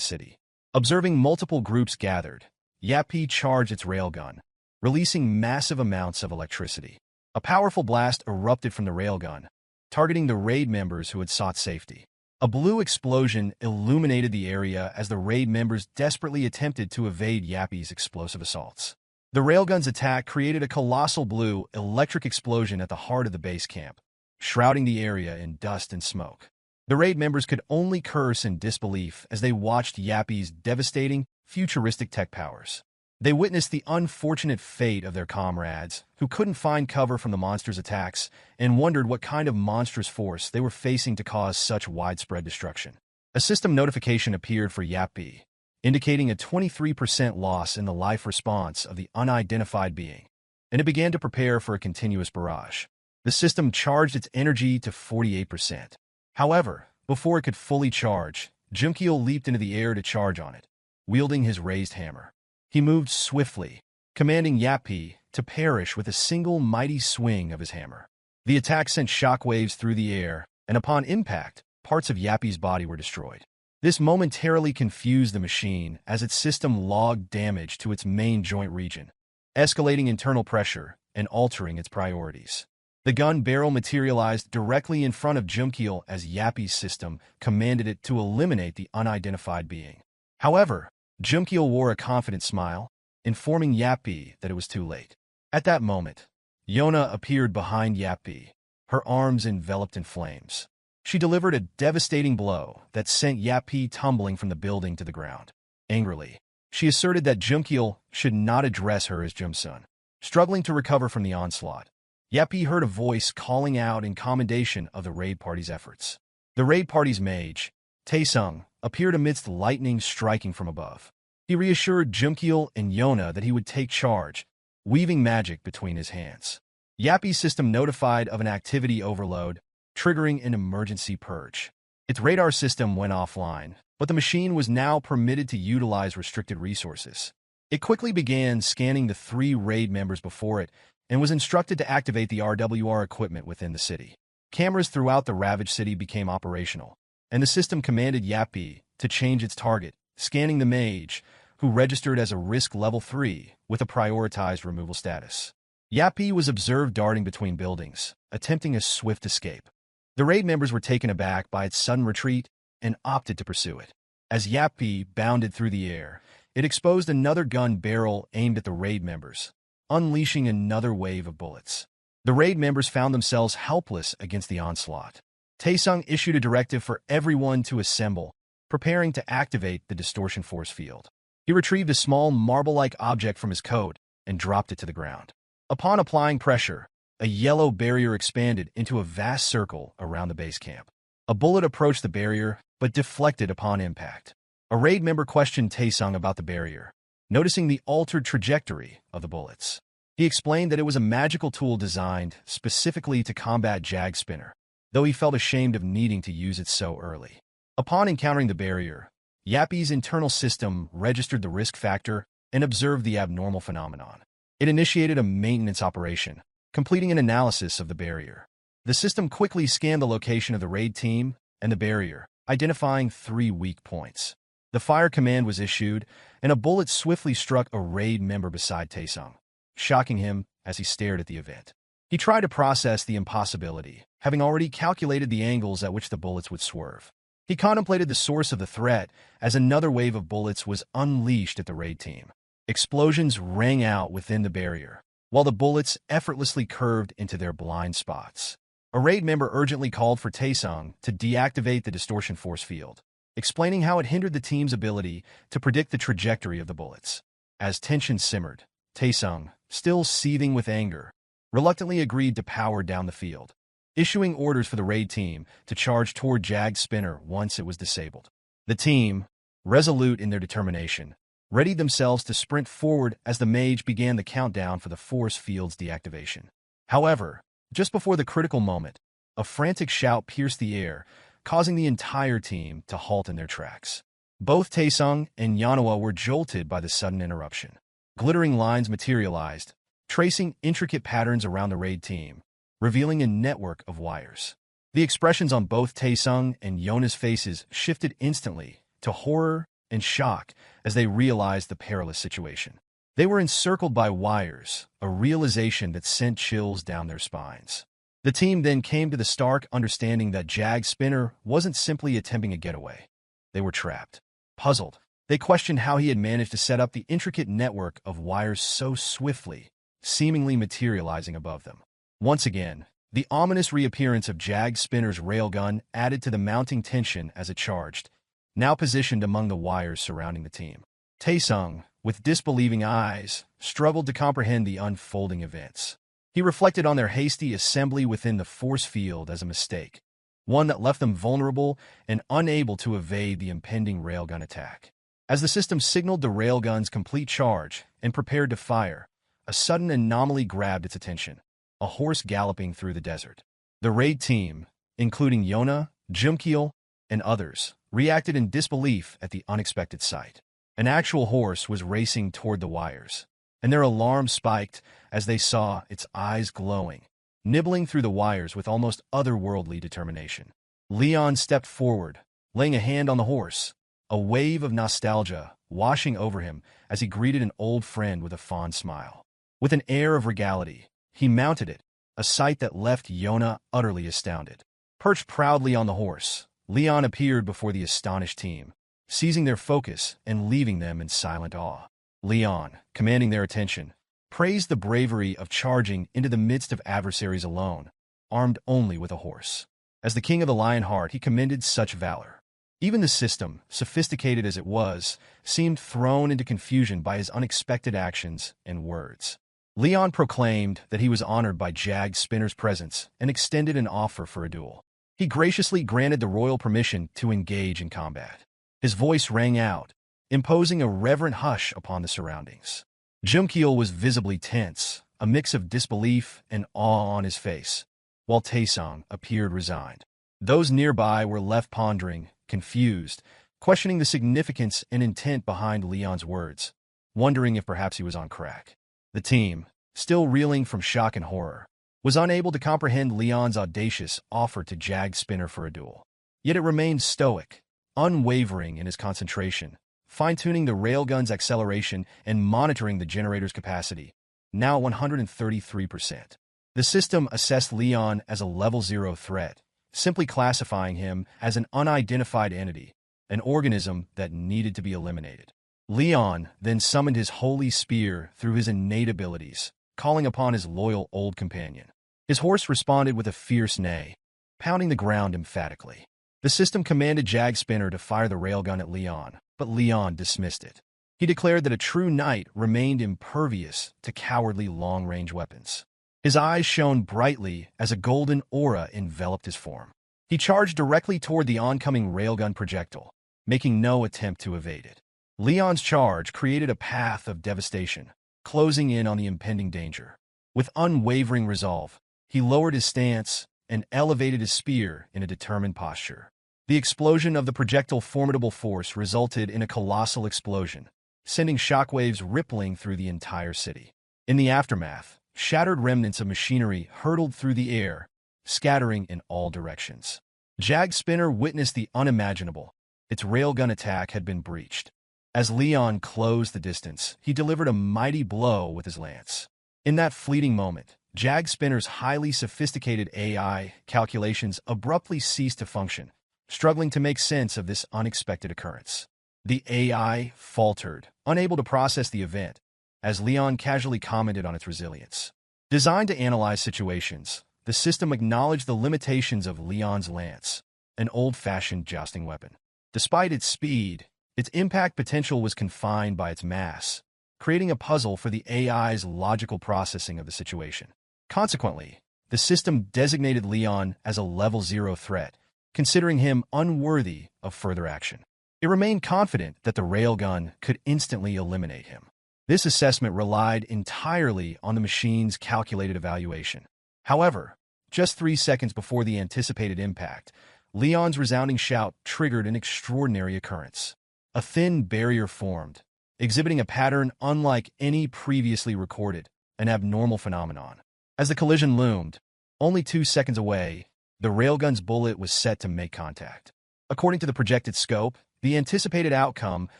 city. Observing multiple groups gathered, Yappy charged its railgun, releasing massive amounts of electricity. A powerful blast erupted from the railgun, targeting the raid members who had sought safety. A blue explosion illuminated the area as the raid members desperately attempted to evade Yappy's explosive assaults. The railgun's attack created a colossal blue, electric explosion at the heart of the base camp, shrouding the area in dust and smoke. The raid members could only curse in disbelief as they watched Yappy's devastating, futuristic tech powers. They witnessed the unfortunate fate of their comrades, who couldn't find cover from the monster's attacks, and wondered what kind of monstrous force they were facing to cause such widespread destruction. A system notification appeared for Yappy, indicating a 23% loss in the life response of the unidentified being, and it began to prepare for a continuous barrage. The system charged its energy to 48%. However, before it could fully charge, Junkiel leaped into the air to charge on it, wielding his raised hammer. He moved swiftly, commanding Yappy to perish with a single mighty swing of his hammer. The attack sent shockwaves through the air, and upon impact, parts of Yappy's body were destroyed. This momentarily confused the machine as its system logged damage to its main joint region, escalating internal pressure and altering its priorities. The gun barrel materialized directly in front of Junkiel as Yappy's system commanded it to eliminate the unidentified being. However, Junkiel wore a confident smile, informing Yappy that it was too late. At that moment, Yona appeared behind Yappy, her arms enveloped in flames. She delivered a devastating blow that sent Yappy tumbling from the building to the ground. Angrily, she asserted that Junkiel should not address her as Jumsun. Struggling to recover from the onslaught, Yappy heard a voice calling out in commendation of the raid party's efforts. The raid party's mage, Taesung, appeared amidst lightning striking from above. He reassured Junkiel and Yona that he would take charge, weaving magic between his hands. Yappy's system notified of an activity overload, triggering an emergency purge. Its radar system went offline, but the machine was now permitted to utilize restricted resources. It quickly began scanning the 3 raid members before it and was instructed to activate the RWR equipment within the city. Cameras throughout the ravaged city became operational, and the system commanded Yappy to change its target, scanning the mage, who registered as a risk level 3 with a prioritized removal status. Yappy was observed darting between buildings, attempting a swift escape. The raid members were taken aback by its sudden retreat and opted to pursue it. As Yappy bounded through the air, it exposed another gun barrel aimed at the raid members, unleashing another wave of bullets. The raid members found themselves helpless against the onslaught. Taesung issued a directive for everyone to assemble, preparing to activate the distortion force field. He retrieved a small marble-like object from his coat and dropped it to the ground. Upon applying pressure, a yellow barrier expanded into a vast circle around the base camp. A bullet approached the barrier, but deflected upon impact. A raid member questioned Taesung about the barrier, noticing the altered trajectory of the bullets. He explained that it was a magical tool designed specifically to combat Jag Spinner, though he felt ashamed of needing to use it so early. Upon encountering the barrier, Yappy's internal system registered the risk factor and observed the abnormal phenomenon. It initiated a maintenance operation, completing an analysis of the barrier. The system quickly scanned the location of the raid team and the barrier, identifying 3 weak points. The fire command was issued, and a bullet swiftly struck a raid member beside Taesung, shocking him as he stared at the event. He tried to process the impossibility, having already calculated the angles at which the bullets would swerve. He contemplated the source of the threat as another wave of bullets was unleashed at the raid team. Explosions rang out within the barrier, while the bullets effortlessly curved into their blind spots. A raid member urgently called for Taesung to deactivate the distortion force field, explaining how it hindered the team's ability to predict the trajectory of the bullets. As tension simmered, Taesung, still seething with anger, reluctantly agreed to power down the field, issuing orders for the raid team to charge toward Jag Spinner once it was disabled. The team, resolute in their determination, readied themselves to sprint forward as the mage began the countdown for the force field's deactivation. However, just before the critical moment, a frantic shout pierced the air, causing the entire team to halt in their tracks. Both Taesung and Manhwa were jolted by the sudden interruption. Glittering lines materialized, tracing intricate patterns around the raid team, revealing a network of wires. The expressions on both Taesung and Yona's faces shifted instantly to horror and shock as they realized the perilous situation. They were encircled by wires, a realization that sent chills down their spines. The team then came to the stark understanding that Jag Spinner wasn't simply attempting a getaway. They were trapped. Puzzled, they questioned how he had managed to set up the intricate network of wires so swiftly, seemingly materializing above them. Once again, the ominous reappearance of Jag Spinner's railgun added to the mounting tension as it charged, now positioned among the wires surrounding the team. Taesung, with disbelieving eyes, struggled to comprehend the unfolding events. He reflected on their hasty assembly within the force field as a mistake, one that left them vulnerable and unable to evade the impending railgun attack. As the system signaled the railgun's complete charge and prepared to fire, a sudden anomaly grabbed its attention: a horse galloping through the desert. The raid team, including Yona, Jumkeel, and others, reacted in disbelief at the unexpected sight. An actual horse was racing toward the wires, and their alarm spiked as they saw its eyes glowing, nibbling through the wires with almost otherworldly determination. Leon stepped forward, laying a hand on the horse, a wave of nostalgia washing over him as he greeted an old friend with a fond smile. With an air of regality, he mounted it, a sight that left Yona utterly astounded. Perched proudly on the horse, Leon appeared before the astonished team, seizing their focus and leaving them in silent awe. Leon, commanding their attention, praised the bravery of charging into the midst of adversaries alone, armed only with a horse. As the king of the Lionheart, he commended such valor. Even the system, sophisticated as it was, seemed thrown into confusion by his unexpected actions and words. Leon proclaimed that he was honored by Jag Spinner's presence and extended an offer for a duel. He graciously granted the royal permission to engage in combat. His voice rang out, imposing a reverent hush upon the surroundings. Jumkeel was visibly tense, a mix of disbelief and awe on his face, while Taesung appeared resigned. Those nearby were left pondering, confused, questioning the significance and intent behind Leon's words, wondering if perhaps he was on crack. The team, still reeling from shock and horror, was unable to comprehend Leon's audacious offer to Jag Spinner for a duel. Yet it remained stoic, unwavering in his concentration, fine-tuning the railgun's acceleration and monitoring the generator's capacity, now 133%. The system assessed Leon as a level 0 threat, simply classifying him as an unidentified entity, an organism that needed to be eliminated. Leon then summoned his holy spear through his innate abilities, calling upon his loyal old companion. His horse responded with a fierce neigh, pounding the ground emphatically. The system commanded Jag Spinner to fire the railgun at Leon, but Leon dismissed it. He declared that a true knight remained impervious to cowardly long-range weapons. His eyes shone brightly as a golden aura enveloped his form. He charged directly toward the oncoming railgun projectile, making no attempt to evade it. Leon's charge created a path of devastation, closing in on the impending danger. With unwavering resolve, he lowered his stance and elevated his spear in a determined posture. The explosion of the projectile formidable force resulted in a colossal explosion, sending shockwaves rippling through the entire city. In the aftermath, shattered remnants of machinery hurtled through the air, scattering in all directions. Jag Spinner witnessed the unimaginable. Its railgun attack had been breached. As Leon closed the distance, he delivered a mighty blow with his lance. In that fleeting moment, Jag Spinner's highly sophisticated AI calculations abruptly ceased to function, struggling to make sense of this unexpected occurrence. The AI faltered, unable to process the event, as Leon casually commented on its resilience. Designed to analyze situations, the system acknowledged the limitations of Leon's lance, an old-fashioned jousting weapon. Despite its speed, its impact potential was confined by its mass, creating a puzzle for the AI's logical processing of the situation. Consequently, the system designated Leon as a level 0 threat, considering him unworthy of further action. It remained confident that the railgun could instantly eliminate him. This assessment relied entirely on the machine's calculated evaluation. However, just 3 seconds before the anticipated impact, Leon's resounding shout triggered an extraordinary occurrence. A thin barrier formed, exhibiting a pattern unlike any previously recorded, an abnormal phenomenon. As the collision loomed, only 2 seconds away, the railgun's bullet was set to make contact. According to the projected scope, the anticipated outcome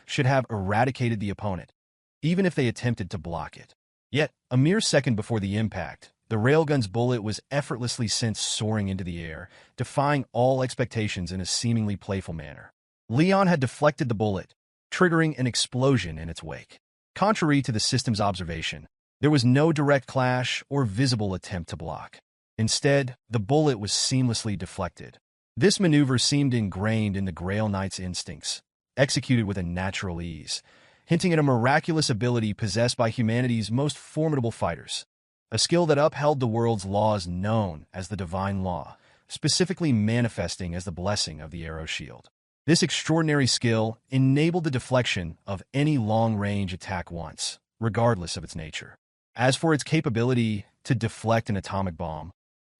should have eradicated the opponent, even if they attempted to block it. Yet, a mere second before the impact, the railgun's bullet was effortlessly sent soaring into the air, defying all expectations in a seemingly playful manner. Leon had deflected the bullet, triggering an explosion in its wake. Contrary to the system's observation, there was no direct clash or visible attempt to block. Instead, the bullet was seamlessly deflected. This maneuver seemed ingrained in the Grail Knight's instincts, executed with a natural ease, hinting at a miraculous ability possessed by humanity's most formidable fighters. A skill that upheld the world's laws known as the Divine Law, specifically manifesting as the blessing of the arrow shield. This extraordinary skill enabled the deflection of any long-range attack once, regardless of its nature. As for its capability to deflect an atomic bomb,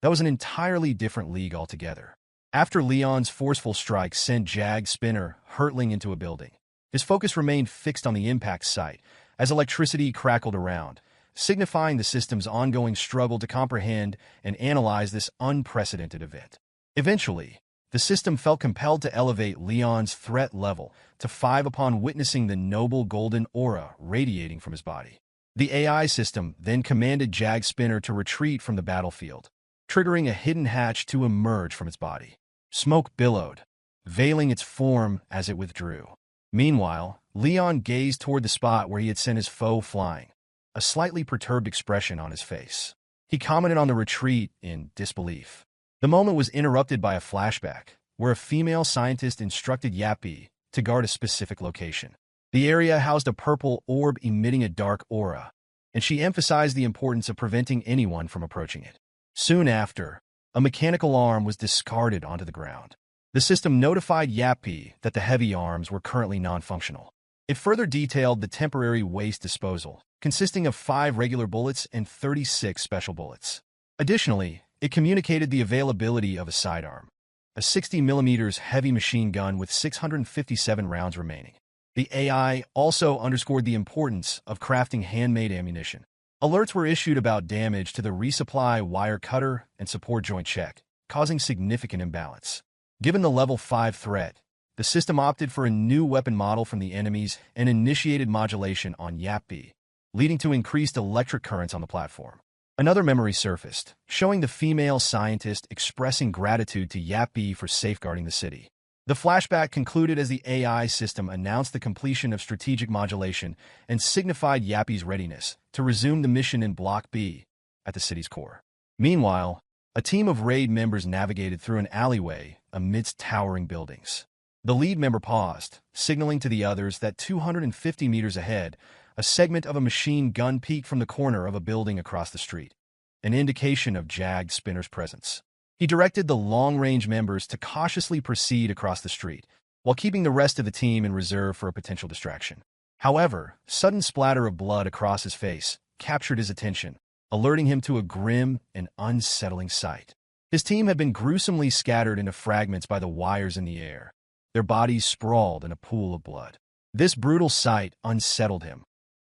that was an entirely different league altogether. After Leon's forceful strike sent Jag Spinner hurtling into a building, his focus remained fixed on the impact site as electricity crackled around, signifying the system's ongoing struggle to comprehend and analyze this unprecedented event. Eventually, the system felt compelled to elevate Leon's threat level to 5 upon witnessing the noble golden aura radiating from his body. The AI system then commanded Jag Spinner to retreat from the battlefield, triggering a hidden hatch to emerge from its body. Smoke billowed, veiling its form as it withdrew. Meanwhile, Leon gazed toward the spot where he had sent his foe flying, a slightly perturbed expression on his face. He commented on the retreat in disbelief. The moment was interrupted by a flashback, where a female scientist instructed Yappy to guard a specific location. The area housed a purple orb emitting a dark aura, and she emphasized the importance of preventing anyone from approaching it. Soon after, a mechanical arm was discarded onto the ground. The system notified Yappy that the heavy arms were currently non-functional. It further detailed the temporary waste disposal, consisting of 5 regular bullets and 36 special bullets. Additionally, it communicated the availability of a sidearm, a 60mm heavy machine gun with 657 rounds remaining. The AI also underscored the importance of crafting handmade ammunition. Alerts were issued about damage to the resupply wire cutter and support joint check, causing significant imbalance. Given the level 5 threat, the system opted for a new weapon model from the enemies and initiated modulation on Yappy, leading to increased electric currents on the platform. Another memory surfaced, showing the female scientist expressing gratitude to Yappy for safeguarding the city. The flashback concluded as the AI system announced the completion of strategic modulation and signified Yappy's readiness to resume the mission in Block B at the city's core. Meanwhile, a team of raid members navigated through an alleyway amidst towering buildings. The lead member paused, signaling to the others that 250 meters ahead, a segment of a machine gun peeked from the corner of a building across the street, an indication of Jag Spinner's presence. He directed the long-range members to cautiously proceed across the street, while keeping the rest of the team in reserve for a potential distraction. However, sudden splatter of blood across his face captured his attention, alerting him to a grim and unsettling sight. His team had been gruesomely scattered into fragments by the wires in the air, their bodies sprawled in a pool of blood. This brutal sight unsettled him,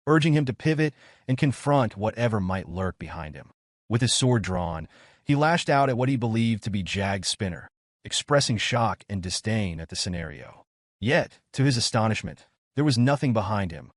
urging him to pivot and confront whatever might lurk behind him. With his sword drawn, he lashed out at what he believed to be Jag's spinner, expressing shock and disdain at the scenario. Yet, to his astonishment, there was nothing behind him,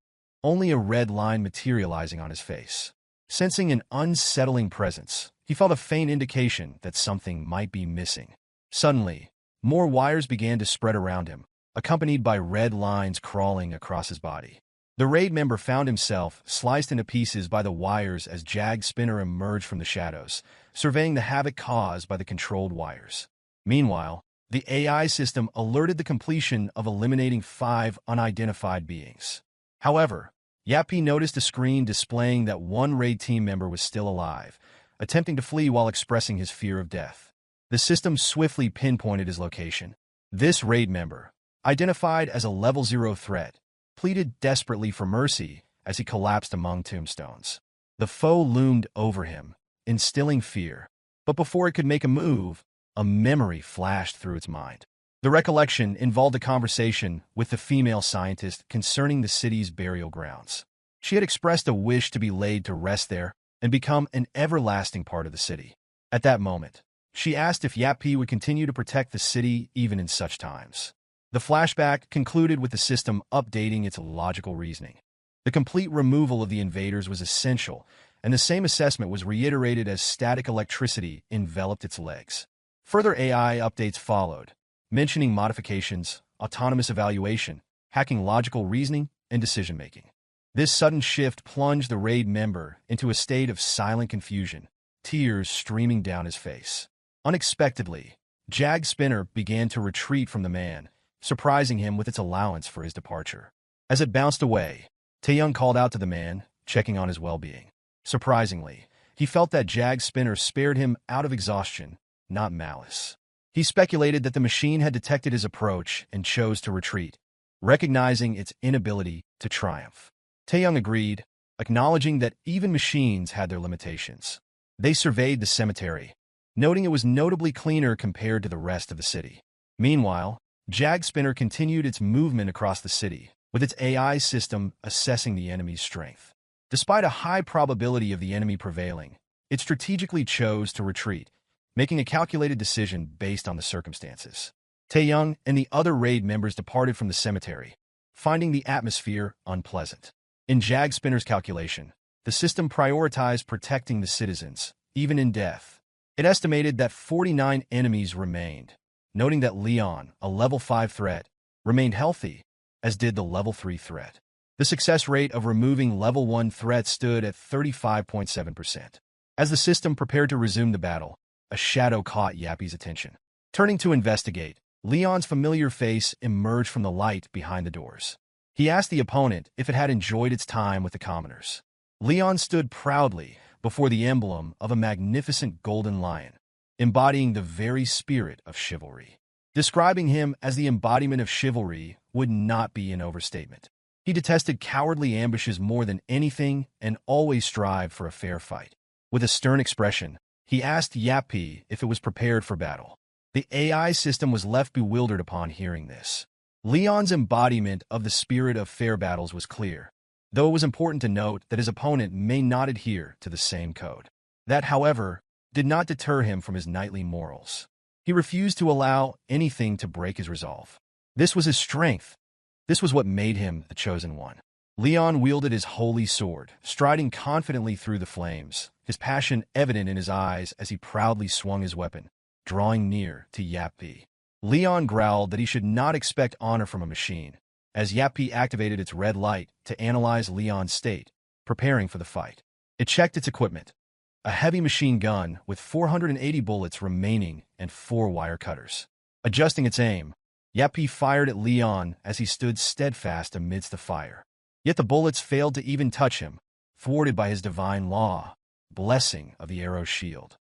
only a red line materializing on his face. Sensing an unsettling presence, he felt a faint indication that something might be missing. Suddenly, more wires began to spread around him, accompanied by red lines crawling across his body. The raid member found himself sliced into pieces by the wires as Jag's spinner emerged from the shadows, surveying the havoc caused by the controlled wires. Meanwhile, the AI system alerted the completion of eliminating 5 unidentified beings. However, Yappy noticed a screen displaying that one raid team member was still alive, attempting to flee while expressing his fear of death. The system swiftly pinpointed his location. This raid member, identified as a level 0 threat, pleaded desperately for mercy as he collapsed among tombstones. The foe loomed over him, instilling fear. But before it could make a move, a memory flashed through its mind. The recollection involved a conversation with the female scientist concerning the city's burial grounds. She had expressed a wish to be laid to rest there and become an everlasting part of the city. At that moment, she asked if Yappy would continue to protect the city even in such times. The flashback concluded with the system updating its logical reasoning. The complete removal of the invaders was essential, and the same assessment was reiterated as static electricity enveloped its legs. Further AI updates followed, mentioning modifications, autonomous evaluation, hacking logical reasoning, and decision-making. This sudden shift plunged the raid member into a state of silent confusion, tears streaming down his face. Unexpectedly, Jag's spinner began to retreat from the man, surprising him with its allowance for his departure. As it bounced away, Taeyong called out to the man, checking on his well-being. Surprisingly, he felt that Jag's spinner spared him out of exhaustion, not malice. He speculated that the machine had detected his approach and chose to retreat, recognizing its inability to triumph. Taeyong agreed, acknowledging that even machines had their limitations. They surveyed the cemetery, noting it was notably cleaner compared to the rest of the city. Meanwhile, Jag's spinner continued its movement across the city, with its AI system assessing the enemy's strength. Despite a high probability of the enemy prevailing, it strategically chose to retreat, making a calculated decision based on the circumstances. Taeyong and the other raid members departed from the cemetery, finding the atmosphere unpleasant. In Jag's spinner's calculation, the system prioritized protecting the citizens, even in death. It estimated that 49 enemies remained, noting that Leon, a level 5 threat, remained healthy, as did the level 3 threat. The success rate of removing level 1 threats stood at 35.7%. As the system prepared to resume the battle, a shadow caught Yappy's attention. Turning to investigate, Leon's familiar face emerged from the light behind the doors. He asked the opponent if it had enjoyed its time with the commoners. Leon stood proudly before the emblem of a magnificent golden lion, embodying the very spirit of chivalry. Describing him as the embodiment of chivalry would not be an overstatement. He detested cowardly ambushes more than anything and always strived for a fair fight. With a stern expression, he asked Yappy if it was prepared for battle. The AI system was left bewildered upon hearing this. Leon's embodiment of the spirit of fair battles was clear, though it was important to note that his opponent may not adhere to the same code. That, however, did not deter him from his knightly morals. He refused to allow anything to break his resolve. This was his strength. This was what made him the chosen one. Leon wielded his holy sword, striding confidently through the flames, his passion evident in his eyes as he proudly swung his weapon, drawing near to Yappy. Leon growled that he should not expect honor from a machine, as Yappy activated its red light to analyze Leon's state, preparing for the fight. It checked its equipment, a heavy machine gun with 480 bullets remaining and 4 wire cutters. Adjusting its aim, Yappy fired at Leon as he stood steadfast amidst the fire. Yet the bullets failed to even touch him, thwarted by his divine law, blessing of the arrow's shield.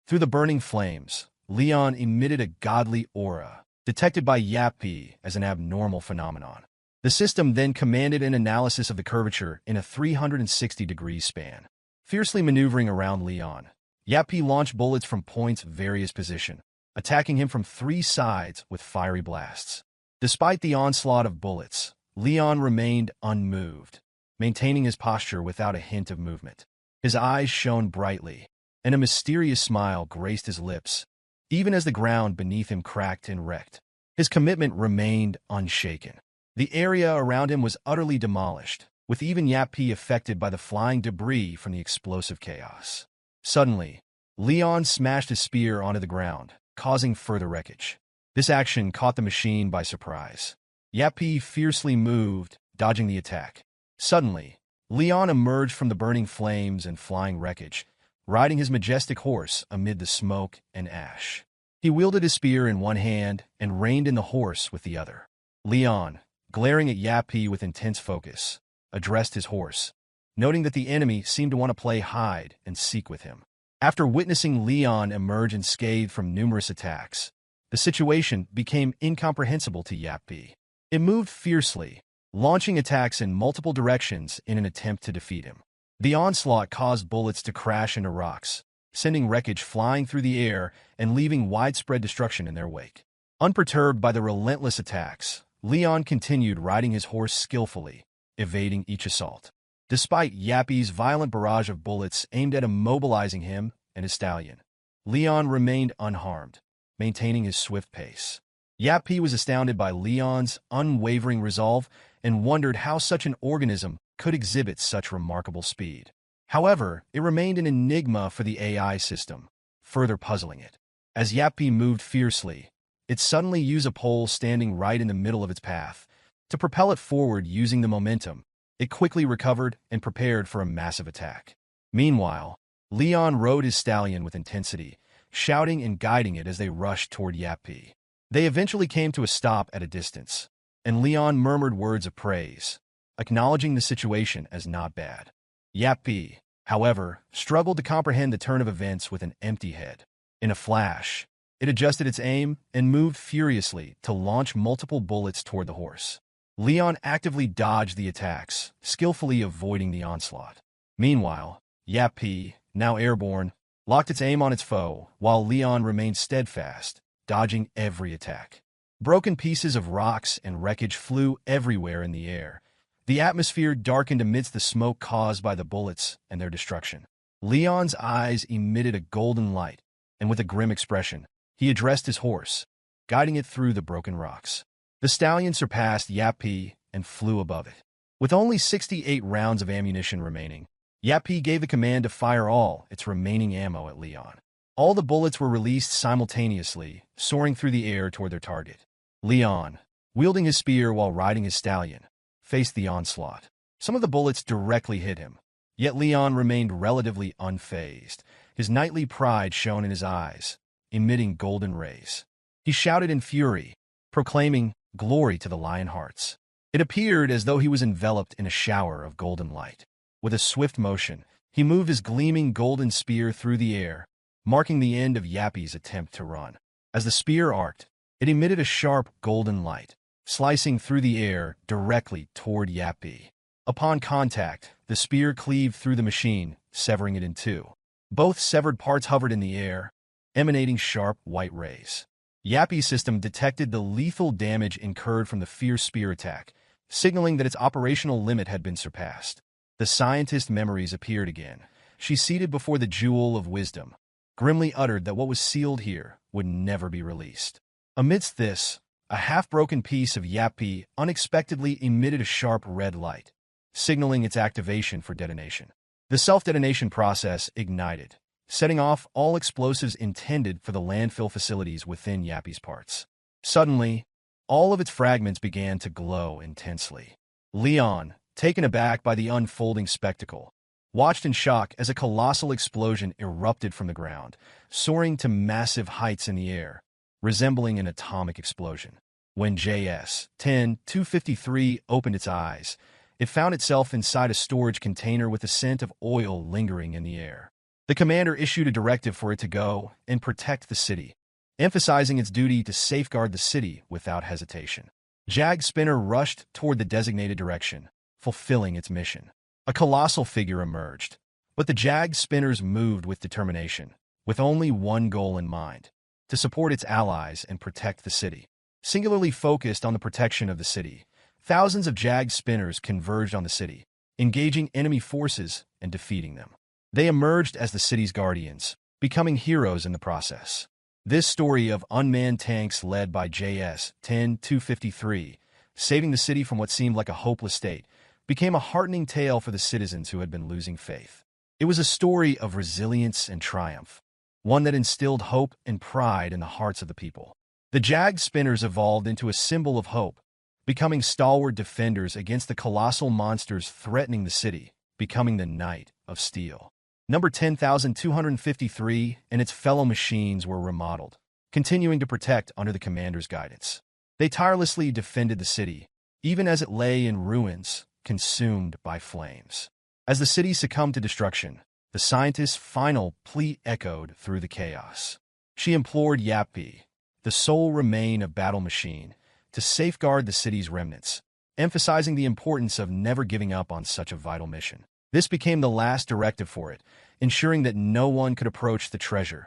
Through the burning flames, Leon emitted a godly aura, detected by Yappi as an abnormal phenomenon. The system then commanded an analysis of the curvature in a 360-degree span. Fiercely maneuvering around Leon, Yappi launched bullets from points of various position, attacking him from 3 sides with fiery blasts. Despite the onslaught of bullets, Leon remained unmoved, maintaining his posture without a hint of movement. His eyes shone brightly, and a mysterious smile graced his lips, even as the ground beneath him cracked and wrecked. His commitment remained unshaken. The area around him was utterly demolished, with even Yappi affected by the flying debris from the explosive chaos. Suddenly, Leon smashed his spear onto the ground, causing further wreckage. This action caught the machine by surprise. Yappi fiercely moved, dodging the attack. Suddenly, Leon emerged from the burning flames and flying wreckage, riding his majestic horse amid the smoke and ash. He wielded his spear in one hand and reined in the horse with the other. Leon, glaring at Yappi with intense focus, addressed his horse, noting that the enemy seemed to want to play hide and seek with him. After witnessing Leon emerge unscathed from numerous attacks, the situation became incomprehensible to Yappi. It moved fiercely, launching attacks in multiple directions in an attempt to defeat him. The onslaught caused bullets to crash into rocks, sending wreckage flying through the air and leaving widespread destruction in their wake. Unperturbed by the relentless attacks, Leon continued riding his horse skillfully, evading each assault. Despite Yappi's violent barrage of bullets aimed at immobilizing him and his stallion, Leon remained unharmed, maintaining his swift pace. Yappi was astounded by Leon's unwavering resolve and wondered how such an organism could exhibit such remarkable speed. However, it remained an enigma for the AI system, further puzzling it. As Yappi moved fiercely, it suddenly used a pole standing right in the middle of its path to propel it forward using the momentum. It quickly recovered and prepared for a massive attack. Meanwhile, Leon rode his stallion with intensity, shouting and guiding it as they rushed toward Yappi. They eventually came to a stop at a distance, and Leon murmured words of praise, acknowledging the situation as not bad. Yappi, however, struggled to comprehend the turn of events with an empty head. In a flash, it adjusted its aim and moved furiously to launch multiple bullets toward the horse. Leon actively dodged the attacks, skillfully avoiding the onslaught. Meanwhile, Yappi, now airborne, locked its aim on its foe, while Leon remained steadfast, dodging every attack. Broken pieces of rocks and wreckage flew everywhere in the air. The atmosphere darkened amidst the smoke caused by the bullets and their destruction. Leon's eyes emitted a golden light, and with a grim expression, he addressed his horse, guiding it through the broken rocks. The stallion surpassed Yappi and flew above it. With only 68 rounds of ammunition remaining, Yappi gave the command to fire all its remaining ammo at Leon. All the bullets were released simultaneously, soaring through the air toward their target. Leon, wielding his spear while riding his stallion, faced the onslaught. Some of the bullets directly hit him, yet Leon remained relatively unfazed. His knightly pride shone in his eyes, emitting golden rays. He shouted in fury, proclaiming, "Glory to the lion hearts." It appeared as though he was enveloped in a shower of golden light. With a swift motion, he moved his gleaming golden spear through the air, marking the end of Yappi's attempt to run. As the spear arced, it emitted a sharp golden light, slicing through the air directly toward Yappi. Upon contact, the spear cleaved through the machine, severing it in two. Both severed parts hovered in the air, emanating sharp white rays. Yappi's system detected the lethal damage incurred from the fierce spear attack, signaling that its operational limit had been surpassed. The scientist's memories appeared again. She, seated before the jewel of wisdom, grimly uttered that what was sealed here would never be released. Amidst this, a half-broken piece of Yappi unexpectedly emitted a sharp red light, signaling its activation for detonation. The self-detonation process ignited, setting off all explosives intended for the landfill facilities within Yappi's parts. Suddenly, all of its fragments began to glow intensely. Leon, taken aback by the unfolding spectacle, watched in shock as a colossal explosion erupted from the ground, soaring to massive heights in the air, resembling an atomic explosion. When JS-10-253 opened its eyes, it found itself inside a storage container with the scent of oil lingering in the air. The commander issued a directive for it to go and protect the city, emphasizing its duty to safeguard the city without hesitation. Jag Spinner rushed toward the designated direction, fulfilling its mission. A colossal figure emerged, but the Jag Spinners moved with determination, with only one goal in mind: to support its allies and protect the city. Singularly focused on the protection of the city, thousands of Jag Spinners converged on the city, engaging enemy forces and defeating them. They emerged as the city's guardians, becoming heroes in the process. This story of unmanned tanks led by JS 10-253, saving the city from what seemed like a hopeless state, became a heartening tale for the citizens who had been losing faith. It was a story of resilience and triumph, one that instilled hope and pride in the hearts of the people. The Jag Spinners evolved into a symbol of hope, becoming stalwart defenders against the colossal monsters threatening the city, becoming the Knight of Steel. Number 10,253 and its fellow machines were remodeled, continuing to protect under the commander's guidance. They tirelessly defended the city, even as it lay in ruins, consumed by flames. As the city succumbed to destruction, the scientist's final plea echoed through the chaos. She implored Yappy, the sole remain of battle machine, to safeguard the city's remnants, emphasizing the importance of never giving up on such a vital mission. This became the last directive for it, ensuring that no one could approach the treasure,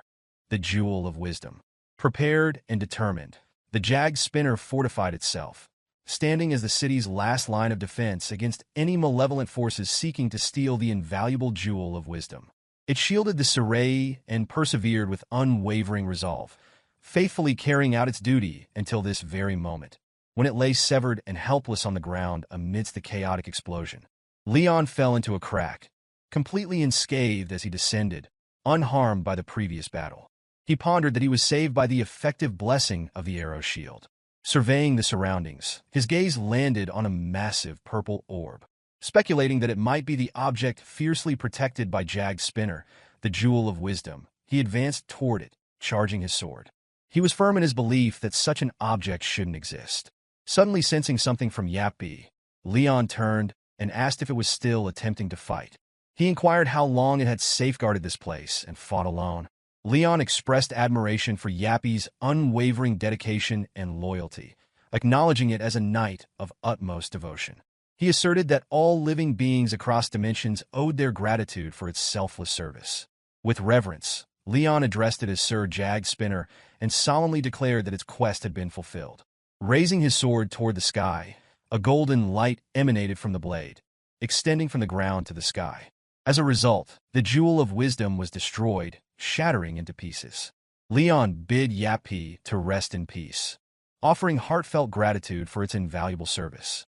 the jewel of wisdom. Prepared and determined, the Jag Spinner fortified itself, standing as the city's last line of defense against any malevolent forces seeking to steal the invaluable jewel of wisdom. It shielded the Sarai and persevered with unwavering resolve, faithfully carrying out its duty until this very moment, when it lay severed and helpless on the ground amidst the chaotic explosion. Leon fell into a crack, completely unscathed as he descended, unharmed by the previous battle. He pondered that he was saved by the effective blessing of the arrow shield. Surveying the surroundings, his gaze landed on a massive purple orb. Speculating that it might be the object fiercely protected by Jag Spinner, the jewel of wisdom, he advanced toward it, charging his sword. He was firm in his belief that such an object shouldn't exist. Suddenly sensing something from Yappy, Leon turned and asked if it was still attempting to fight. He inquired how long it had safeguarded this place and fought alone. Leon expressed admiration for Yappy's unwavering dedication and loyalty, acknowledging it as a knight of utmost devotion. He asserted that all living beings across dimensions owed their gratitude for its selfless service. With reverence, Leon addressed it as Sir Jag Spinner and solemnly declared that its quest had been fulfilled. Raising his sword toward the sky, a golden light emanated from the blade, extending from the ground to the sky. As a result, the jewel of wisdom was destroyed, shattering into pieces. Leon bid Yappy to rest in peace, offering heartfelt gratitude for its invaluable service.